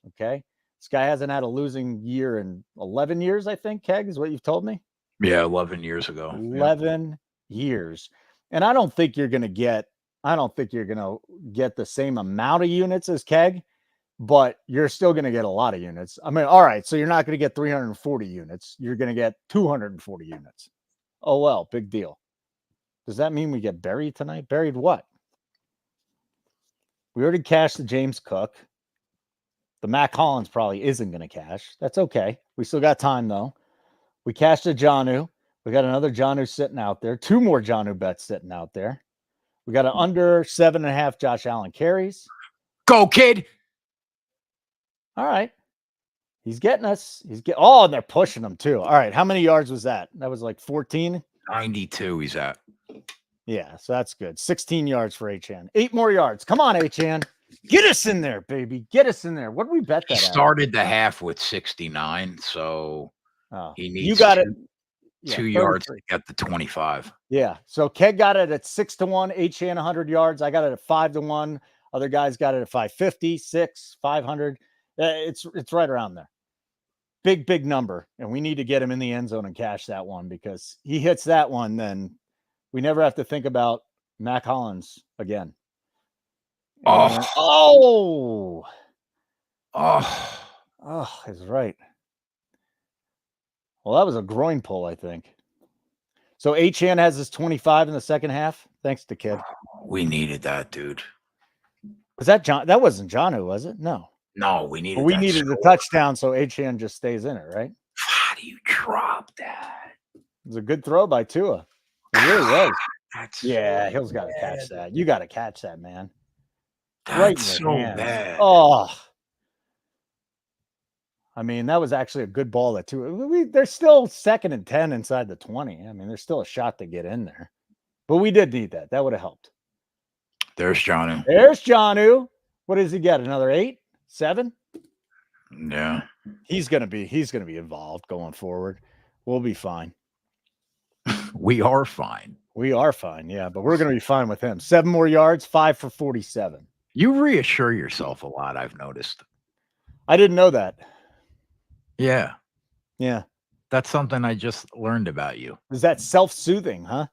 A: Okay? This guy hasn't had a losing year in 11 years, I think, Keg, is what you've told me.
B: Yeah, 11 years ago.
A: 11 years. And I don't think you're going to get the same amount of units as Keg, but you're still going to get a lot of units. I mean, all right, so you're not going to get 340 units. You're going to get 240 units. Oh, well, big deal. Does that mean we get buried tonight? Buried what? We already cashed the James Cook. The Mac Hollins probably isn't going to cash. That's okay. We still got time, though. We cashed the Janu. We got another Jonnu sitting out there. 2 more Jonnu bets sitting out there. We got an under 7.5 Josh Allen carries.
B: Go, kid.
A: All right. He's getting us. Oh, and they're pushing him too. All right. How many yards was that? That was like 14.
B: 92 he's at.
A: Yeah, so that's good. 16 yards for Achane. 8 more yards. Come on, Achane. Get us in there, baby. Get us in there. What did we bet that
B: He started the half with 69, so he needs
A: you got it.
B: 2 yards to get the 25.
A: Yeah. So Keg got it at 6-1, Achane 100 yards. I got it at 5-1. Other guys got it at 550, 6, 500. It's right around there. Big number. And we need to get him in the end zone and cash that one, because he hits that one, then we never have to think about Mac Hollins again. Oh, he's right. Well, that was a groin pull, I think. So Achane has his 25 in the second half, thanks to Kid.
B: We needed that, dude.
A: Was that John? That wasn't Jonnu, was it? No,
B: we needed.
A: We needed the touchdown, so Achane just stays in it, right?
B: How do you drop that?
A: It was a good throw by Tua. It really was.
B: Yeah,
A: Hill's got to catch that. You got to catch that, man.
B: That's so bad.
A: Oh, I mean, that was actually a good ball at Tua. They're still 2nd and 10 inside the 20. I mean, there's still a shot to get in there, but we did need that. That would have helped.
B: There's Jonnu.
A: There's Jonnu. What does he get? Another 8, 7?
B: Yeah.
A: He's gonna be involved going forward. We'll be fine.
B: We are fine.
A: We are fine, yeah, but we're gonna be fine with him. 7 more yards, 5 for 47.
B: You reassure yourself a lot, I've noticed.
A: I didn't know that.
B: Yeah.
A: Yeah.
B: That's something I just learned about you.
A: Is that self-soothing, huh?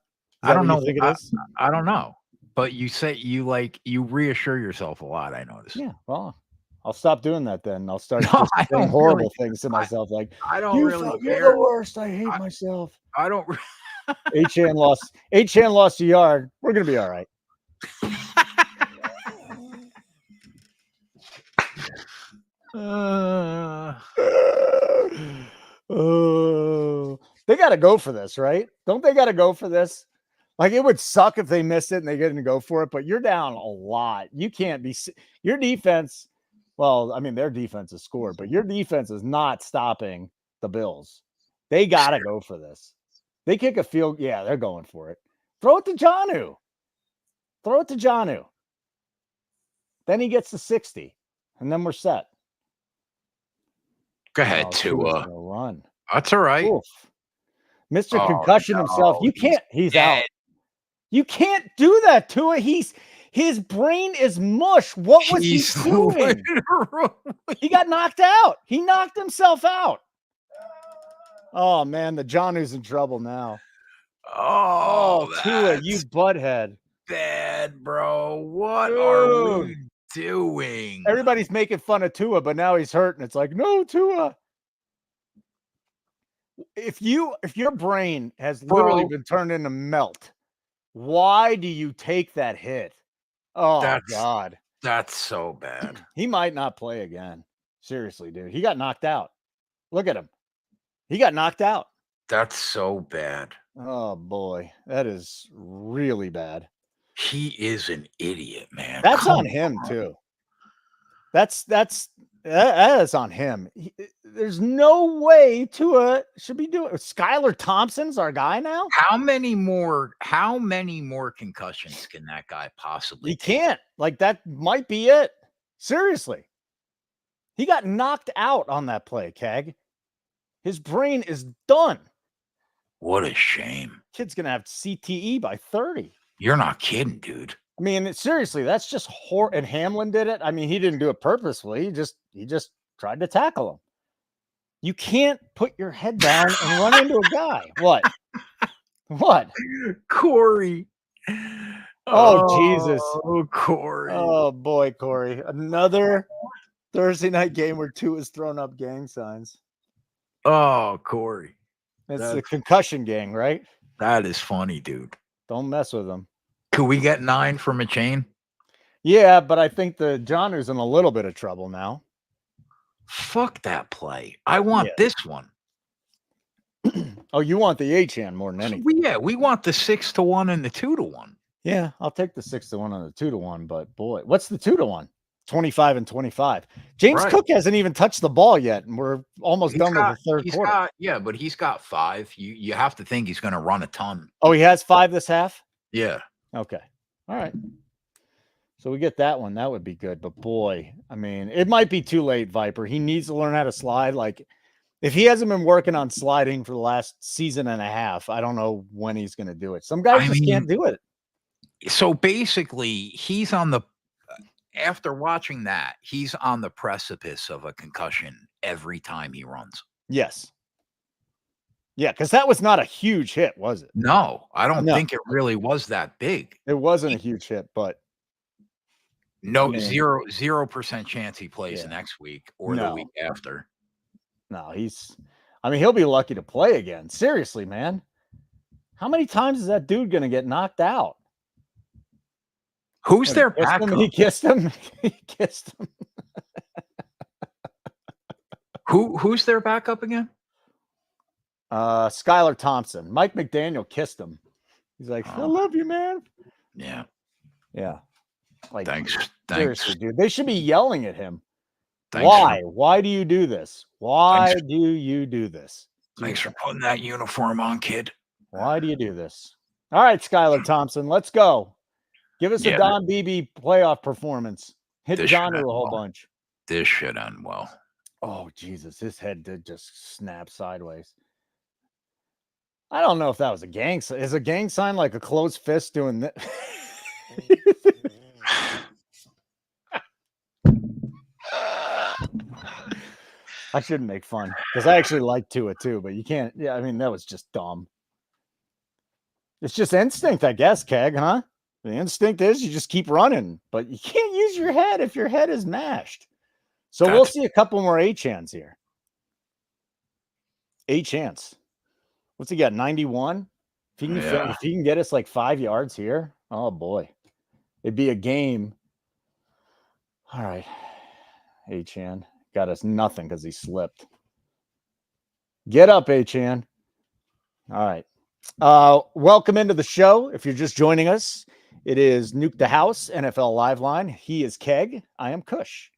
B: I don't know.
A: Think it is?
B: I don't know. But you say you reassure yourself a lot, I noticed.
A: Yeah, well, I'll stop doing that then. I'll start
B: saying
A: horrible things to myself, like,
B: I don't really care.
A: You're the worst. I hate myself.
B: I don't.
A: Achane lost a yard. We're gonna be all right. They got to go for this, right? Don't they got to go for this? Like, it would suck if they missed it and they didn't go for it, but you're down a lot. You can't be your defense. Well, I mean, their defense is scored, but your defense is not stopping the Bills. They got to go for this. They kick a field. Yeah, they're going for it. Throw it to Jonnu. Then he gets to 60, and then we're set.
B: Go ahead, Tua.
A: Run.
B: That's all right.
A: Oof. Mr. Concussion himself. You can't. He's out. You can't do that, Tua. His brain is mush. What was he doing? He got knocked out. He knocked himself out. Oh man, the Jonnu's in trouble now.
B: Oh,
A: Tua, you butthead.
B: Bad, bro. What are we doing?
A: Everybody's making fun of Tua, but now he's hurt, and it's like, no, Tua. If your brain has literally been turned into melt, why do you take that hit? Oh, God.
B: That's so bad.
A: He might not play again. Seriously, dude. He got knocked out. Look at him. He got knocked out.
B: That's so bad.
A: Oh, boy. That is really bad.
B: He is an idiot, man.
A: That's on him, too. That is on him. There's no way Tua should be doing. Skylar Thompson's our guy now.
B: How many more concussions can that guy possibly?
A: He can't. Like, that might be it. Seriously, he got knocked out on that play. Keg, his brain is done.
B: What a shame.
A: Kid's gonna have CTE by 30.
B: You're not kidding, dude.
A: I mean, seriously, that's just horrible. And Hamlin did it. I mean, he didn't do it purposefully. He just tried to tackle him. You can't put your head down and run into a guy. What?
B: Corey.
A: Oh, Jesus.
B: Oh, Corey.
A: Oh, boy, Corey. Another Thursday night game where Tua is throwing up gang signs.
B: Oh, Corey.
A: It's the concussion gang, right?
B: That is funny, dude.
A: Don't mess with them.
B: Could we get 9 from Achane?
A: Yeah, but I think the Jonnu's in a little bit of trouble now.
B: Fuck that play. I want this one.
A: Oh, you want the Achane more than anything.
B: We want the 6-1 and the 2-1.
A: Yeah, I'll take the 6-1 on the 2-1, but boy, what's the 2-1? 25 and 25. James
B: Right.
A: Cook hasn't even touched the ball yet, and we're almost done with the third quarter.
B: But he's got 5. You have to think he's going to run a ton.
A: Oh, he has 5 this half?
B: Yeah.
A: Okay. All right. So we get that one. That would be good. But boy, I mean, it might be too late, Viper. He needs to learn how to slide. Like, if he hasn't been working on sliding for the last season and a half, I don't know when he's going to do it. Some guys just can't do it.
B: So basically, he's on the after watching that, he's on the precipice of a concussion every time he runs.
A: Yes. Yeah, because that was not a huge hit, was it?
B: No, I don't think it really was that big.
A: It wasn't a huge hit, but
B: no, 0% chance he plays next week or the week after.
A: No, he'll be lucky to play again. Seriously, man. How many times is that dude going to get knocked out?
B: Who's their backup?
A: He kissed him. He kissed him.
B: Who's their backup again?
A: Skylar Thompson. Mike McDaniel kissed him. He's like, I love you, man.
B: Yeah.
A: Yeah. Like,
B: thanks.
A: Seriously, dude. They should be yelling at him. Why? Why do you do this? Why do you do this?
B: Thanks for putting that uniform on, kid.
A: Why do you do this? All right, Skylar Thompson, let's go. Give us a Don Beebe playoff performance. Hit John a whole bunch.
B: This should end well.
A: Oh, Jesus. His head did just snap sideways. I don't know if that was a gang sign. Is a gang sign like a closed fist doing that? I shouldn't make fun because I actually like Tua too, but you can't. Yeah, I mean, that was just dumb. It's just instinct, I guess, Keg, huh? The instinct is you just keep running, but you can't use your head if your head is mashed. So we'll see a couple more Achanes here. Achane. What's he got? 91? If he can get us like 5 yards here, oh boy. It'd be a game. All right. Achane got us nothing because he slipped. Get up, Achane. All right. Welcome into the show. If you're just joining us, it is Nuke the House, NFL Live Line. He is Keg. I am Kush.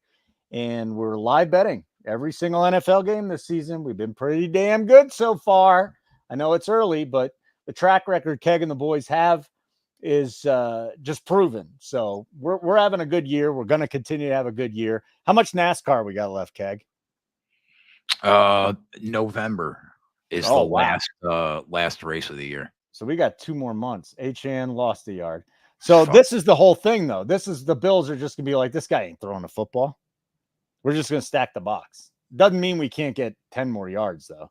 A: And we're live betting every single NFL game this season. We've been pretty damn good so far. I know it's early, but the track record Keg and the boys have is just proven. So we're having a good year. We're going to continue to have a good year. How much NASCAR we got left, Keg?
B: November is the last race of the year.
A: So we got 2 more months. Achane lost a yard. So this is the whole thing, though. This is the Bills are just going to be like, this guy ain't throwing a football. We're just going to stack the box. Doesn't mean we can't get 10 more yards, though.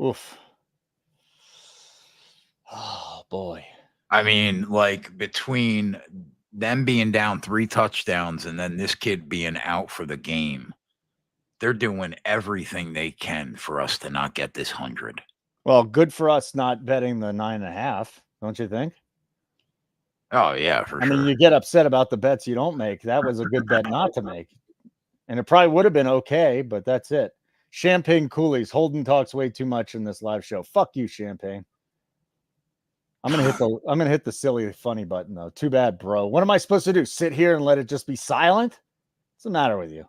A: Oof. Oh, boy.
B: I mean, like, between them being down 3 touchdowns and then this kid being out for the game, they're doing everything they can for us to not get this 100.
A: Well, good for us not betting the 9.5, don't you think?
B: Oh, yeah, for sure.
A: I mean, you get upset about the bets you don't make. That was a good bet not to make. And it probably would have been okay, but that's it. Champagne Coolies. Holden talks way too much in this live show. Fuck you, Champagne. I'm gonna hit the silly funny button though. Too bad, bro. What am I supposed to do? Sit here and let it just be silent? What's the matter with you?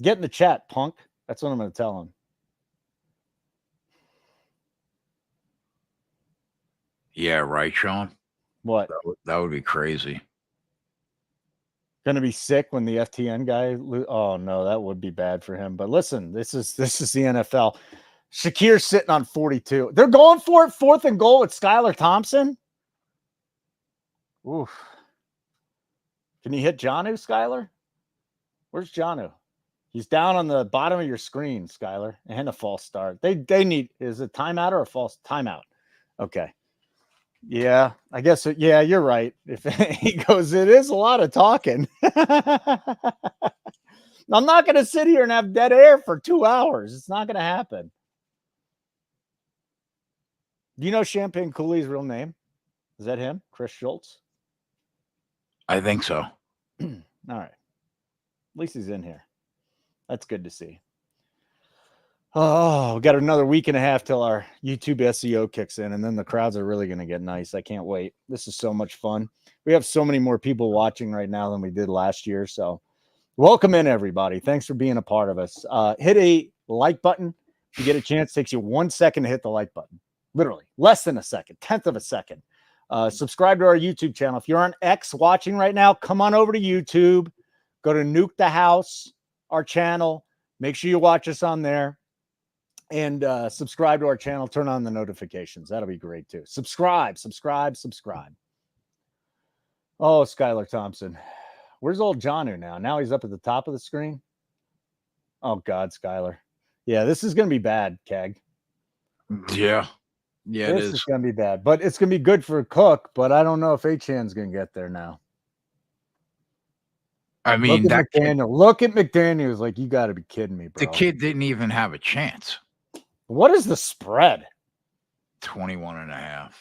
A: Get in the chat, punk. That's what I'm gonna tell him.
B: Yeah, right, Sean?
A: What?
B: That would be crazy.
A: Gonna be sick when the FTN guy oh no, that would be bad for him. But listen, this is the NFL. Shakir's sitting on 42. They're going for it, 4th and goal with Skylar Thompson. Oof. Can you hit Jonnu, Skylar? Where's Jonnu? He's down on the bottom of your screen, Skylar, and a false start. They need, is it timeout or a false timeout? Okay. Yeah, I guess. Yeah, you're right. If he goes, it is a lot of talking. I'm not going to sit here and have dead air for 2 hours. It's not going to happen. Do you know Champagne Cooley's real name? Is that him? Chris Schultz?
B: I think so.
A: All right. At least he's in here. That's good to see. Oh, we got another week and a half till our YouTube SEO kicks in, and then the crowds are really going to get nice. I can't wait. This is so much fun. We have so many more people watching right now than we did last year. So welcome in, everybody. Thanks for being a part of us. Hit a like button. If you get a chance, it takes you 1 second to hit the like button. Literally less than a second, 1/10 of a second. Subscribe to our YouTube channel. If you're on X watching right now, come on over to YouTube. Go to Nuke the House, our channel. Make sure you watch us on there. And subscribe to our channel. Turn on the notifications. That'll be great too. Subscribe. Oh, Skylar Thompson. Where's old Janu now? Now he's up at the top of the screen. Oh, God, Skylar. Yeah, this is going to be bad, Keg.
B: Yeah. Yeah,
A: this is going to be bad. But it's going to be good for Cook, but I don't know if Achane's going to get there now.
B: I mean,
A: look at McDaniel. Look at McDaniel. Like, you got to be kidding me, bro.
B: The kid didn't even have a chance.
A: What is the spread?
B: 21.5.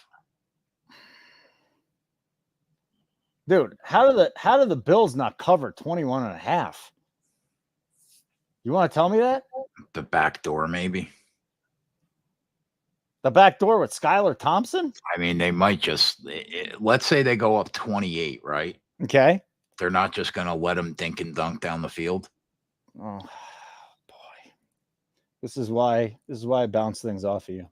A: Dude, how do the Bills not cover 21.5? You want to tell me that?
B: The back door, maybe.
A: The back door with Skylar Thompson?
B: I mean, they might just let's say they go up 28, right?
A: Okay.
B: They're not just going to let them dink and dunk down the field.
A: Oh boy. This is why I bounce things off of you.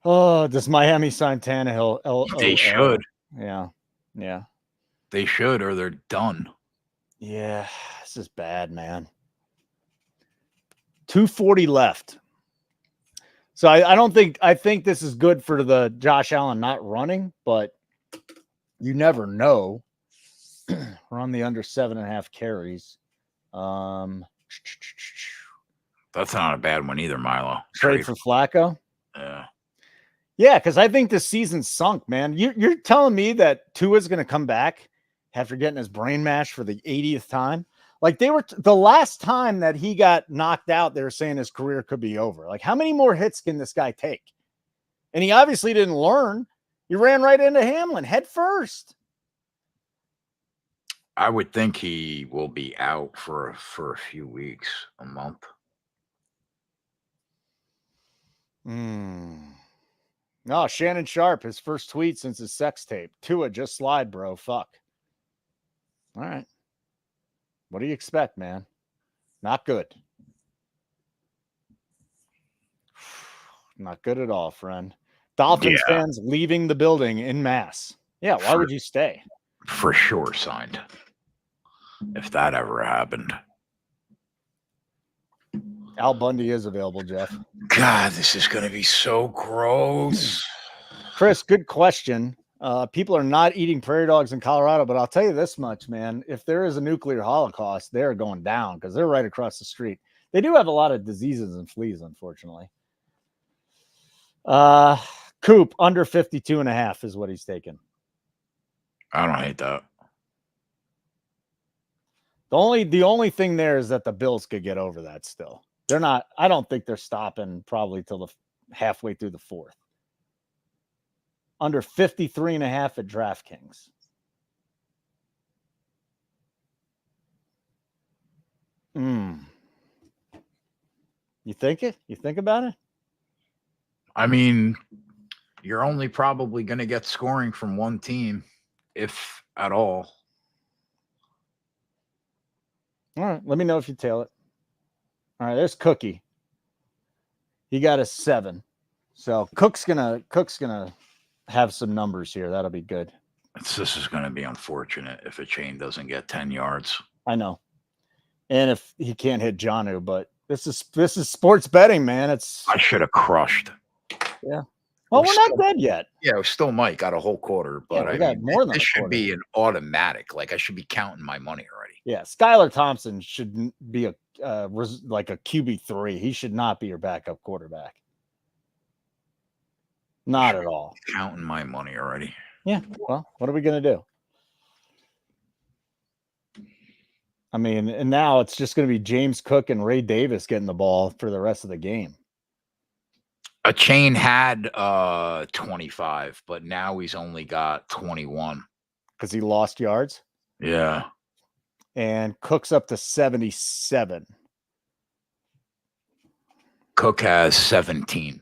A: Oh, does Miami sign Tannehill?
B: They should.
A: Yeah. Yeah.
B: They should, or they're done.
A: Yeah, this is bad, man. 2:40 left. So I think this is good for the Josh Allen not running, but you never know. We're on the under 7.5 carries.
B: That's not a bad one either, Milo.
A: Trade for Flacco?
B: Yeah.
A: Yeah, because I think this season's sunk, man. You're telling me that Tua's going to come back after getting his brain mashed for the 80th time? Like, they were the last time that he got knocked out, they were saying his career could be over. Like, how many more hits can this guy take? And he obviously didn't learn. He ran right into Hamlin head first.
B: I would think he will be out for a few weeks, a month.
A: No, Shannon Sharp, his first tweet since his sex tape. Tua, just slide, bro. Fuck. All right. What do you expect, man? Not good. Not good at all, friend. Dolphins fans leaving the building in mass. Yeah, why would you stay?
B: For sure signed. If that ever happened.
A: Al Bundy is available, Jeff.
B: God, this is going to be so gross.
A: Chris, good question. People are not eating prairie dogs in Colorado, but I'll tell you this much, man. If there is a nuclear holocaust, they're going down because they're right across the street. They do have a lot of diseases and fleas, unfortunately. Coop, under 52.5 is what he's taking.
B: I don't hate that.
A: The only thing there is that the Bills could get over that still. They're not, I don't think they're stopping probably till the halfway through the fourth. Under 53.5 at DraftKings. You think it? You think about it?
B: I mean, you're only probably going to get scoring from one team, if at all.
A: All right. Let me know if you tail it. All right. There's Cookie. He got a 7. So Cook's gonna have some numbers here. That'll be good.
B: This is going to be unfortunate if Achane doesn't get 10 yards.
A: I know. And if he can't hit Janu, but this is sports betting, man.
B: I should have crushed.
A: Yeah. Well, we're not dead yet.
B: Yeah, we still might got a whole quarter, but
A: I got more than
B: this should be an automatic. Like I should be counting my money already.
A: Yeah, Skylar Thompson should be a QB3. He should not be your backup quarterback. Not at all.
B: Counting my money already.
A: Yeah. Well, what are we going to do? I mean, and now it's just going to be James Cook and Ray Davis getting the ball for the rest of the game.
B: Achane had 25, but now he's only got 21
A: because he lost yards.
B: Yeah.
A: and Cook's up to 77.
B: Cook has 17.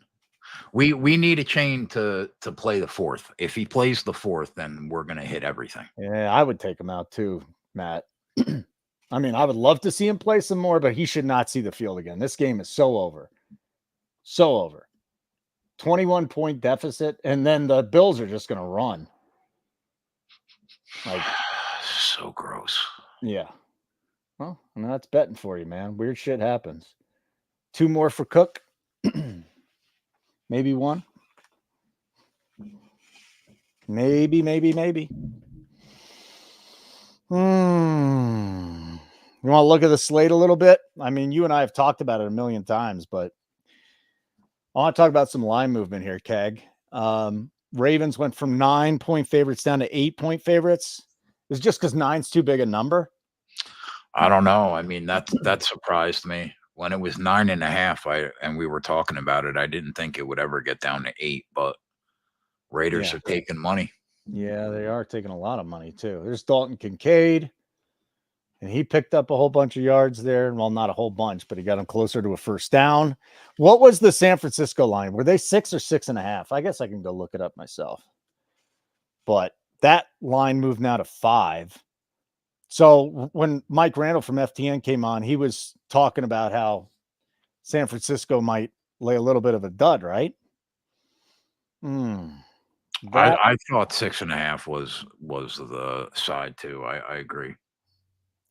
B: We need Achane to play the fourth. If he plays the fourth, then we're gonna hit everything.
A: Yeah, I would take him out too, Matt. I mean, I would love to see him play some more, but he should not see the field again. This game is so over. So over. 21-point deficit, and then the Bills are just going to run. Like,
B: so gross.
A: Yeah. Well, I mean, that's betting for you, man. Weird shit happens. 2 more for Cook. Maybe 1. Maybe. You want to look at the slate a little bit? I mean, you and I have talked about it a million times, but I want to talk about some line movement here, Keg. Ravens went from 9-point favorites down to 8-point favorites. Is just because 9's too big a number?
B: I don't know. I mean, that surprised me. When it was 9.5, and we were talking about it, I didn't think it would ever get down to 8, but Raiders are taking money.
A: Yeah, they are taking a lot of money too. There's Dalton Kincaid, and he picked up a whole bunch of yards there. Well, not a whole bunch, but he got him closer to a first down. What was the San Francisco line? Were they 6 or 6.5? I guess I can go look it up myself. But that line moved now to 5. So when Mike Randall from FTN came on, he was talking about how San Francisco might lay a little bit of a dud, right?
B: I thought 6.5 was the side too. I agree.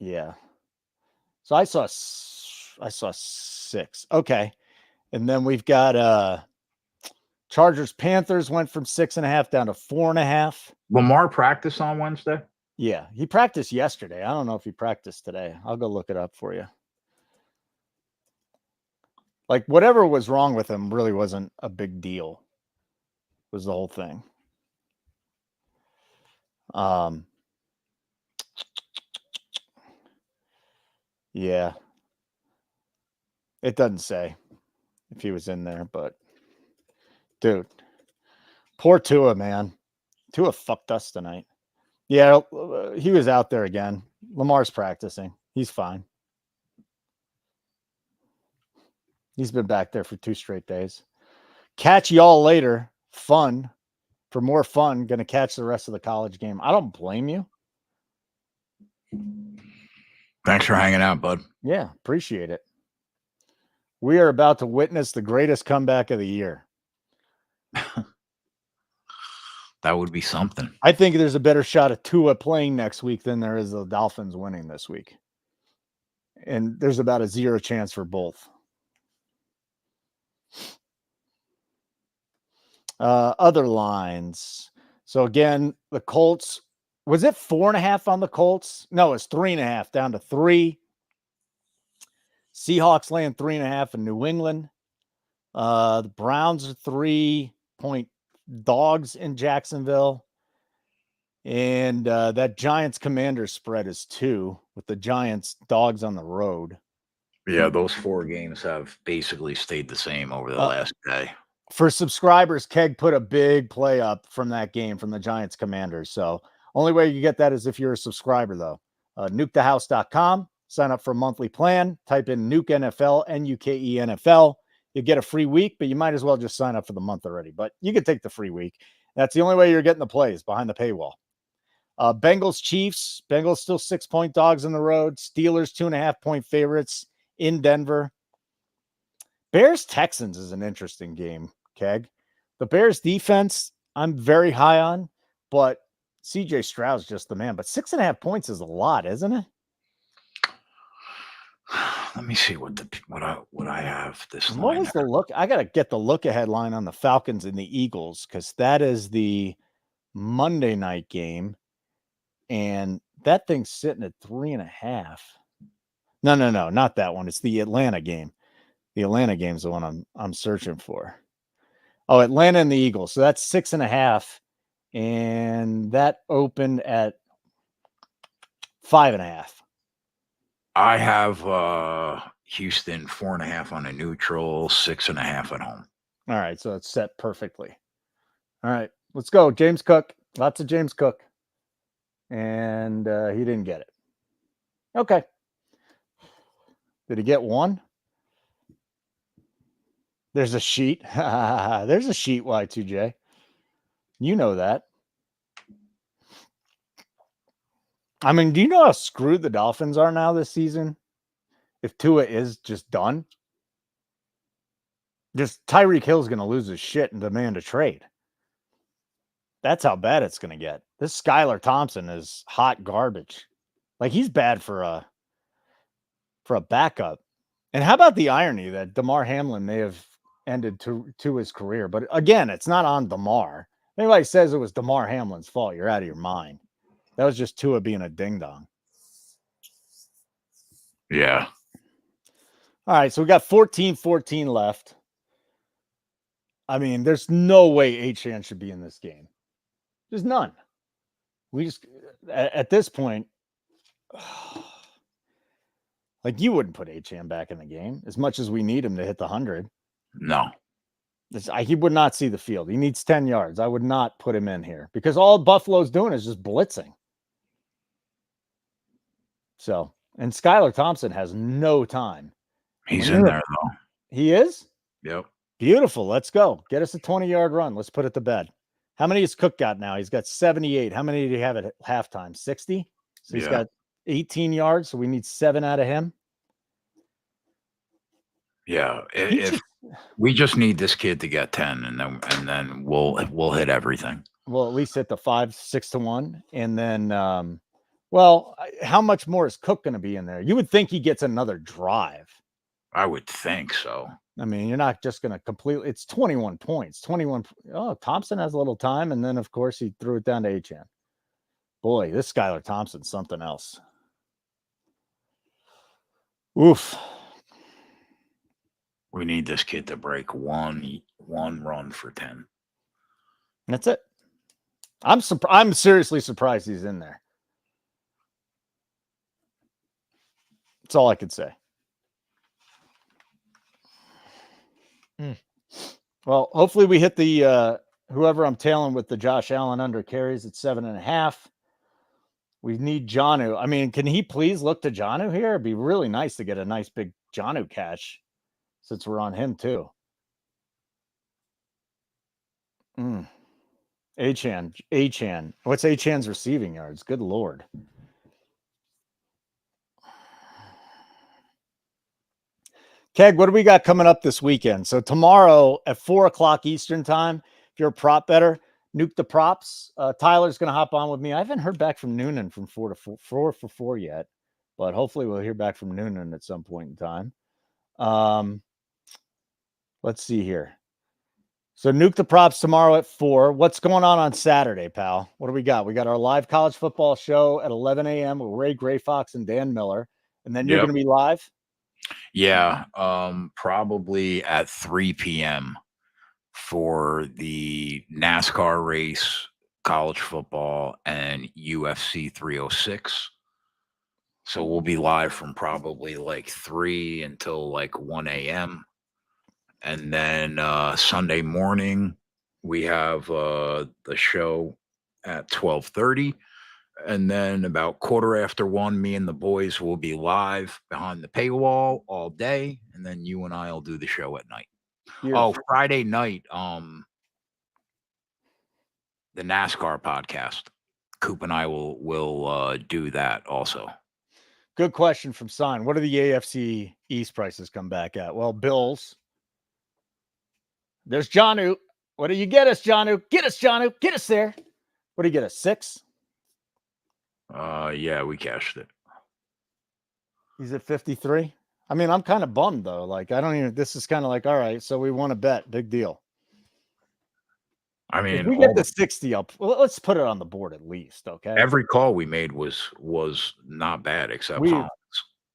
A: Yeah. So I saw 6. Okay. And then we've got Chargers Panthers went from 6.5 down to 4.5.
B: Lamar practiced on Wednesday?
A: Yeah, he practiced yesterday. I don't know if he practiced today. I'll go look it up for you. Like, whatever was wrong with him really wasn't a big deal. Was the whole thing. Yeah. It doesn't say if he was in there, but dude, poor Tua, man. Tua fucked us tonight. Yeah, he was out there again. Lamar's practicing. He's fine. He's been back there for 2 straight days. Catch y'all later. Fun. For more fun, going to catch the rest of the college game. I don't blame you.
B: Thanks for hanging out, bud.
A: Yeah, appreciate it. We are about to witness the greatest comeback of the year.
B: That would be something.
A: I think there's a better shot of Tua playing next week than there is the Dolphins winning this week. And there's about a 0 chance for both. Other lines. So again, the Colts, was it 4.5 on the Colts? No, it's 3.5 down to 3. Seahawks laying 3.5 in New England. The Browns are 3-point dogs in Jacksonville. And that Giants Commanders spread is 2 with the Giants dogs on the road.
B: Yeah, those 4 games have basically stayed the same over the last day.
A: For subscribers, Keg put a big play up from that game from the Giants Commanders. So only way you get that is if you're a subscriber, though. Nukethehouse.com. Sign up for a monthly plan. Type in Nuke NFL, Nuke NFL. You get a free week, but you might as well just sign up for the month already. But you can take the free week. That's the only way you're getting the plays behind the paywall. Bengals Chiefs. Bengals still 6-point dogs on the road. Steelers 2.5-point favorites in Denver. Bears Texans is an interesting game, Keg. The Bears defense, I'm very high on, but CJ Stroud's just the man. But 6.5 points is a lot, isn't it?
B: Let me see what I have this line.
A: What was the look? I gotta get the look ahead line on the Falcons and the Eagles because that is the Monday night game, and that thing's sitting at 3.5. No, not that one. It's the Atlanta game. The Atlanta game's the one I'm searching for. Oh, Atlanta and the Eagles. So that's 6.5, and that opened at 5.5.
B: I have Houston 4.5 on a neutral, 6.5 at home.
A: All right, so it's set perfectly. All right, let's go. James Cook. Lots of James Cook. And he didn't get it. Okay. Did he get one? There's a sheet. There's a sheet, Y2J. You know that. I mean, do you know how screwed the Dolphins are now this season? If Tua is just done, just Tyreek Hill's going to lose his shit and demand a trade. That's how bad it's going to get. This Skylar Thompson is hot garbage. Like, he's bad for a backup. And how about the irony that Damar Hamlin may have ended to his career? But again, it's not on Damar. If anybody says it was Damar Hamlin's fault, you're out of your mind. That was just Tua being a ding-dong.
B: Yeah.
A: All right, so we got 14-14 left. I mean, there's no way Achane should be in this game. There's none. We just, at this point, like, you wouldn't put Achane back in the game as much as we need him to hit the 100.
B: No.
A: He would not see the field. He needs 10 yards. I would not put him in here because all Buffalo's doing is just blitzing. So, and Skylar Thompson has no time.
B: He's in there, though.
A: He is?
B: Yep.
A: Beautiful. Let's go. Get us a 20-yard run. Let's put it to bed. How many has Cook got now? He's got 78. How many did he have at halftime? 60? So he's got 18 yards. So we need 7 out of him.
B: Yeah. If we just need this kid to get 10, and then we'll hit everything.
A: Well, at least hit the 5-6-1. And then well, how much more is Cook going to be in there? You would think he gets another drive.
B: I would think so.
A: I mean, you're not just going to completely. It's 21 points. 21. Oh, Thompson has a little time. And then, of course, he threw it down to Achane. Boy, this Skylar Thompson's something else. Oof.
B: We need this kid to break one run for 10.
A: That's it. I'm seriously surprised he's in there. That's all I could say. Well, hopefully we hit the whoever I'm tailing with the Josh Allen under carries at 7.5. We need Jonnu. I mean, can he please look to Jonnu here? It'd be really nice to get a nice big Jonnu catch since we're on him too. Achane. What's Achane's receiving yards? Good Lord. Keg, what do we got coming up this weekend? So tomorrow at 4:00 Eastern time, if you're a prop better, Nuke the props. Tyler's going to hop on with me. I haven't heard back from Noonan from 4 for 4 yet, but hopefully we'll hear back from Noonan at some point in time. Let's see here. So Nuke the props tomorrow at 4. What's going on Saturday, pal? What do we got? We got our live college football show at 11 a.m. with Ray Grayfox and Dan Miller. And then you're going to be live?
B: Yeah, probably at 3 p.m. for the NASCAR race, college football, and UFC 306. So we'll be live from probably like 3 until like 1 a.m. And then Sunday morning, we have the show at 12:30. And then about 1:15, me and the boys will be live behind the paywall all day. And then you and I will do the show at night. Beautiful. Oh, Friday night, the NASCAR podcast. Coop and I will do that also.
A: Good question from Sign. What do the AFC East prices come back at? Well, Bills. There's Jonnu. What do you get us, Jonnu? Get us, Jonnu. Get us there. What do you get us, 6?
B: Yeah, we cashed it.
A: He's at 53. I mean, I'm kind of bummed though. Like, this is kind of like, all right, so we want to bet. Big deal.
B: I mean,
A: if we get the 60 up, well, let's put it on the board at least. Okay.
B: Every call we made was not bad except Holmes.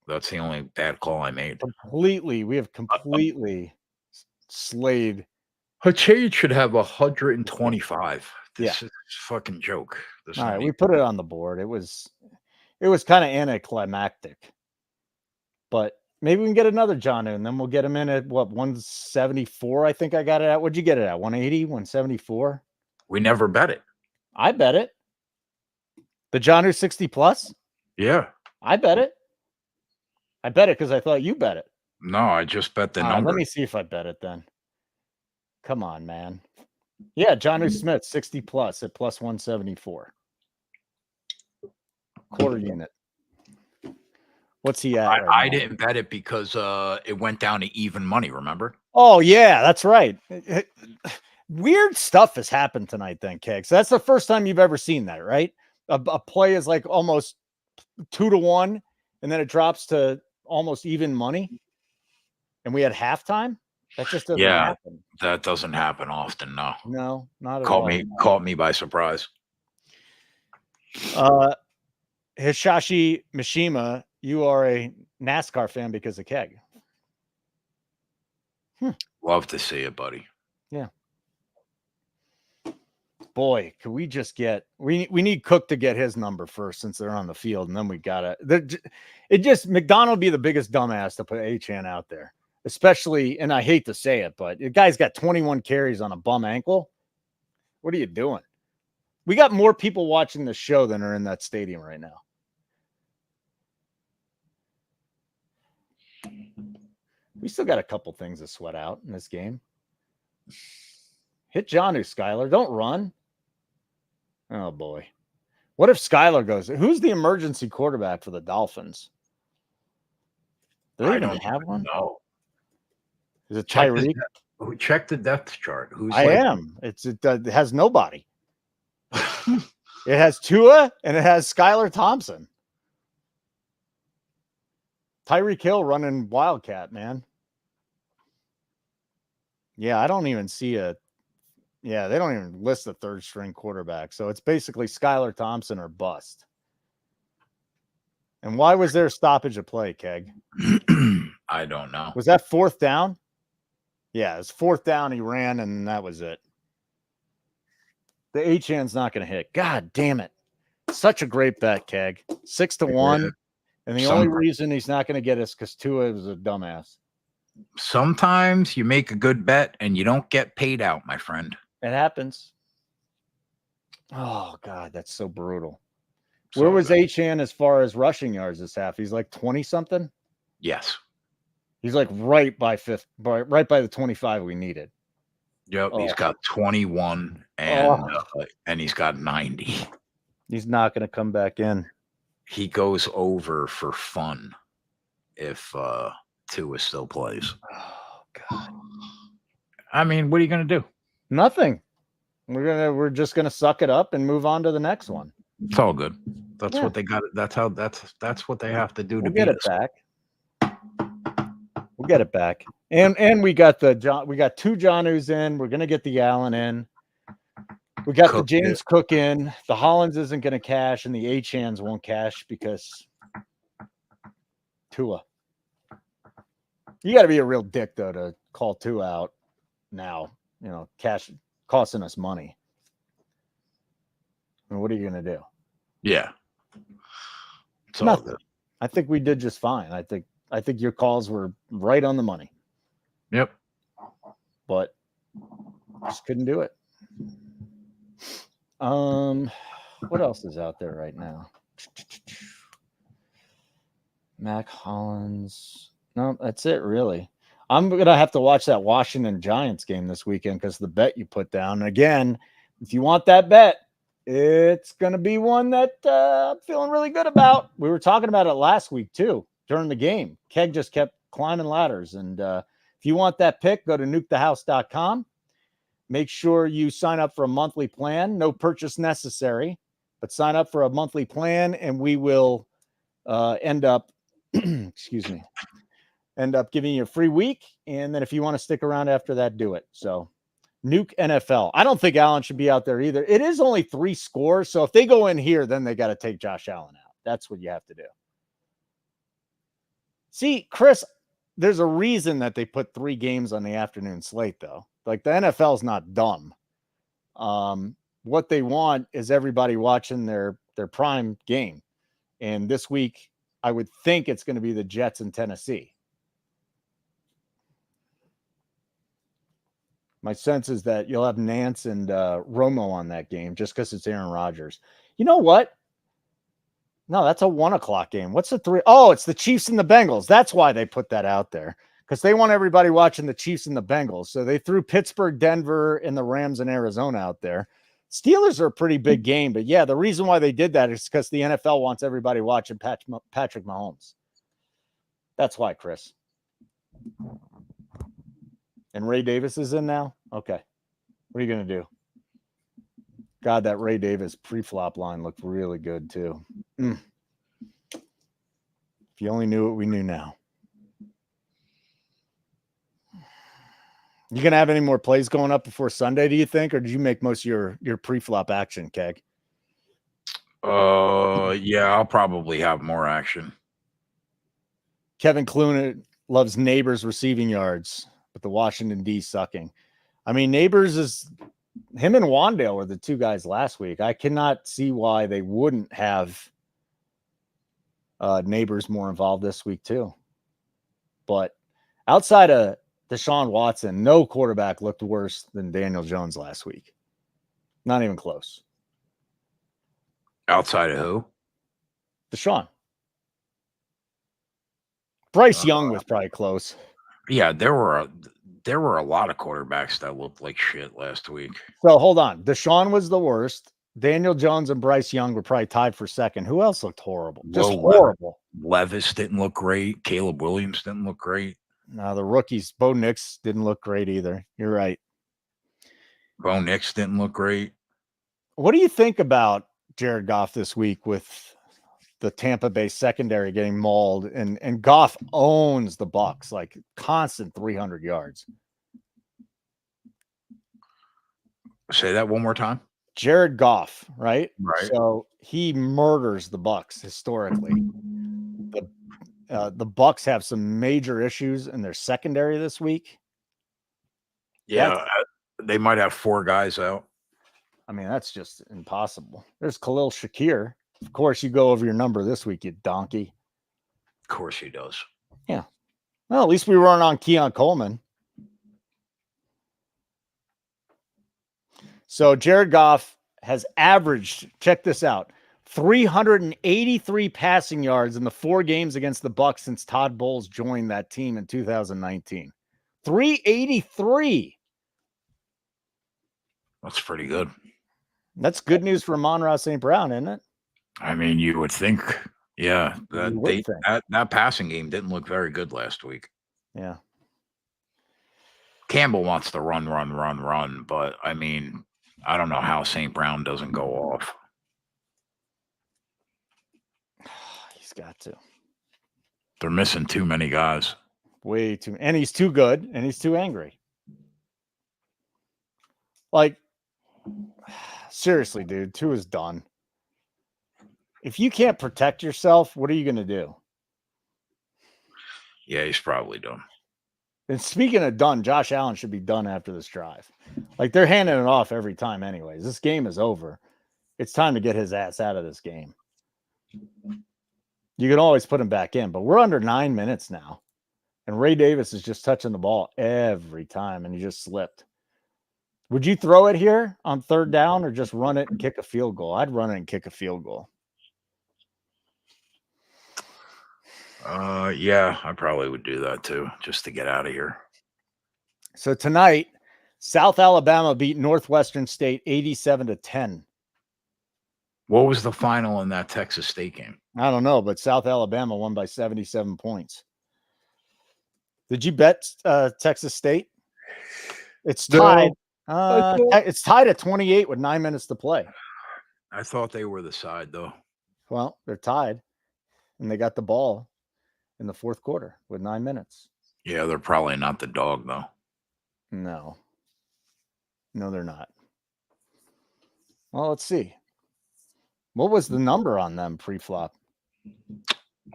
B: That's the only bad call I made.
A: We have completely slayed.
B: Achane should have 125. This is a fucking joke.
A: All right, we put it on the board. It was kind of anticlimactic, but maybe we can get another Jonnu, and then we'll get him in at 174. I think I got it at. What'd you get it at? 180, 174.
B: We never bet it.
A: I bet it. The Jonnu 60 plus.
B: Yeah,
A: I bet it. I bet it because I thought you bet it.
B: No, I just bet the
A: All right,
B: number.
A: let me see if I bet it then. Come on, man. Yeah, Jonnu Smith, 60 plus at plus 174. Quarter unit. What's he at right
B: I
A: now?
B: didn't bet it because it went down to even money, remember?
A: Oh, yeah, that's right. Weird stuff has happened tonight then, Keg. So that's the first time you've ever seen that, right? A play is like almost 2-1, and then it drops to almost even money. And we had halftime? That just doesn't happen.
B: That doesn't happen often, no.
A: No, not at all.
B: Caught me by surprise.
A: Hishashi Mishima, you are a NASCAR fan because of Keg.
B: Love to see it, buddy.
A: Yeah. Boy, could we just get we need Cook to get his number first since they're on the field, and then we gotta McDonald be the biggest dumbass to put Achane out there, especially, and I hate to say it, but the guy's got 21 carries on a bum ankle. What are you doing? We got more people watching the show than are in that stadium right now. We still got a couple things to sweat out in this game. Hit Jonnu, Skyler. Don't run. Oh, boy. What if Skyler goes? Who's the emergency quarterback for the Dolphins? Do they even have one?
B: No.
A: Is it Tyreek?
B: Check the depth chart.
A: I am. It has nobody. It has Tua and it has Skylar Thompson. Tyreek Hill running Wildcat, man. Yeah, I don't even see they don't even list the third string quarterback. So it's basically Skylar Thompson or bust. And why was there a stoppage of play, Keg?
B: I don't know.
A: Was that fourth down? Yeah, it was fourth down. He ran, and that was it. The Achane's not going to hit. God damn it. Such a great bet, Keg. 6-1. And the only reason he's not going to get us because Tua was a dumbass.
B: Sometimes you make a good bet and you don't get paid out, my friend.
A: It happens. Oh, God, that's so brutal. Where was Achane as far as rushing yards this half? He's like 20-something?
B: Yes.
A: He's like right by the 25 we needed.
B: Yep, he's got 21 and he's got 90.
A: He's not going to come back in.
B: He goes over for fun if Tua still plays.
A: Oh, God.
B: I mean, what are you going to do?
A: Nothing. We're just going to suck it up and move on to the next one.
B: It's all good. That's what they got. That's what they have to do to
A: get
B: beat
A: it
B: us.
A: back. We'll get it back. And we got two Jonnus in. We're going to get the Allen in. We got the James Cook in. The Hollins isn't going to cash, and the Achanes won't cash because Tua. You got to be a real dick, though, to call Tua out now. You know, cash costing us money. I mean, what are you going to do?
B: Yeah.
A: It's nothing. I think we did just fine. I think your calls were right on the money.
B: Yep.
A: But just couldn't do it. What else is out there right now? Mac Hollins. No, that's it, really. I'm gonna have to watch that Washington Giants game this weekend because the bet you put down. And again, if you want that bet, it's gonna be one that I'm feeling really good about. We were talking about it last week too during the game. Keg just kept climbing ladders, and if you want that pick, go to nukethehouse.com. Make sure you sign up for a monthly plan. No purchase necessary, but sign up for a monthly plan, and we will end up, end up giving you a free week. And then if you want to stick around after that, do it. So Nuke NFL. I don't think Allen should be out there either. It is only 3 scores. So if they go in here, then they got to take Josh Allen out. That's what you have to do. See, Chris, there's a reason that they put 3 games on the afternoon slate, though. Like, the NFL is not dumb. What they want is everybody watching their prime game. And this week, I would think it's going to be the Jets in Tennessee. My sense is that you'll have Nance and Romo on that game just because it's Aaron Rodgers. You know what? No, that's a 1:00 game. What's the 3? Oh, it's the Chiefs and the Bengals. That's why they put that out there, because they want everybody watching the Chiefs and the Bengals. So they threw Pittsburgh, Denver, and the Rams in Arizona out there. Steelers are a pretty big game, but yeah, the reason why they did that is because the NFL wants everybody watching Patrick Mahomes. That's why, Chris. And Ray Davis is in now? Okay. What are you going to do? God, that Ray Davis pre-flop line looked really good too. If you only knew what we knew now. You going to have any more plays going up before Sunday, do you think? Or did you make most of your pre-flop action, Keg?
B: Yeah, I'll probably have more action.
A: Kevin Clune loves Neighbors receiving yards, but the Washington D sucking. I mean, Neighbors is him and Wandale were the two guys last week. I cannot see why they wouldn't have Neighbors more involved this week too. But outside of Deshaun Watson, no quarterback looked worse than Daniel Jones last week. Not even close.
B: Outside of who?
A: Deshaun. Bryce Young was probably close.
B: Yeah, there were a lot of quarterbacks that looked like shit last week.
A: So hold on. Deshaun was the worst. Daniel Jones and Bryce Young were probably tied for second. Who else looked horrible? Just horrible.
B: Levis didn't look great. Caleb Williams didn't look great.
A: No, the rookies, Bo Nix didn't look great either. You're right.
B: Bo Nix didn't look great.
A: What do you think about Jared Goff this week with the Tampa Bay secondary getting mauled and Goff owns the Bucs, like constant 300 yards?
B: Say that one more time.
A: Jared Goff, right?
B: Right.
A: So he murders the Bucs historically. The Bucs have some major issues in their secondary this week.
B: Yeah, they might have 4 guys out.
A: I mean, that's just impossible. There's Khalil Shakir. Of course, you go over your number this week, you donkey.
B: Of course he does.
A: Yeah. Well, at least we weren't on Keon Coleman. So Jared Goff has averaged, check this out, 383 passing yards in the 4 games against the Bucs since Todd Bowles joined that team in 2019. 383.
B: That's pretty good.
A: That's good news for Amon-Ra St. Brown, isn't it?
B: I mean, you would think, yeah, that passing game didn't look very good last week.
A: Yeah.
B: Campbell wants to run, but I mean, I don't know how St. Brown doesn't go off.
A: He's got to.
B: They're missing too many guys.
A: Way too. And he's too good, and he's too angry. Like, seriously, dude, 2 is done. If you can't protect yourself, what are you going to do?
B: Yeah, he's probably done.
A: And speaking of done, Josh Allen should be done after this drive. Like, they're handing it off every time anyways. This game is over. It's time to get his ass out of this game. You can always put him back in, but we're under 9 minutes now. And Ray Davis is just touching the ball every time, and he just slipped. Would you throw it here on 3rd down or just run it and kick a field goal? I'd run it and kick a field goal.
B: Yeah, I probably would do that too, just to get out of here.
A: So tonight, South Alabama beat Northwestern State 87-10.
B: What was the final in that Texas State game?
A: I don't know, but South Alabama won by 77 points. Did you bet Texas State? It's tied. It's tied at 28 with 9 minutes to play.
B: I thought they were the side, though.
A: Well, they're tied, and they got the ball in the 4th quarter with 9 minutes.
B: Yeah, they're probably not the dog, though.
A: No, they're not. Well, let's see. What was the number on them pre-flop?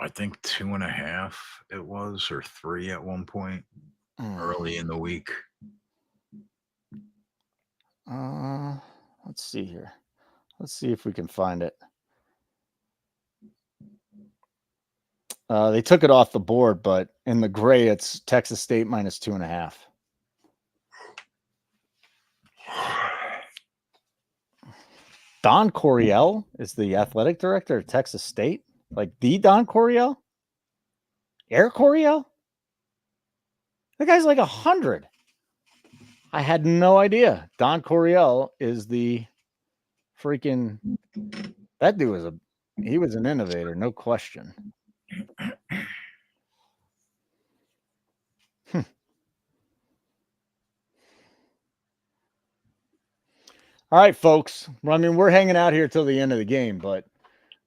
B: I think 2.5 it was, or 3 at one point early in the week.
A: Let's see here. Let's see if we can find it. They took it off the board, but in the gray, it's Texas State minus 2.5. Don Coryell is the athletic director of Texas State. Like the Don Coryell? Air Coryell? The guy's like 100. I had no idea. Don Coryell is the freaking. That dude was he was an innovator, no question. All right, folks. I mean, we're hanging out here till the end of the game, but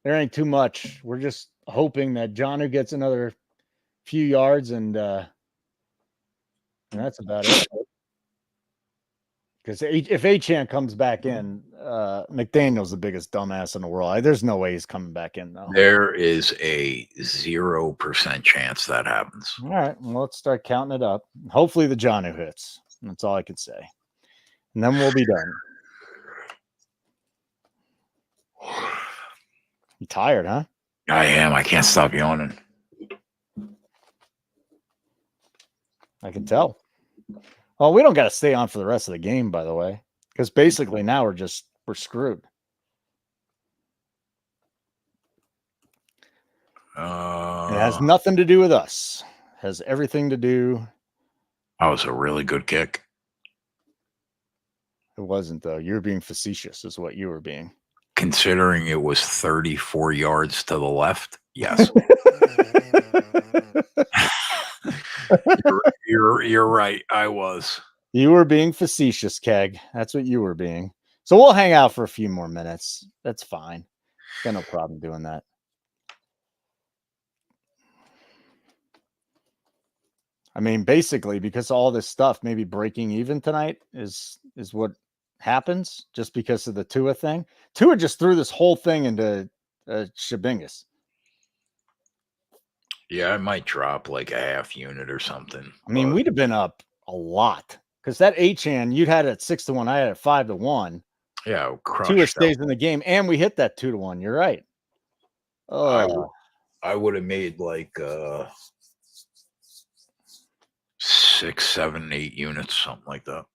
A: there ain't too much. We're just hoping that Jonnu gets another few yards, and that's about it. Because if Achane comes back in, McDaniel's the biggest dumbass in the world. There's no way he's coming back in, though.
B: There is a 0% chance that happens.
A: All right, well, let's start counting it up. Hopefully the Jonnu hits. That's all I can say. And then we'll be done. You tired, huh?
B: I am. I can't stop yawning.
A: I can tell. Well, we don't got to stay on for the rest of the game, by the way, because basically now we're screwed. It has nothing to do with us. It has everything to do.
B: That was a really good kick.
A: It wasn't, though. You were being facetious, is what you were being.
B: Considering it was 34 yards to the left, yes. You're right. I was.
A: You were being facetious, Keg. That's what you were being. So we'll hang out for a few more minutes. That's fine. Got no problem doing that. I mean, basically, because all this stuff, maybe breaking even tonight is what happens just because of the Tua thing. Tua just threw this whole thing into Shabingus.
B: Yeah, I might drop like a half unit or something.
A: I mean, we'd have been up a lot because that Achane, you'd had it at 6-1. I had it at 5-1.
B: Yeah,
A: Tua stays in the game, and we hit that 2-1. You're right.
B: I would have made like 6, 7, 8 units, something like that.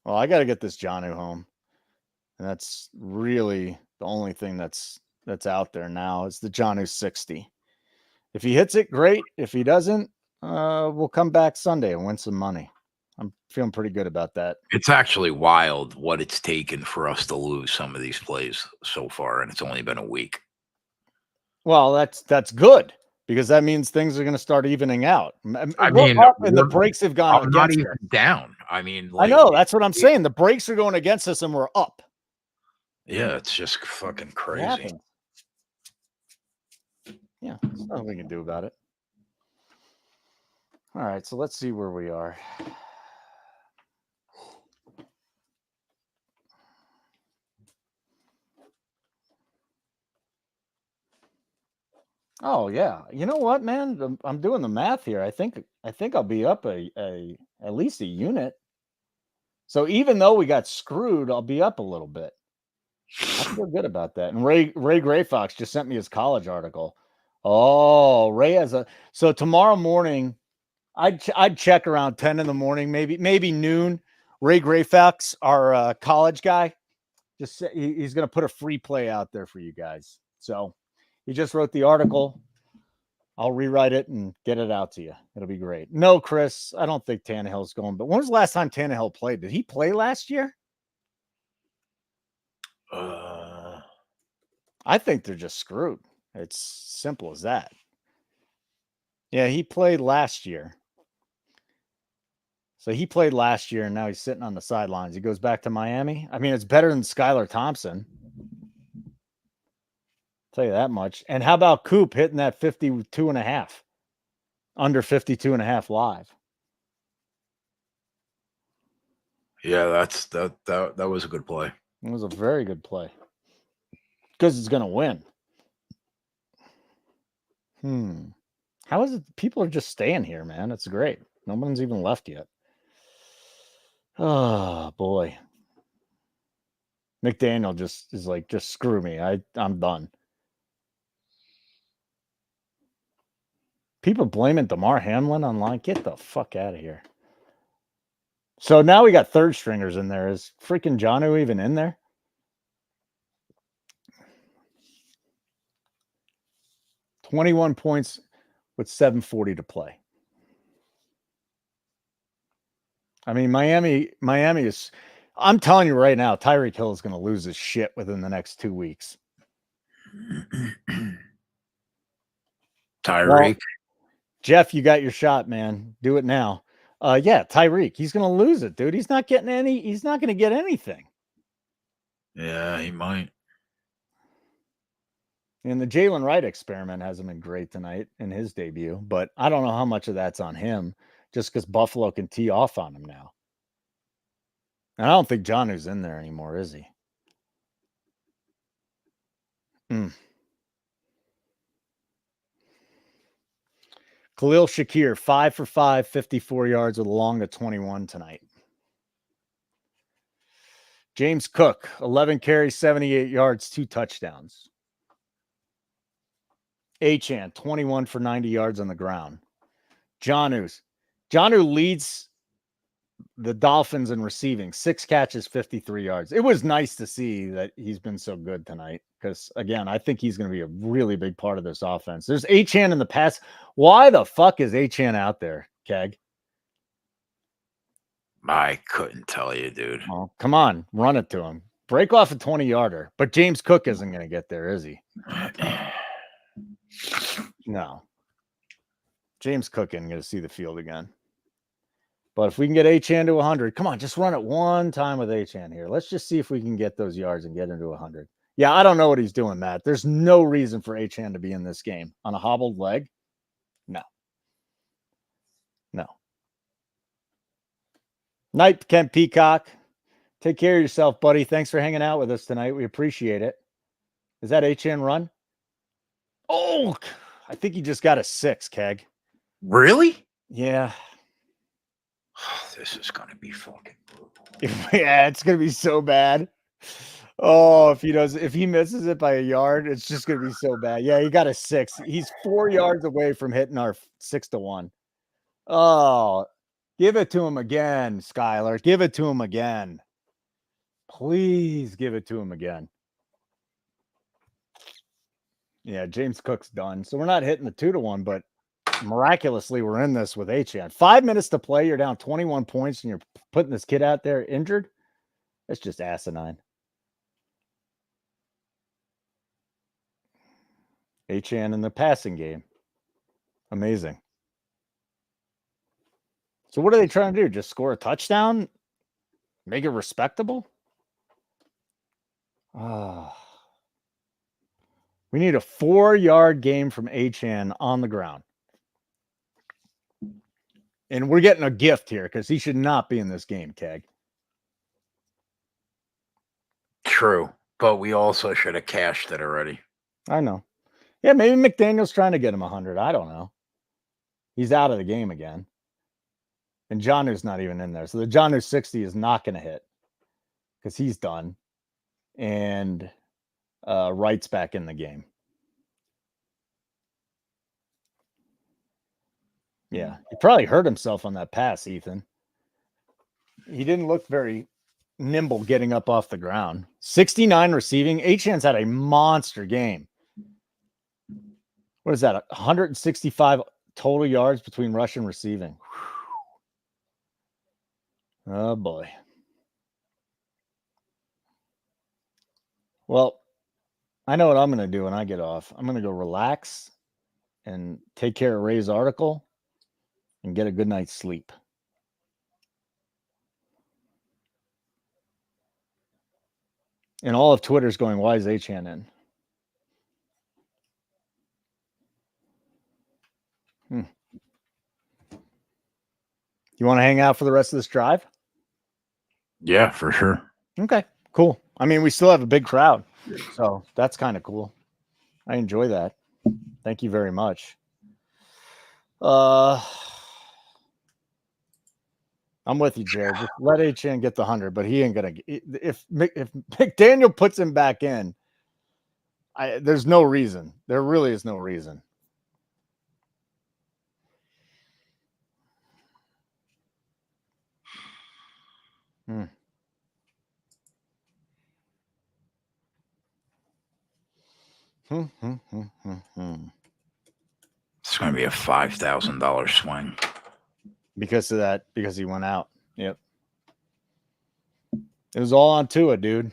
A: Well, I got to get this Jonnu home, and that's really the only thing that's out there now is the Jonnu 60. If he hits it, great. If he doesn't, we'll come back Sunday and win some money. I'm feeling pretty good about that.
B: It's actually wild what it's taken for us to lose some of these plays so far, and it's only been a week.
A: Well, that's good because that means things are going to start evening out.
B: I mean,
A: and the breaks have gone
B: I'm not
A: against
B: even
A: us.
B: down. I mean,
A: I know that's what I'm saying. The breaks are going against us, and we're up.
B: Yeah, it's just fucking crazy.
A: Yeah, there's nothing we can do about it. All right, so let's see where we are. Oh yeah, you know what, man? I'm doing the math here. I think I'll be up at least a unit. So even though we got screwed, I'll be up a little bit. I feel good about that. And Ray Grayfox just sent me his college article. Oh, Ray has so tomorrow morning, I'd check around 10 in the morning, maybe noon. Ray Grayfox, our college guy, just he's going to put a free play out there for you guys. So he just wrote the article. I'll rewrite it and get it out to you. It'll be great. No, Chris, I don't think Tannehill's going. But when was the last time Tannehill played? Did he play last year? I think they're just screwed. It's simple as that. Yeah, he played last year. So he played last year, and now he's sitting on the sidelines. He goes back to Miami. I mean, it's better than Skylar Thompson. Tell you that much. And how about Coop hitting that 52.5? Under 52.5 live.
B: Yeah, that was a good play.
A: It was a very good play. Because it's going to win. How is it? People are just staying here, man. It's great. No one's even left yet. Oh, boy. McDaniel just is like, just screw me. I'm done. People blaming DeMar Hamlin online. Get the fuck out of here. So now we got third stringers in there. Is freaking Jonnu even in there? 21 points with 7:40 to play. I mean, Miami is, I'm telling you right now, Tyreek Hill is going to lose his shit within the next 2 weeks.
B: Tyreek.
A: Well, Jeff, you got your shot, man. Do it now. Yeah, Tyreek. He's going to lose it, dude. He's not going to get anything.
B: Yeah, he might.
A: And the Jalen Wright experiment hasn't been great tonight in his debut, but I don't know how much of that's on him just because Buffalo can tee off on him now. And I don't think Jonu's in there anymore, is he? Khalil Shakir, 5 for 5, 54 yards with a long of 21 tonight. James Cook, 11 carries, 78 yards, 2 touchdowns. Achane, 21 for 90 yards on the ground. Jonu leads the Dolphins in receiving, 6 catches, 53 yards. It was nice to see that he's been so good tonight because, again, I think he's going to be a really big part of this offense. There's Achane in the pass. Why the fuck is Achane out there, Keg?
B: I couldn't tell you, dude.
A: Oh, come on, run it to him. Break off a 20-yarder. But James Cook isn't going to get there, is he? No. James Cook isn't going to see the field again. But if we can get Achane to 100, come on, just run it one time with Achane here. Let's just see if we can get those yards and get into 100. Yeah, I don't know what he's doing, Matt. There's no reason for Achane to be in this game. On a hobbled leg? No. Night, Kent Peacock. Take care of yourself, buddy. Thanks for hanging out with us tonight. We appreciate it. Is that Achane run? Oh, I think he just got a 6, Keg.
B: Really?
A: Yeah.
B: This is going to be fucking brutal.
A: Yeah, it's going to be so bad. Oh, if he misses it by a yard, it's just going to be so bad. Yeah, he got a 6. He's 4 yards away from hitting our 6-1. Oh, give it to him again, Skylar. Give it to him again. Please give it to him again. Yeah, James Cook's done. So we're not hitting the 2-1, but miraculously we're in this with Achane. 5 minutes to play. You're down 21 points and you're putting this kid out there injured. That's just asinine. Achane in the passing game. Amazing. So what are they trying to do? Just score a touchdown? Make it respectable? We need a 4-yard game from Achane on the ground. And we're getting a gift here because he should not be in this game, Keg.
B: True, but we also should have cashed it already.
A: I know. Yeah, maybe McDaniel's trying to get him 100. I don't know. He's out of the game again. And Jonu's not even in there. So the Jonu 60 is not going to hit because he's done. And Wright's back in the game. Yeah, he probably hurt himself on that pass, Ethan. He didn't look very nimble getting up off the ground. 69 receiving. Achane's had a monster game. What is that? 165 total yards between rush and receiving. Oh, boy. Well, I know what I'm going to do when I get off. I'm going to go relax and take care of Ray's article and get a good night's sleep. And all of Twitter's going, why is Achane in? You want to hang out for the rest of this drive?
B: Yeah, for sure.
A: Okay, cool. I mean, we still have a big crowd, so that's kind of cool. I enjoy that. Thank you very much. I'm with you, Jared. Just let Achane get the 100, but he ain't gonna. If McDaniel puts him back in, there's no reason. There really is no reason.
B: going to be a $5,000 swing.
A: Because of that, because he went out. Yep. It was all on Tua, dude.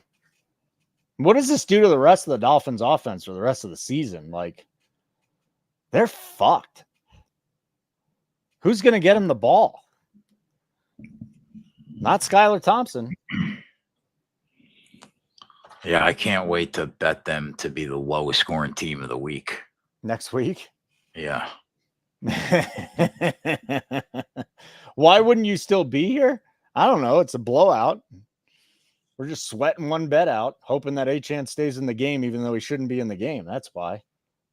A: What does this do to the rest of the Dolphins offense for the rest of the season? Like, they're fucked. Who's going to get him the ball? Not Skylar Thompson.
B: Yeah, I can't wait to bet them to be the lowest scoring team of the week.
A: Next week?
B: Yeah.
A: Why wouldn't you still be here? I don't know. It's a blowout. We're just sweating one bet out, hoping that Achane stays in the game, even though he shouldn't be in the game. That's why.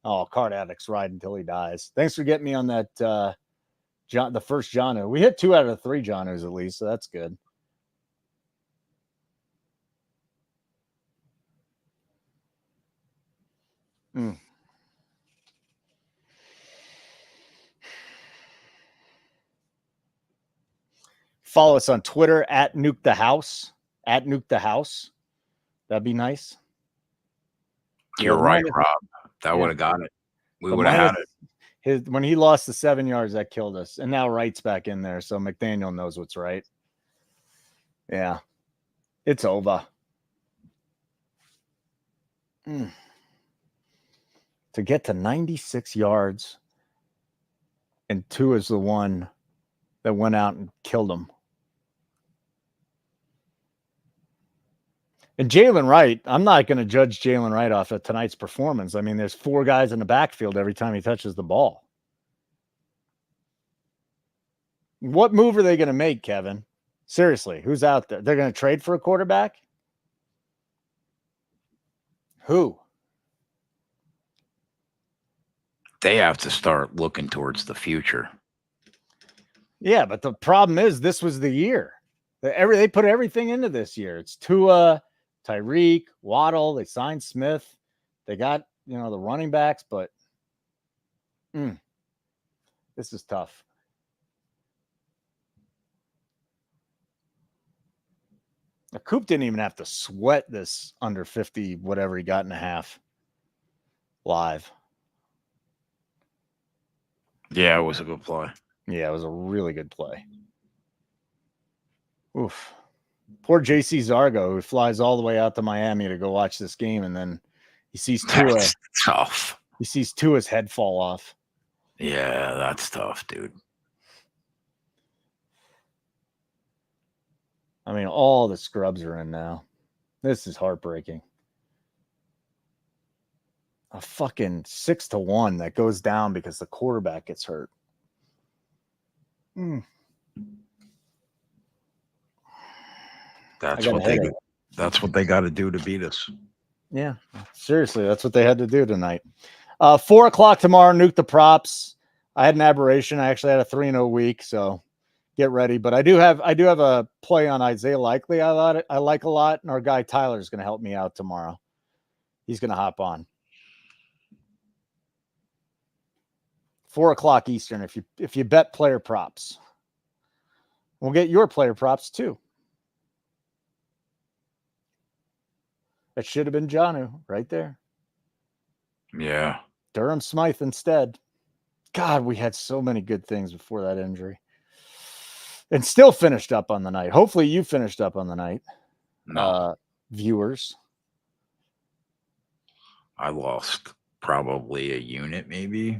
A: Oh, card addicts ride until he dies. Thanks for getting me on that. The first Janu. We hit 2 out of the 3 Janus at least, so that's good. Follow us on Twitter at Nuke the House. At Nuke the House. That'd be nice.
B: You're right, Rob. That would have got it. We would have had it.
A: When he lost the 7 yards, that killed us. And now Wright's back in there, so McDaniel knows what's right. Yeah. It's over. To get to 96 yards, and 2 is the one that went out and killed him. And Jalen Wright, I'm not going to judge Jalen Wright off of tonight's performance. I mean, there's 4 guys in the backfield every time he touches the ball. What move are they going to make, Kevin? Seriously, who's out there? They're going to trade for a quarterback? Who?
B: They have to start looking towards the future.
A: Yeah, but the problem is this was the year. They put everything into this year. It's Tua, Tyreek, Waddle. They signed Smith. They got, the running backs, but this is tough. Now, Coop didn't even have to sweat this under 50, whatever he got in a half live.
B: Yeah, it was a good play.
A: Yeah, it was a really good play. Oof. Poor JC Zargo, who flies all the way out to Miami to go watch this game, and then he sees Tua.
B: That's tough.
A: He sees Tua's head fall off.
B: Yeah, that's tough, dude.
A: I mean, all the scrubs are in now. This is heartbreaking. A fucking 6-1 that goes down because the quarterback gets hurt.
B: That's what they got to do to beat us.
A: Yeah, seriously, that's what they had to do tonight. 4 o'clock tomorrow. Nuke the props. I had an aberration. I actually had a 3-0 week, so get ready. But I do have a play on Isaiah Likely. I like a lot, and our guy Tyler is going to help me out tomorrow. He's going to hop on. 4 o'clock Eastern. If you bet player props, we'll get your player props too. That should have been Janu right there.
B: Yeah.
A: Durham Smythe instead. God, we had so many good things before that injury. And still finished up on the night. Hopefully you finished up on the night.
B: No.
A: Viewers.
B: I lost probably a unit maybe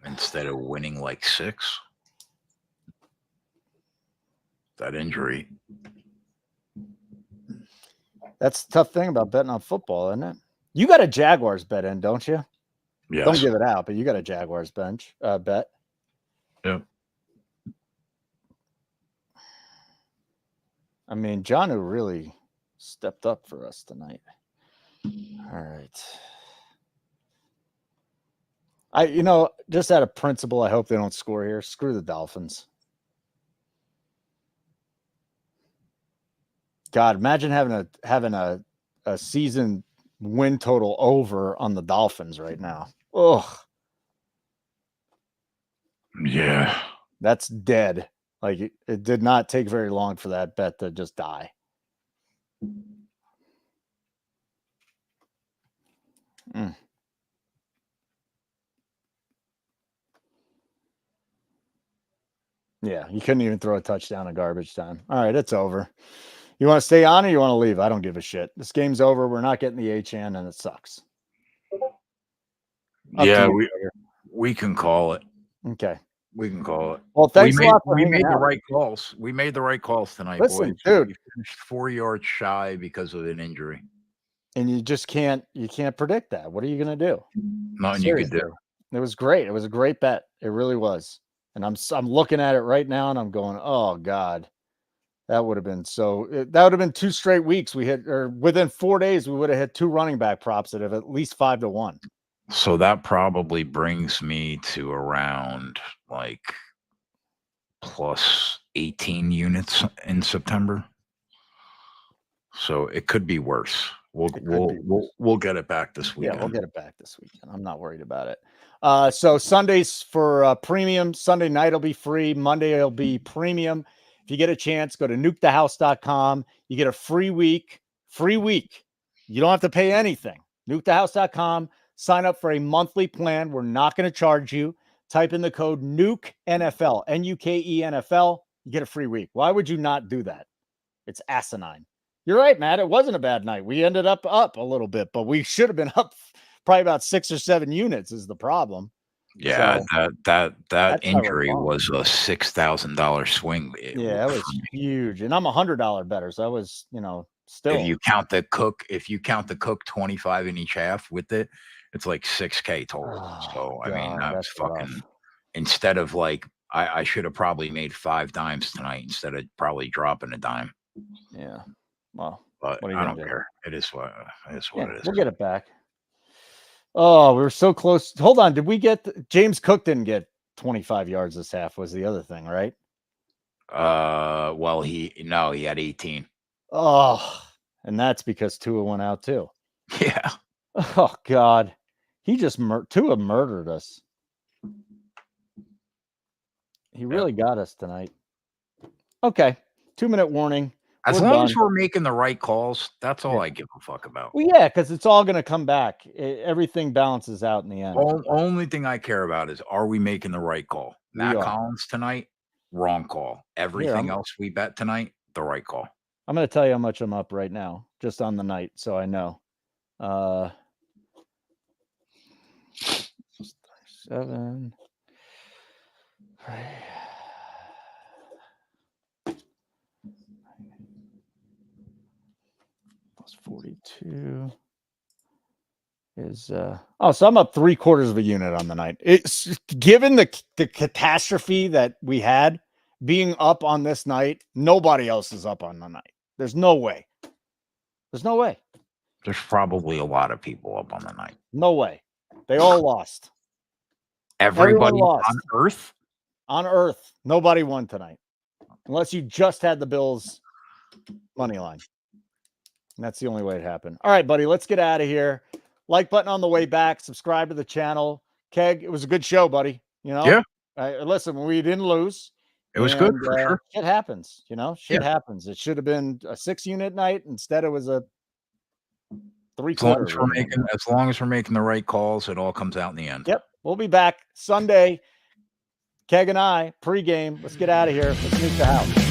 B: instead of winning like 6. That injury.
A: That's the tough thing about betting on football, isn't it? You got a Jaguars bet in, don't you?
B: Yes.
A: Don't give it out, but you got a Jaguars bet.
B: Yep.
A: I mean, Janu really stepped up for us tonight. All right. Just out of principle, I hope they don't score here. Screw the Dolphins. God, imagine having a season win total over on the Dolphins right now. Ugh.
B: Yeah.
A: That's dead. Like it did not take very long for that bet to just die. Yeah, you couldn't even throw a touchdown in garbage time. All right, it's over. You want to stay on or you want to leave? I don't give a shit. This game's over. We're not getting the Achane, and it sucks. Up to
B: Yeah,
A: you,
B: we can call it.
A: okay.
B: We can call it.
A: Well, thanks a lot for
B: we
A: hanging
B: made the
A: out.
B: right calls. We made the right calls tonight,
A: Listen,
B: boys.
A: dude.
B: We finished 4 yards shy because of an injury.
A: And you just can't predict that. What are you gonna do?
B: Nothing you could do.
A: It was great. It was a great bet. It really was. And I'm looking at it right now, and I'm going, oh God, that would have been that would have been 2 straight weeks. We hit, or within 4 days, we would have hit 2 running back props that have at least 5-1.
B: So that probably brings me to around like plus 18 units in September. So it could be worse. We'll get it back this weekend.
A: Yeah, we'll get it back this weekend. I'm not worried about it. So Sundays for premium. Sunday night will be free. Monday will be premium. If you get a chance, go to nukethehouse.com. You get a free week. Free week. You don't have to pay anything. Nukethehouse.com. Sign up for a monthly plan. We're not going to charge you. Type in the code Nuke NFL, Nuke NFL. You get a free week. Why would you not do that? It's asinine. You're right, Matt. It wasn't a bad night. We ended up a little bit, but we should have been up probably about 6 or 7 units is the problem.
B: Yeah,
A: So,
B: that injury was a $6,000 swing.
A: Yeah, it was huge. And I'm $100 better. So I was, still.
B: If you count the cook 25 in each half with it, it's like 6K total.
A: Oh,
B: so I mean,
A: God,
B: that's fucking
A: rough.
B: Instead of like I should have probably made 5 dimes tonight instead of probably dropping a dime.
A: Yeah. Well,
B: but I don't care. It is what it is.
A: We'll get it back. Oh, we were so close. Hold on. Did we get James Cook didn't get 25 yards this half was the other thing, right?
B: Well, he had 18.
A: Oh, and that's because Tua went out too.
B: Yeah.
A: Oh God. He just Tua murdered us. He really got us tonight. Okay. 2-minute warning.
B: As long as we're making the right calls, that's all I give a fuck about.
A: Well, yeah, because it's all going to come back. Everything balances out in the end.
B: Only thing I care about is, are we making the right call? Matt Collins tonight, wrong call. Everything else we bet tonight, the right call.
A: I'm going to tell you how much I'm up right now, just on the night, so I know. 7. Plus 42 is so I'm up 3/4 of a unit on the night. It's given the catastrophe that we had, being up on this night, nobody else is up on the night. There's no way. There's no way.
B: There's probably a lot of people up on the night.
A: No way. They all lost.
B: Everybody lost. On Earth?
A: On Earth. Nobody won tonight. Unless you just had the Bills money line. And that's the only way it happened. All right, buddy, let's get out of here. Like button on the way back. Subscribe to the channel. Keg, it was a good show, buddy.
B: Yeah.
A: Listen, we didn't lose.
B: It was good for sure.
A: Shit happens. Shit happens. It should have been a 6-unit night. Instead, it was a 3/4.
B: As long as we're making the right calls, it all comes out in the end.
A: Yep. We'll be back Sunday. Keg and I, pregame. Let's get out of here. Let's nuke the house.